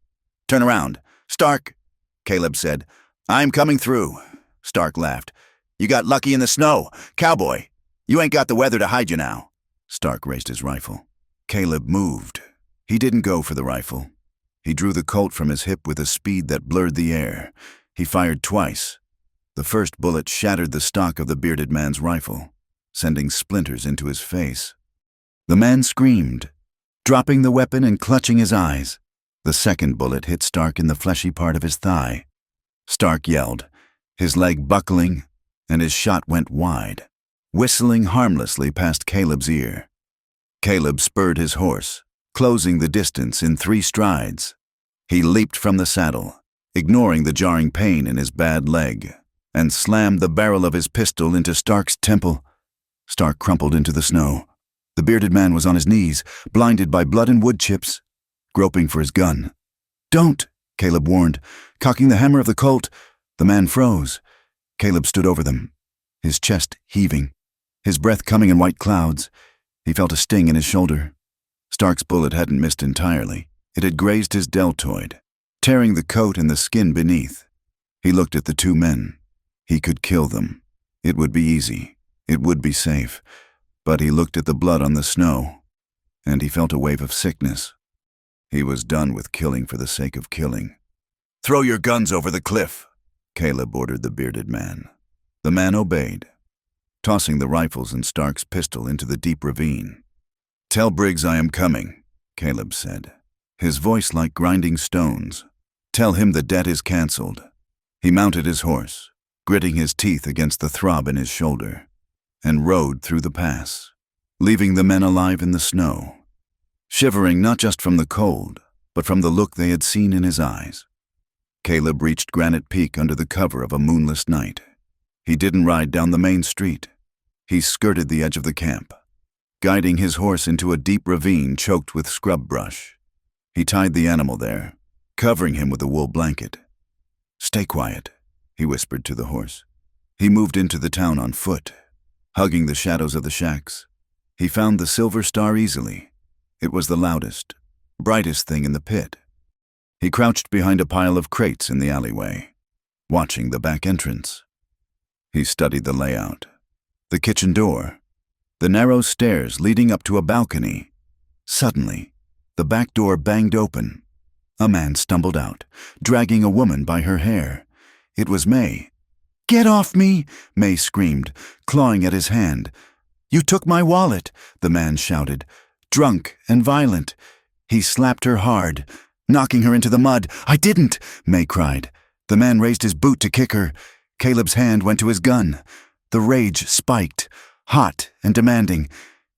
Turn around." "Stark," Caleb said. "I'm coming through." Stark laughed. "You got lucky in the snow. Cowboy, you ain't got the weather to hide you now." Stark raised his rifle. Caleb moved. He didn't go for the rifle. He drew the Colt from his hip with a speed that blurred the air. He fired twice. The first bullet shattered the stock of the bearded man's rifle, sending splinters into his face. The man screamed, dropping the weapon and clutching his eyes. The second bullet hit Stark in the fleshy part of his thigh. Stark yelled, his leg buckling, and his shot went wide, whistling harmlessly past Caleb's ear. Caleb spurred his horse, closing the distance in 3 strides. He leaped from the saddle, ignoring the jarring pain in his bad leg, and slammed the barrel of his pistol into Stark's temple. Stark crumpled into the snow. The bearded man was on his knees, blinded by blood and wood chips, groping for his gun. "Don't," Caleb warned, cocking the hammer of the Colt. The man froze. Caleb stood over them, his chest heaving, his breath coming in white clouds. He felt a sting in his shoulder. Stark's bullet hadn't missed entirely. It had grazed his deltoid, tearing the coat and the skin beneath. He looked at the 2 men. He could kill them. It would be easy. It would be safe. But he looked at the blood on the snow, and he felt a wave of sickness. He was done with killing for the sake of killing. "Throw your guns over the cliff," Caleb ordered the bearded man. The man obeyed, tossing the rifles and Stark's pistol into the deep ravine. "Tell Briggs I am coming," Caleb said, his voice like grinding stones. "Tell him the debt is canceled." He mounted his horse, gritting his teeth against the throb in his shoulder, and rode through the pass, leaving the men alive in the snow, shivering not just from the cold, but from the look they had seen in his eyes. Caleb reached Granite Peak under the cover of a moonless night. He didn't ride down the main street. He skirted the edge of the camp, guiding his horse into a deep ravine choked with scrub brush. He tied the animal there, covering him with a wool blanket. "Stay quiet," he whispered to the horse. He moved into the town on foot, hugging the shadows of the shacks. He found the silver star easily. It was the loudest, brightest thing in the pit. He crouched behind a pile of crates in the alleyway, watching the back entrance. He studied the layout, the kitchen door, the narrow stairs leading up to a balcony. Suddenly, the back door banged open. A man stumbled out, dragging a woman by her hair. It was May. "Get off me!" May screamed, clawing at his hand. "You took my wallet," the man shouted, drunk and violent. He slapped her hard, knocking her into the mud. "I didn't!" May cried. The man raised his boot to kick her. Caleb's hand went to his gun. The rage spiked, hot and demanding.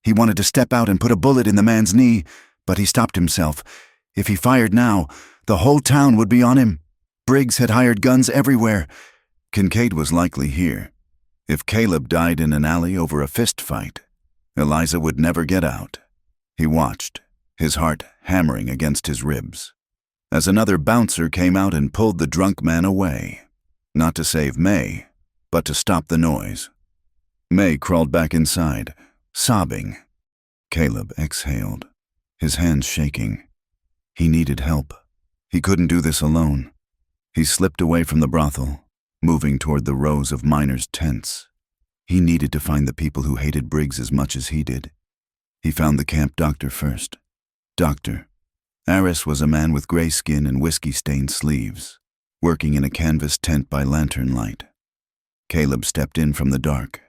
He wanted to step out and put a bullet in the man's knee, but he stopped himself. If he fired now, the whole town would be on him. Briggs had hired guns everywhere. Kincaid was likely here. If Caleb died in an alley over a fist fight, Eliza would never get out. He watched, his heart hammering against his ribs, as another bouncer came out and pulled the drunk man away. Not to save May, but to stop the noise. May crawled back inside, sobbing. Caleb exhaled, his hands shaking. He needed help. He couldn't do this alone. He slipped away from the brothel, moving toward the rows of miners' tents. He needed to find the people who hated Briggs as much as he did. He found the camp doctor first. Doctor. Aris was a man with gray skin and whiskey-stained sleeves, working in a canvas tent by lantern light. Caleb stepped in from the dark.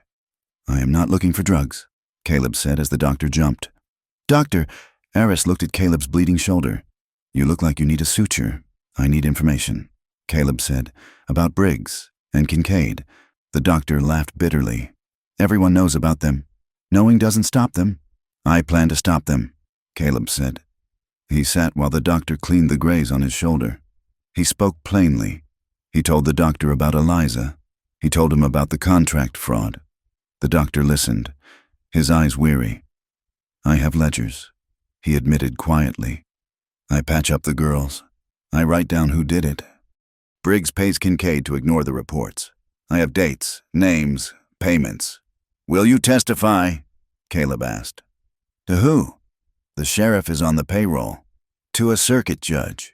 "I am not looking for drugs," Caleb said as the doctor jumped. "Doctor," Aris looked at Caleb's bleeding shoulder. "You look like you need a suture. I need information," Caleb said, "about Briggs and Kincaid." The doctor laughed bitterly. "Everyone knows about them. Knowing doesn't stop them." "I plan to stop them," Caleb said. He sat while the doctor cleaned the graze on his shoulder. He spoke plainly. He told the doctor about Eliza. He told him about the contract fraud. The doctor listened, his eyes weary. "I have ledgers," he admitted quietly. "I patch up the girls. I write down who did it. Briggs pays Kincaid to ignore the reports. I have dates, names, payments. Will you testify?" Caleb asked. "To who?" "The sheriff is on the payroll." "To a circuit judge,"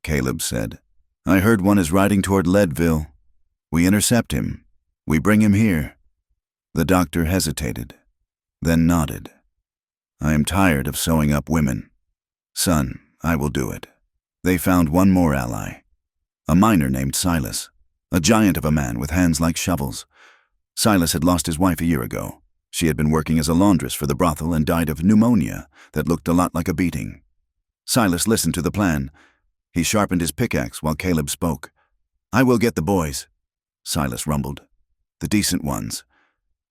Caleb said. "I heard one is riding toward Leadville. We intercept him. We bring him here." The doctor hesitated, then nodded. "I am tired of sewing up women. Son, I will do it." They found one more ally, a miner named Silas, a giant of a man with hands like shovels. Silas had lost his wife a year ago. She had been working as a laundress for the brothel and died of pneumonia that looked a lot like a beating. Silas listened to the plan. He sharpened his pickaxe while Caleb spoke. "I will get the boys," Silas rumbled. "The decent ones.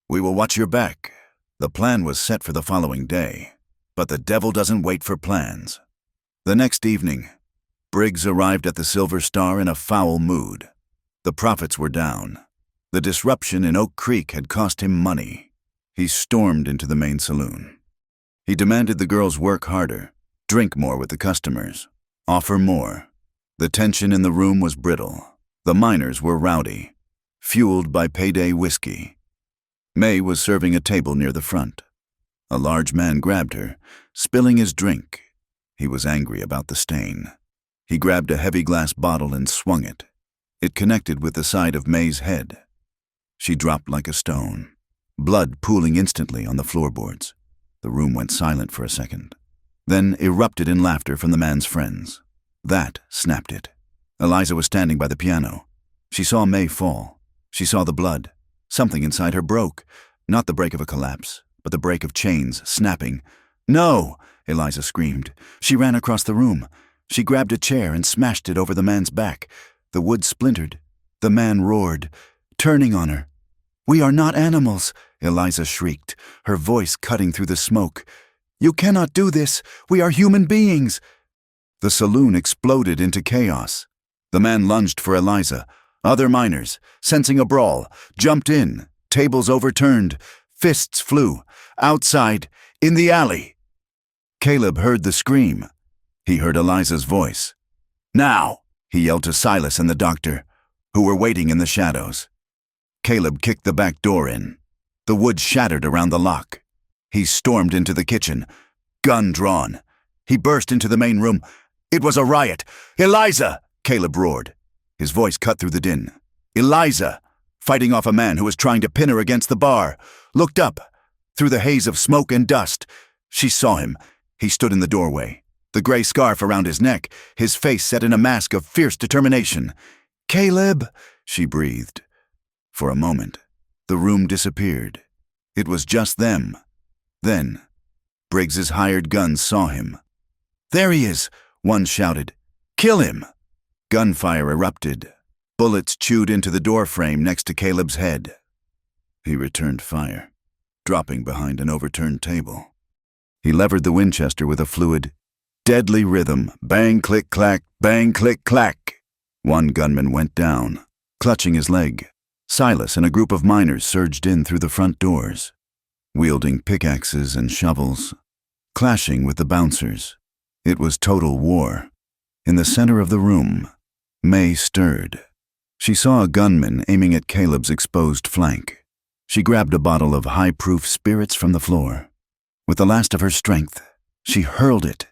We will watch your back." The plan was set for the following day, but the devil doesn't wait for plans. The next evening, Briggs arrived at the Silver Star in a foul mood. The profits were down. The disruption in Oak Creek had cost him money. He stormed into the main saloon. He demanded the girls work harder, drink more with the customers, offer more. The tension in the room was brittle. The miners were rowdy, fueled by payday whiskey. May was serving a table near the front. A large man grabbed her, spilling his drink. He was angry about the stain. He grabbed a heavy glass bottle and swung it. It connected with the side of May's head. She dropped like a stone, blood pooling instantly on the floorboards. The room went silent for a second, then erupted in laughter from the man's friends. That snapped it. Eliza was standing by the piano. She saw May fall. She saw the blood. Something inside her broke. Not the break of a collapse, but the break of chains snapping. "No!" Eliza screamed. She ran across the room. She grabbed a chair and smashed it over the man's back. The wood splintered. The man roared, turning on her. "We are not animals," Eliza shrieked, her voice cutting through the smoke. "You cannot do this. We are human beings." The saloon exploded into chaos. The man lunged for Eliza. Other miners, sensing a brawl, jumped in. Tables overturned. Fists flew. Outside, in the alley. Caleb heard the scream. He heard Eliza's voice. "Now!" he yelled to Silas and the doctor, who were waiting in the shadows. Caleb kicked the back door in. The wood shattered around the lock. He stormed into the kitchen, gun drawn. He burst into the main room. It was a riot. "Eliza!" Caleb roared. His voice cut through the din. Eliza, fighting off a man who was trying to pin her against the bar, looked up. Through the haze of smoke and dust, she saw him. He stood in the doorway, the gray scarf around his neck, his face set in a mask of fierce determination. "Caleb," she breathed. For a moment, the room disappeared. It was just them. Then, Briggs's hired guns saw him. "There he is," one shouted. "Kill him!" Gunfire erupted. Bullets chewed into the doorframe next to Caleb's head. He returned fire, dropping behind an overturned table. He levered the Winchester with a fluid, deadly rhythm. Bang, click, clack, bang, click, clack. One gunman went down, clutching his leg. Silas and a group of miners surged in through the front doors, wielding pickaxes and shovels, clashing with the bouncers. It was total war. In the center of the room, May stirred. She saw a gunman aiming at Caleb's exposed flank. She grabbed a bottle of high-proof spirits from the floor. With the last of her strength, she hurled it.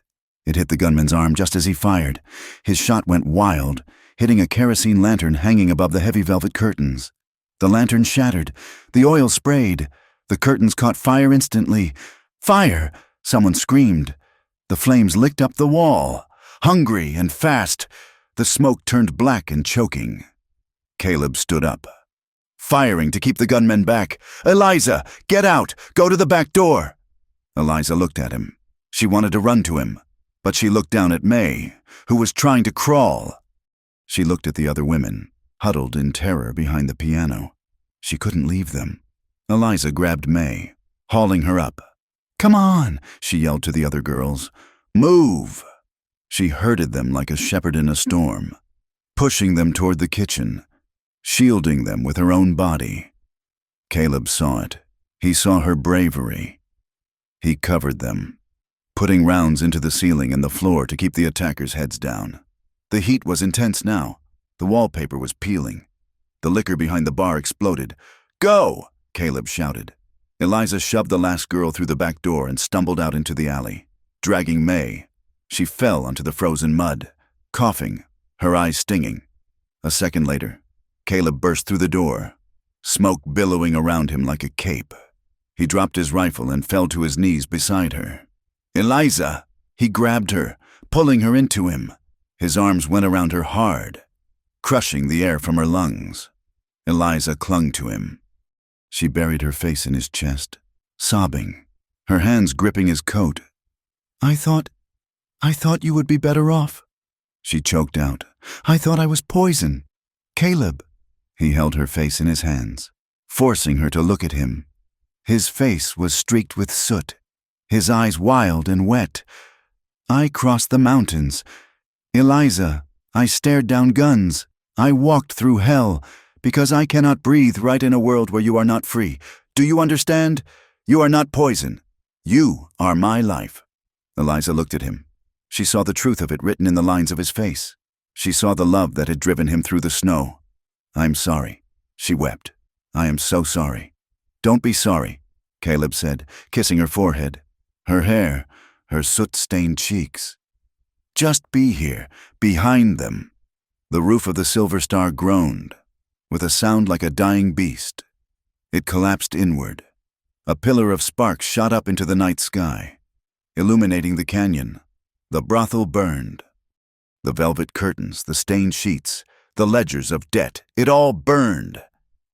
It hit the gunman's arm just as he fired. His shot went wild, hitting a kerosene lantern hanging above the heavy velvet curtains. The lantern shattered. The oil sprayed. The curtains caught fire instantly. "Fire!" someone screamed. The flames licked up the wall, hungry and fast. The smoke turned black and choking. Caleb stood up, firing to keep the gunmen back. "Eliza, get out! Go to the back door!" Eliza looked at him. She wanted to run to him, but she looked down at May, who was trying to crawl. She looked at the other women, huddled in terror behind the piano. She couldn't leave them. Eliza grabbed May, hauling her up. "Come on," she yelled to the other girls. "Move!" She herded them like a shepherd in a storm, pushing them toward the kitchen, shielding them with her own body. Caleb saw it. He saw her bravery. He covered them, putting rounds into the ceiling and the floor to keep the attackers' heads down. The heat was intense now. The wallpaper was peeling. The liquor behind the bar exploded. "Go!" Caleb shouted. Eliza shoved the last girl through the back door and stumbled out into the alley, dragging May. She fell onto the frozen mud, coughing, her eyes stinging. A second later, Caleb burst through the door, smoke billowing around him like a cape. He dropped his rifle and fell to his knees beside her. "Eliza!" He grabbed her, pulling her into him. His arms went around her hard, crushing the air from her lungs. Eliza clung to him. She buried her face in his chest, sobbing, her hands gripping his coat. I thought you would be better off," she choked out. "I thought I was poison. Caleb." He held her face in his hands, forcing her to look at him. His face was streaked with soot, his eyes wild and wet. "I crossed the mountains. Eliza, I stared down guns. I walked through hell, because I cannot breathe right in a world where you are not free. Do you understand? You are not poison. You are my life." Eliza looked at him. She saw the truth of it written in the lines of his face. She saw the love that had driven him through the snow. "I'm sorry," she wept. "I am so sorry." "Don't be sorry," Caleb said, kissing her forehead, her hair, her soot-stained cheeks. "Just be here, behind them." The roof of the Silver Star groaned, with a sound like a dying beast. It collapsed inward. A pillar of sparks shot up into the night sky, illuminating the canyon. The brothel burned. The velvet curtains, the stained sheets, the ledgers of debt, it all burned.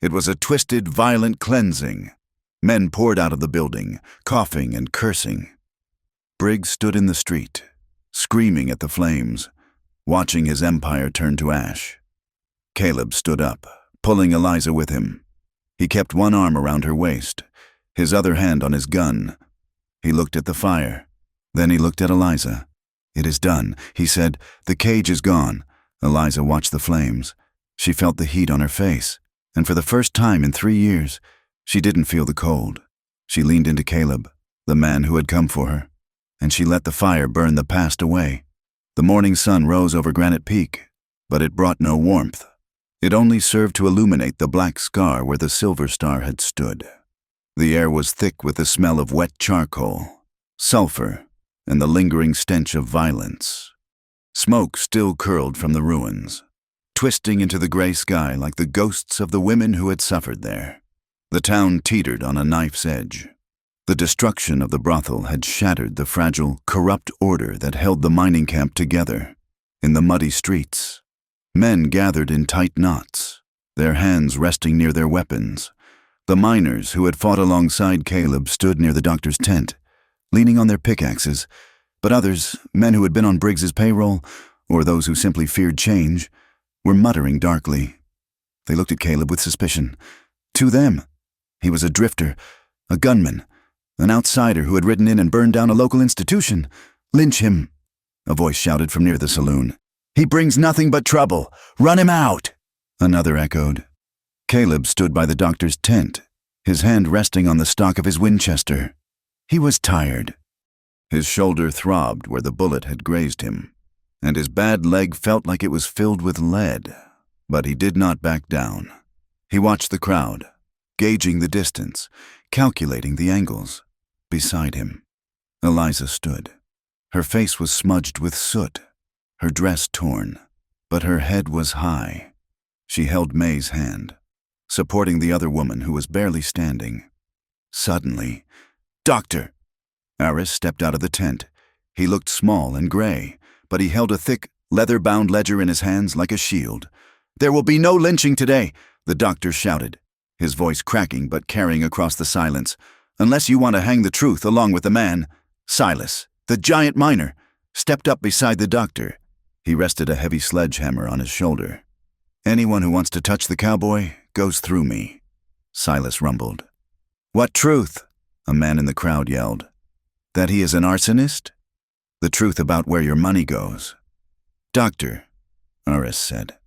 It was a twisted, violent cleansing. Men poured out of the building, coughing and cursing. Briggs stood in the street, screaming at the flames, watching his empire turn to ash. Caleb stood up, pulling Eliza with him. He kept one arm around her waist, his other hand on his gun. He looked at the fire. Then he looked at Eliza. "It is done," he said. "The cage is gone. Eliza watched the flames. She felt the heat on her face, and for the first time in 3 years, she didn't feel the cold. She leaned into Caleb, the man who had come for her, and she let the fire burn the past away. The morning sun rose over Granite Peak, but it brought no warmth. It only served to illuminate the black scar where the silver star had stood. The air was thick with the smell of wet charcoal, sulfur, and the lingering stench of violence. Smoke still curled from the ruins, twisting into the gray sky like the ghosts of the women who had suffered there. The town teetered on a knife's edge. The destruction of the brothel had shattered the fragile, corrupt order that held the mining camp together. In the muddy streets, men gathered in tight knots, their hands resting near their weapons. The miners who had fought alongside Caleb stood near the doctor's tent, leaning on their pickaxes, but others, men who had been on Briggs's payroll, or those who simply feared change, were muttering darkly. They looked at Caleb with suspicion. To them, he was a drifter, a gunman, an outsider who had ridden in and burned down a local institution. Lynch him, a voice shouted from near the saloon. He brings nothing but trouble. Run him out, another echoed. Caleb stood by the doctor's tent, his hand resting on the stock of his Winchester. He was tired. His shoulder throbbed where the bullet had grazed him, and his bad leg felt like it was filled with lead, but he did not back down. He watched the crowd, gauging the distance, calculating the angles. Beside him, Eliza stood. Her face was smudged with soot, her dress torn, but her head was high. She held May's hand, supporting the other woman who was barely standing. Suddenly, "Doctor!" Aris stepped out of the tent. He looked small and gray, but he held a thick, leather-bound ledger in his hands like a shield. "There will be no lynching today," the doctor shouted, his voice cracking but carrying across the silence. "Unless you want to hang the truth along with the man." Silas, the giant miner, stepped up beside the doctor. He rested a heavy sledgehammer on his shoulder. "Anyone who wants to touch the cowboy goes through me," Silas rumbled. "What truth?" a man in the crowd yelled. "That he is an arsonist? The truth about where your money goes." "Doctor," Aris said.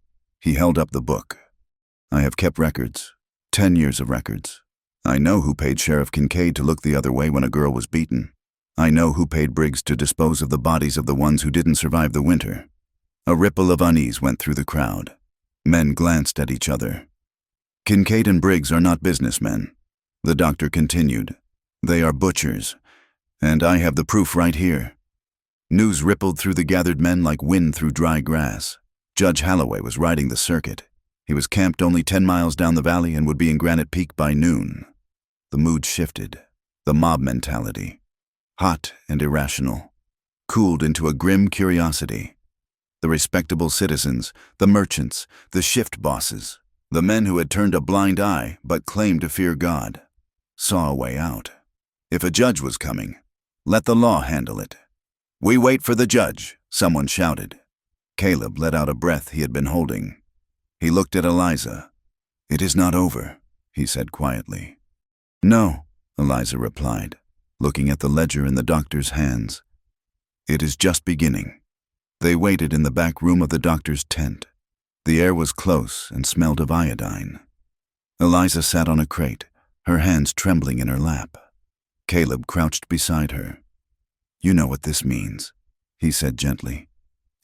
He held up the book. "I have kept records, 10 years of records. I know who paid Sheriff Kincaid to look the other way when a girl was beaten. I know who paid Briggs to dispose of the bodies of the ones who didn't survive the winter." A ripple of unease went through the crowd. Men glanced at each other. "Kincaid and Briggs are not businessmen," the doctor continued. "They are butchers, and I have the proof right here." News rippled through the gathered men like wind through dry grass. Judge Halloway was riding the circuit. He was camped only 10 miles down the valley and would be in Granite Peak by noon. The mood shifted. The mob mentality, hot and irrational, cooled into a grim curiosity. The respectable citizens, the merchants, the shift bosses, the men who had turned a blind eye but claimed to fear God, saw a way out. If a judge was coming, let the law handle it. "We wait for the judge," someone shouted. Caleb let out a breath he had been holding. He looked at Eliza. "It is not over," he said quietly. "No," Eliza replied, looking at the ledger in the doctor's hands. "It is just beginning." They waited in the back room of the doctor's tent. The air was close and smelled of iodine. Eliza sat on a crate, her hands trembling in her lap. Caleb crouched beside her. "You know what this means," he said gently.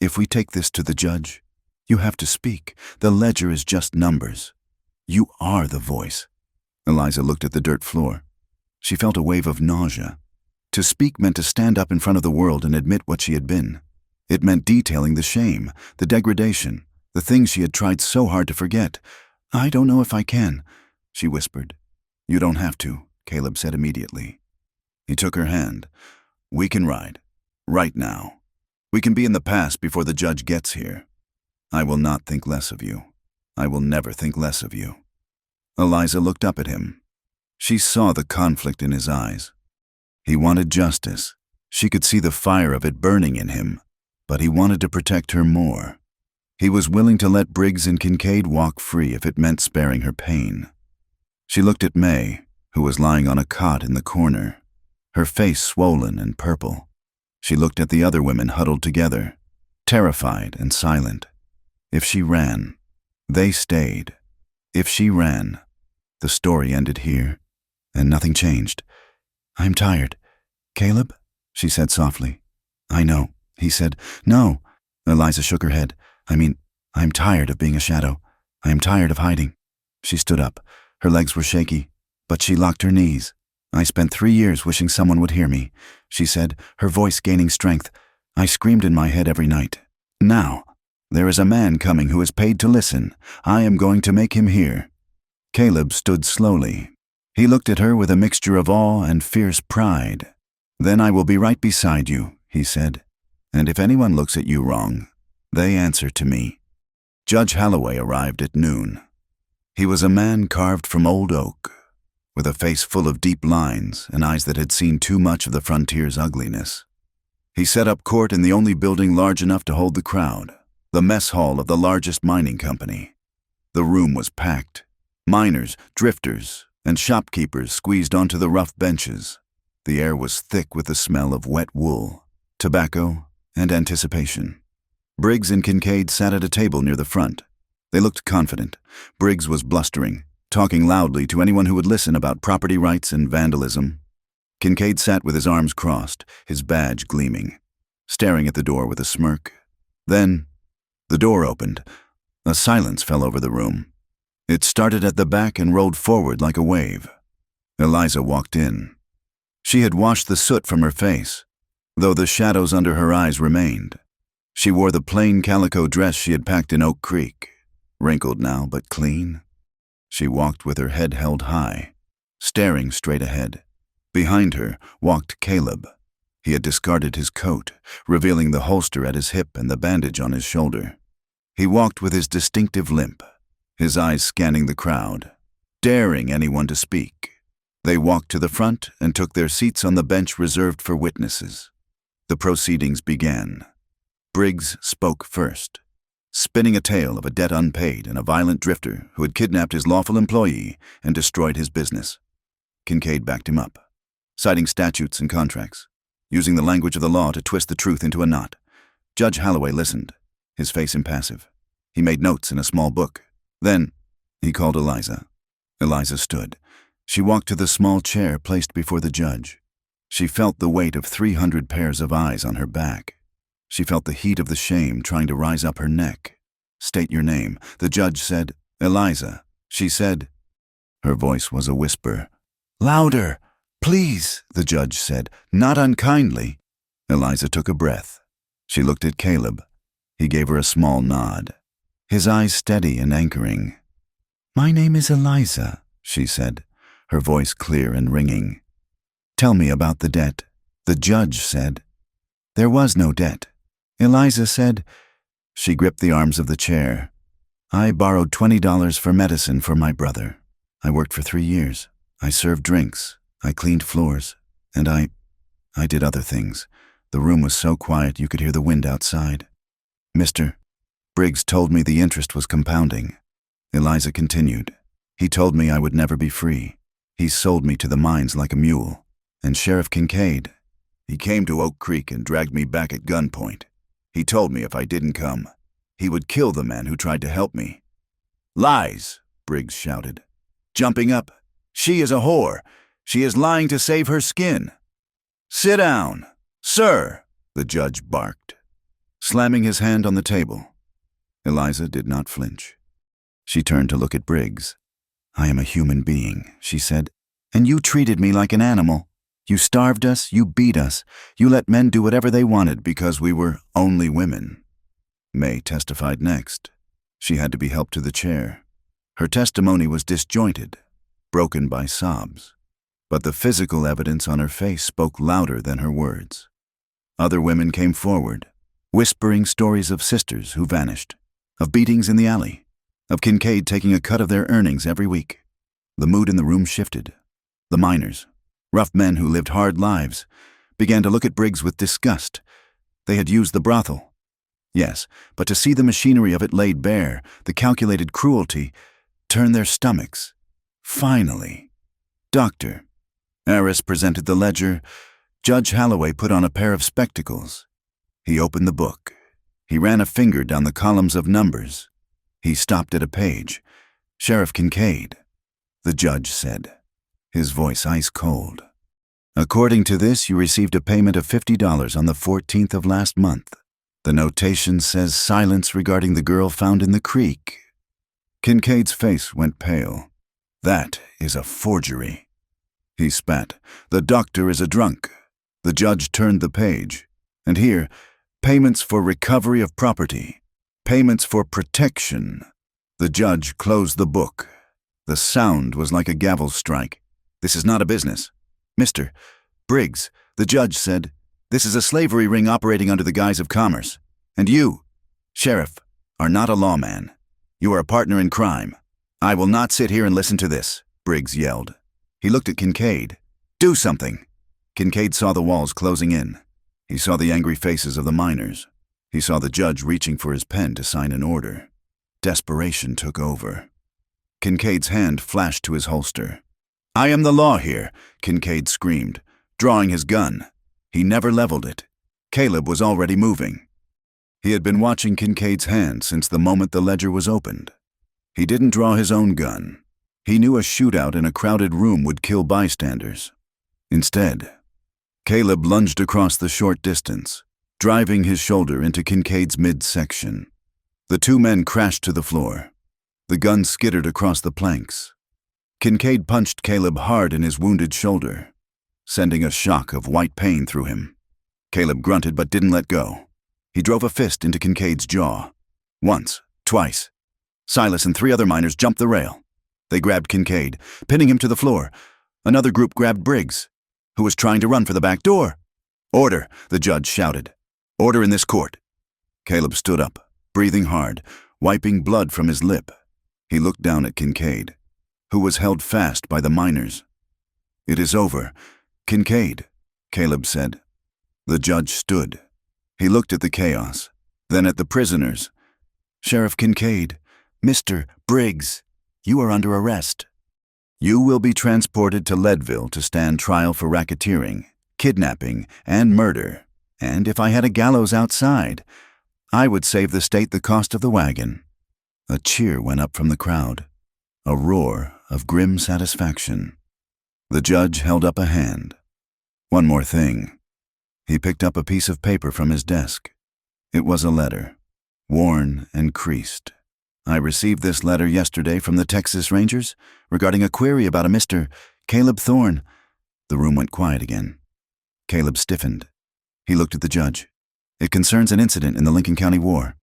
"If we take this to the judge, you have to speak. The ledger is just numbers. You are the voice." Eliza looked at the dirt floor. She felt a wave of nausea. To speak meant to stand up in front of the world and admit what she had been. It meant detailing the shame, the degradation, the things she had tried so hard to forget. "I don't know if I can," she whispered. "You don't have to," Caleb said immediately. He took her hand. "We can ride. Right now. We can be in the past before the judge gets here. I will not think less of you. I will never think less of you." Eliza looked up at him. She saw the conflict in his eyes. He wanted justice. She could see the fire of it burning in him, but he wanted to protect her more. He was willing to let Briggs and Kincaid walk free if it meant sparing her pain. She looked at May, who was lying on a cot in the corner, her face swollen and purple. She looked at the other women huddled together, terrified and silent. If she ran, they stayed. If she ran, the story ended here, and nothing changed. "I'm tired. Caleb?" she said softly. "I know," he said. "No." Eliza shook her head. I'm tired of being a shadow. I am tired of hiding." She stood up. Her legs were shaky, but she locked her knees. "I spent 3 years wishing someone would hear me," she said, her voice gaining strength. "I screamed in my head every night. Now, there is a man coming who is paid to listen. I am going to make him hear." Caleb stood slowly. He looked at her with a mixture of awe and fierce pride. "Then I will be right beside you," he said. "And if anyone looks at you wrong, they answer to me." Judge Holloway arrived at noon. He was a man carved from old oak, with a face full of deep lines and eyes that had seen too much of the frontier's ugliness. He set up court in the only building large enough to hold the crowd, the mess hall of the largest mining company. The room was packed. Miners, drifters, and shopkeepers squeezed onto the rough benches. The air was thick with the smell of wet wool, tobacco, and anticipation. Briggs and Kincaid sat at a table near the front. They looked confident. Briggs was blustering, talking loudly to anyone who would listen about property rights and vandalism. Kincaid sat with his arms crossed, his badge gleaming, staring at the door with a smirk. Then, the door opened. A silence fell over the room. It started at the back and rolled forward like a wave. Eliza walked in. She had washed the soot from her face, though the shadows under her eyes remained. She wore the plain calico dress she had packed in Oak Creek, wrinkled now but clean. She walked with her head held high, staring straight ahead. Behind her walked Caleb. He had discarded his coat, revealing the holster at his hip and the bandage on his shoulder. He walked with his distinctive limp, his eyes scanning the crowd, daring anyone to speak. They walked to the front and took their seats on the bench reserved for witnesses. The proceedings began. Briggs spoke first, spinning a tale of a debt unpaid and a violent drifter who had kidnapped his lawful employee and destroyed his business. Kincaid backed him up, citing statutes and contracts, using the language of the law to twist the truth into a knot. Judge Holloway listened, his face impassive. He made notes in a small book. Then, he called Eliza. Eliza stood. She walked to the small chair placed before the judge. She felt the weight of 300 pairs of eyes on her back. She felt the heat of the shame trying to rise up her neck. "State your name," the judge said. "Eliza," she said. Her voice was a whisper. "Louder, please," the judge said, not unkindly. Eliza took a breath. She looked at Caleb. He gave her a small nod, his eyes steady and anchoring. "My name is Eliza," she said, her voice clear and ringing. "Tell me about the debt," the judge said. "There was no debt," Eliza said. She gripped the arms of the chair. "I borrowed $20 for medicine for my brother. I worked for 3 years. I served drinks. I cleaned floors. And I did other things. The room was so quiet you could hear the wind outside. Mr. Briggs told me the interest was compounding." Eliza continued. "He told me I would never be free. He sold me to the mines like a mule. And Sheriff Kincaid, he came to Oak Creek and dragged me back at gunpoint. He told me if I didn't come, he would kill the man who tried to help me." "Lies," Briggs shouted, jumping up. "She is a whore. She is lying to save her skin." "Sit down, sir," the judge barked, slamming his hand on the table. Eliza did not flinch. She turned to look at Briggs. "I am a human being," she said, "and you treated me like an animal. You starved us, you beat us, you let men do whatever they wanted because we were only women." May testified next. She had to be helped to the chair. Her testimony was disjointed, broken by sobs, but the physical evidence on her face spoke louder than her words. Other women came forward, whispering stories of sisters who vanished, of beatings in the alley, of Kincaid taking a cut of their earnings every week. The mood in the room shifted. The miners, rough men who lived hard lives, began to look at Briggs with disgust. They had used the brothel. Yes, but to see the machinery of it laid bare, the calculated cruelty, turned their stomachs. Finally, Dr. Aris presented the ledger. Judge Holloway put on a pair of spectacles. He opened the book. He ran a finger down the columns of numbers. He stopped at a page. Sheriff Kincaid, the judge said, his voice ice cold. According to this, you received a payment of $50 on the 14th of last month. The notation says silence regarding the girl found in the creek. Kincaid's face went pale. That is a forgery. He spat. The doctor is a drunk. The judge turned the page. And here, payments for recovery of property. Payments for protection. The judge closed the book. The sound was like a gavel strike. This is not a business. Mr. Briggs, the judge said, this is a slavery ring operating under the guise of commerce. And you, Sheriff, are not a lawman. You are a partner in crime. I will not sit here and listen to this, Briggs yelled. He looked at Kincaid. Do something. Kincaid saw the walls closing in. He saw the angry faces of the miners. He saw the judge reaching for his pen to sign an order. Desperation took over. Kincaid's hand flashed to his holster. I am the law here, Kincaid screamed, drawing his gun. He never leveled it. Caleb was already moving. He had been watching Kincaid's hand since the moment the ledger was opened. He didn't draw his own gun. He knew a shootout in a crowded room would kill bystanders. Instead, Caleb lunged across the short distance, driving his shoulder into Kincaid's midsection. The two men crashed to the floor. The gun skittered across the planks. Kincaid punched Caleb hard in his wounded shoulder, sending a shock of white pain through him. Caleb grunted but didn't let go. He drove a fist into Kincaid's jaw. Once, twice. Silas and 3 other miners jumped the rail. They grabbed Kincaid, pinning him to the floor. Another group grabbed Briggs, who was trying to run for the back door. Order, the judge shouted. Order in this court. Caleb stood up, breathing hard, wiping blood from his lip. He looked down at Kincaid, who was held fast by the miners. It is over. Kincaid, Caleb said. The judge stood. He looked at the chaos, then at the prisoners. Sheriff Kincaid, Mr. Briggs, you are under arrest. You will be transported to Leadville to stand trial for racketeering, kidnapping, and murder. And if I had a gallows outside, I would save the state the cost of the wagon. A cheer went up from the crowd, a roar of grim satisfaction. The judge held up a hand. One more thing. He picked up a piece of paper from his desk. It was a letter, worn and creased. I received this letter yesterday from the Texas Rangers regarding a query about a Mr. Caleb Thorne. The room went quiet again. Caleb stiffened. He looked at the judge. It concerns an incident in the Lincoln County War.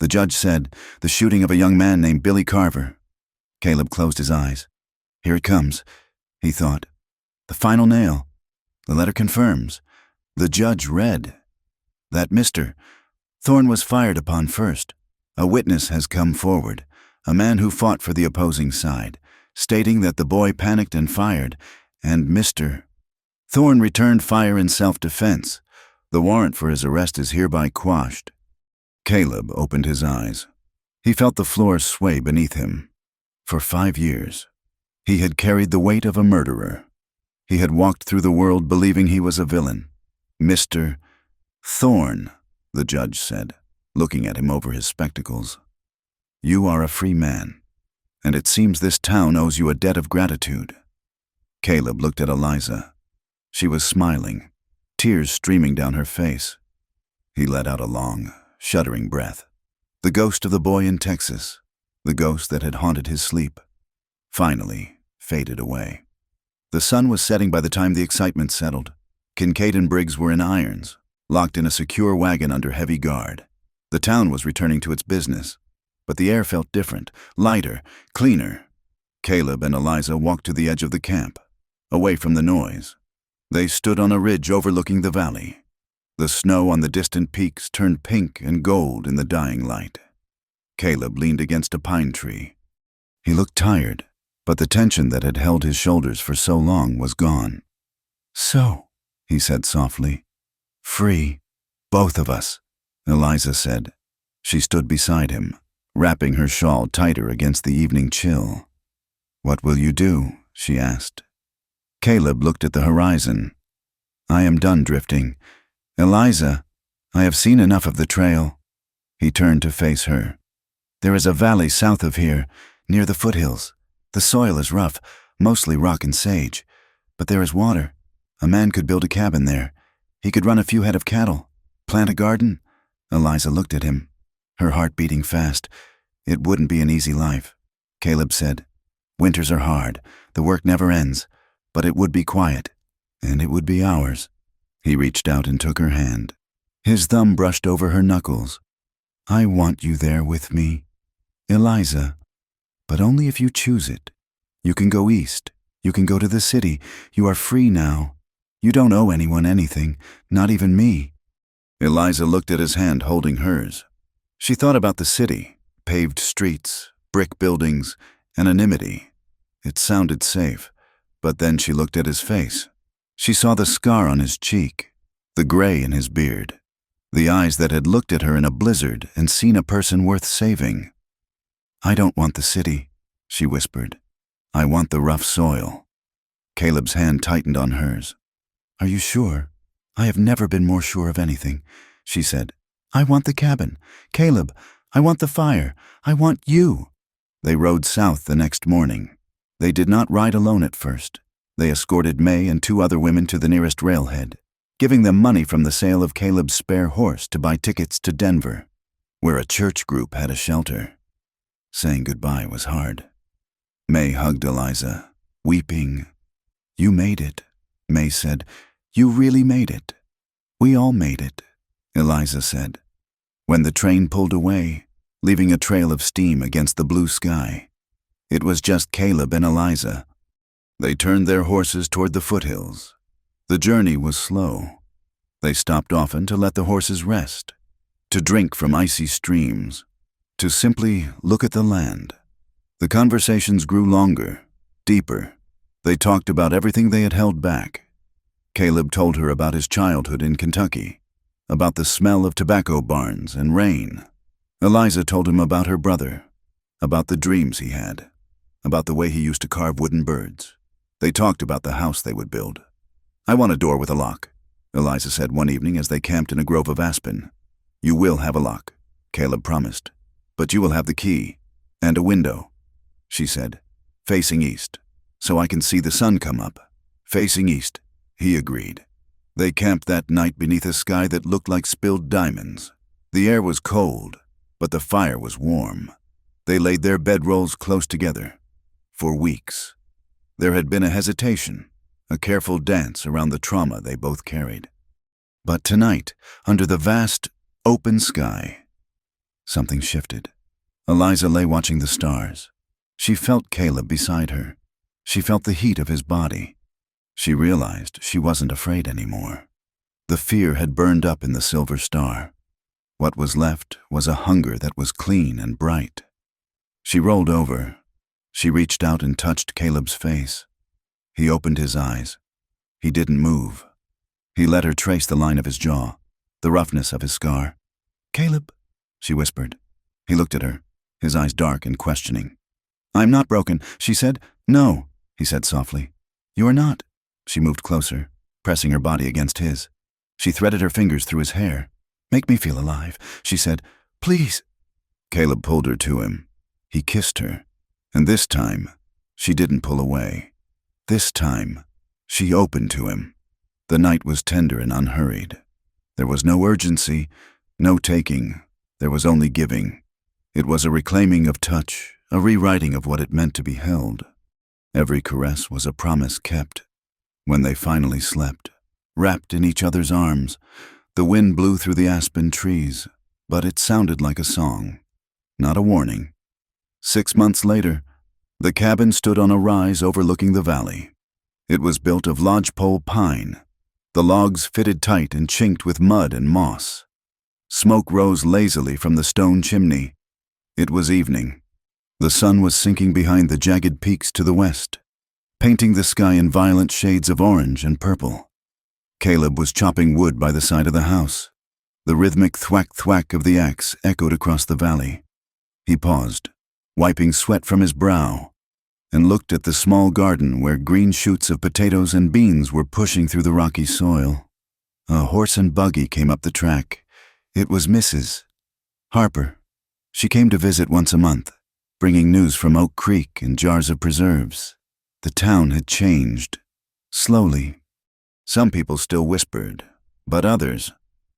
The judge said, the shooting of a young man named Billy Carver. Caleb closed his eyes. Here it comes, he thought. The final nail. The letter confirms. The judge read. That Mr. Thorne was fired upon first. A witness has come forward, a man who fought for the opposing side, stating that the boy panicked and fired, and Mr. Thorne returned fire in self-defense. The warrant for his arrest is hereby quashed. Caleb opened his eyes. He felt the floor sway beneath him. For 5 years, he had carried the weight of a murderer. He had walked through the world believing he was a villain. Mr. Thorne, the judge said, looking at him over his spectacles. You are a free man, and it seems this town owes you a debt of gratitude. Caleb looked at Eliza. She was smiling, tears streaming down her face. He let out a long, shuddering breath. The ghost of the boy in Texas, the ghost that had haunted his sleep, finally faded away. The sun was setting by the time the excitement settled. Kincaid and Briggs were in irons, locked in a secure wagon under heavy guard. The town was returning to its business, but the air felt different, lighter, cleaner. Caleb and Eliza walked to the edge of the camp, away from the noise. They stood on a ridge overlooking the valley. The snow on the distant peaks turned pink and gold in the dying light. Caleb leaned against a pine tree. He looked tired, but the tension that had held his shoulders for so long was gone. So, he said softly, free, both of us. Eliza said. She stood beside him, wrapping her shawl tighter against the evening chill. What will you do? She asked. Caleb looked at the horizon. I am done drifting. Eliza, I have seen enough of the trail. He turned to face her. "There is a valley south of here, near the foothills. The soil is rough, mostly rock and sage. But there is water. A man could build a cabin there. He could run a few head of cattle, plant a garden." Eliza looked at him, her heart beating fast. "It wouldn't be an easy life," Caleb said. "Winters are hard. The work never ends. But it would be quiet. And it would be ours." He reached out and took her hand. His thumb brushed over her knuckles. "I want you there with me, Eliza. But only if you choose it. You can go east. You can go to the city. You are free now. You don't owe anyone anything, not even me." Eliza looked at his hand holding hers. She thought about the city, paved streets, brick buildings, anonymity. It sounded safe, but then she looked at his face. She saw the scar on his cheek, the gray in his beard, the eyes that had looked at her in a blizzard and seen a person worth saving. "I don't want the city," she whispered. "I want the rough soil." Caleb's hand tightened on hers. "Are you sure?" "I have never been more sure of anything," she said. "I want the cabin. Caleb, I want the fire. I want you." They rode south the next morning. They did not ride alone at first. They escorted May and 2 other women to the nearest railhead, giving them money from the sale of Caleb's spare horse to buy tickets to Denver, where a church group had a shelter. Saying goodbye was hard. May hugged Eliza, weeping. "You made it," May said. "You really made it." "We all made it," Eliza said. When the train pulled away, leaving a trail of steam against the blue sky, it was just Caleb and Eliza. They turned their horses toward the foothills. The journey was slow. They stopped often to let the horses rest, to drink from icy streams, to simply look at the land. The conversations grew longer, deeper. They talked about everything they had held back. Caleb told her about his childhood in Kentucky, about the smell of tobacco barns and rain. Eliza told him about her brother, about the dreams he had, about the way he used to carve wooden birds. They talked about the house they would build. "I want a door with a lock," Eliza said one evening as they camped in a grove of aspen. "You will have a lock," Caleb promised. "But you will have the key, and a window," she said, "facing east, so I can see the sun come up." "Facing east," he agreed. They camped that night beneath a sky that looked like spilled diamonds. The air was cold, but the fire was warm. They laid their bedrolls close together. For weeks, there had been a hesitation, a careful dance around the trauma they both carried. But tonight, under the vast, open sky, something shifted. Eliza lay watching the stars. She felt Caleb beside her. She felt the heat of his body. She realized she wasn't afraid anymore. The fear had burned up in the silver star. What was left was a hunger that was clean and bright. She rolled over. She reached out and touched Caleb's face. He opened his eyes. He didn't move. He let her trace the line of his jaw, the roughness of his scar. "Caleb," she whispered. He looked at her, his eyes dark and questioning. "I'm not broken," she said. "No," he said softly. "You are not." She moved closer, pressing her body against his. She threaded her fingers through his hair. "Make me feel alive," she said. "Please." Caleb pulled her to him. He kissed her, and this time, she didn't pull away. This time, she opened to him. The night was tender and unhurried. There was no urgency, no taking. There was only giving. It was a reclaiming of touch, a rewriting of what it meant to be held. Every caress was a promise kept. When they finally slept, wrapped in each other's arms, the wind blew through the aspen trees, but it sounded like a song, not a warning. 6 months later, the cabin stood on a rise overlooking the valley. It was built of lodgepole pine. The logs fitted tight and chinked with mud and moss. Smoke rose lazily from the stone chimney. It was evening. The sun was sinking behind the jagged peaks to the west, painting the sky in violent shades of orange and purple. Caleb was chopping wood by the side of the house. The rhythmic thwack-thwack of the axe echoed across the valley. He paused, wiping sweat from his brow, and looked at the small garden where green shoots of potatoes and beans were pushing through the rocky soil. A horse and buggy came up the track. It was Mrs. Harper. She came to visit once a month, bringing news from Oak Creek and jars of preserves. The town had changed, slowly. Some people still whispered, but others,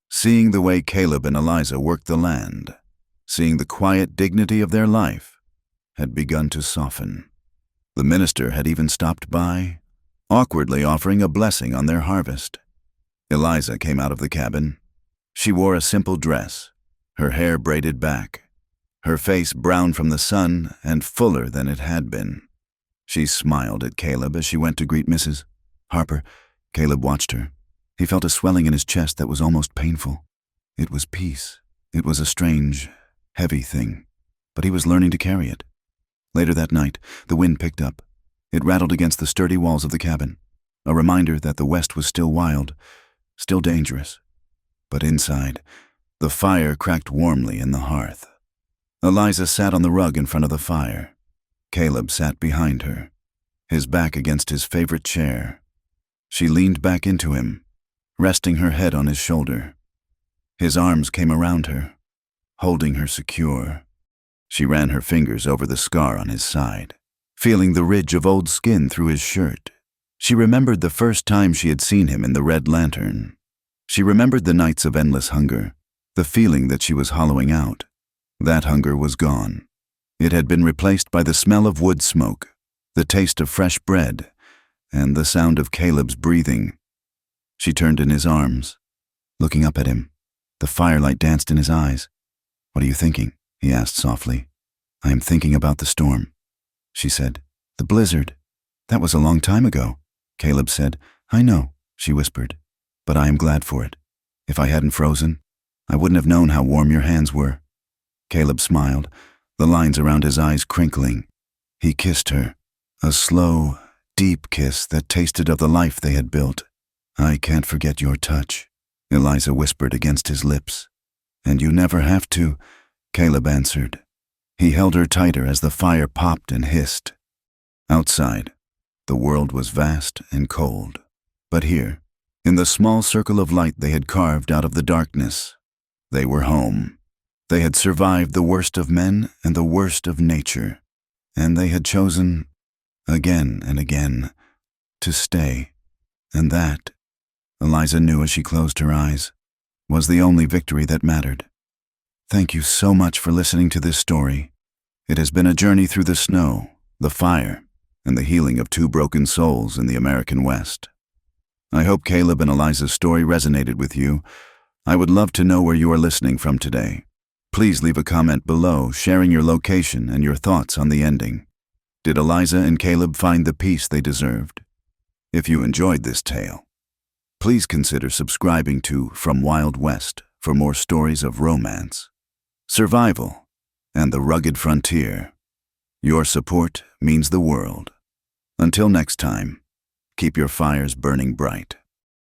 seeing the way Caleb and Eliza worked the land, seeing the quiet dignity of their life, had begun to soften. The minister had even stopped by, awkwardly offering a blessing on their harvest. Eliza came out of the cabin. She wore a simple dress, her hair braided back, her face brown from the sun and fuller than it had been. She smiled at Caleb as she went to greet Mrs. Harper. Caleb watched her. He felt a swelling in his chest that was almost painful. It was peace. It was a strange, heavy thing, but he was learning to carry it. Later that night, the wind picked up. It rattled against the sturdy walls of the cabin, a reminder that the West was still wild, still dangerous. But inside, the fire cracked warmly in the hearth. Eliza sat on the rug in front of the fire. Caleb sat behind her, his back against his favorite chair. She leaned back into him, resting her head on his shoulder. His arms came around her, holding her secure. She ran her fingers over the scar on his side, feeling the ridge of old skin through his shirt. She remembered the first time she had seen him in the Red Lantern. She remembered the nights of endless hunger, the feeling that she was hollowing out. That hunger was gone. It had been replaced by the smell of wood smoke, the taste of fresh bread, and the sound of Caleb's breathing. She turned in his arms, looking up at him. The firelight danced in his eyes. "What are you thinking?" he asked softly. "I am thinking about the storm," she said. "The blizzard. That was a long time ago," Caleb said. "I know," she whispered, "but I am glad for it. If I hadn't frozen, I wouldn't have known how warm your hands were." Caleb smiled, the lines around his eyes crinkling. He kissed her, a slow, deep kiss that tasted of the life they had built. "I can't forget your touch," Eliza whispered against his lips. "And you never have to," Caleb answered. He held her tighter as the fire popped and hissed. Outside, the world was vast and cold. But here, in the small circle of light they had carved out of the darkness, they were home. They had survived the worst of men and the worst of nature, and they had chosen, again and again, to stay. And that, Eliza knew as she closed her eyes, was the only victory that mattered. Thank you so much for listening to this story. It has been a journey through the snow, the fire, and the healing of two broken souls in the American West. I hope Caleb and Eliza's story resonated with you. I would love to know where you are listening from today. Please leave a comment below sharing your location and your thoughts on the ending. Did Eliza and Caleb find the peace they deserved? If you enjoyed this tale, please consider subscribing to From Wild West for more stories of romance, survival, and the rugged frontier. Your support means the world. Until next time, keep your fires burning bright.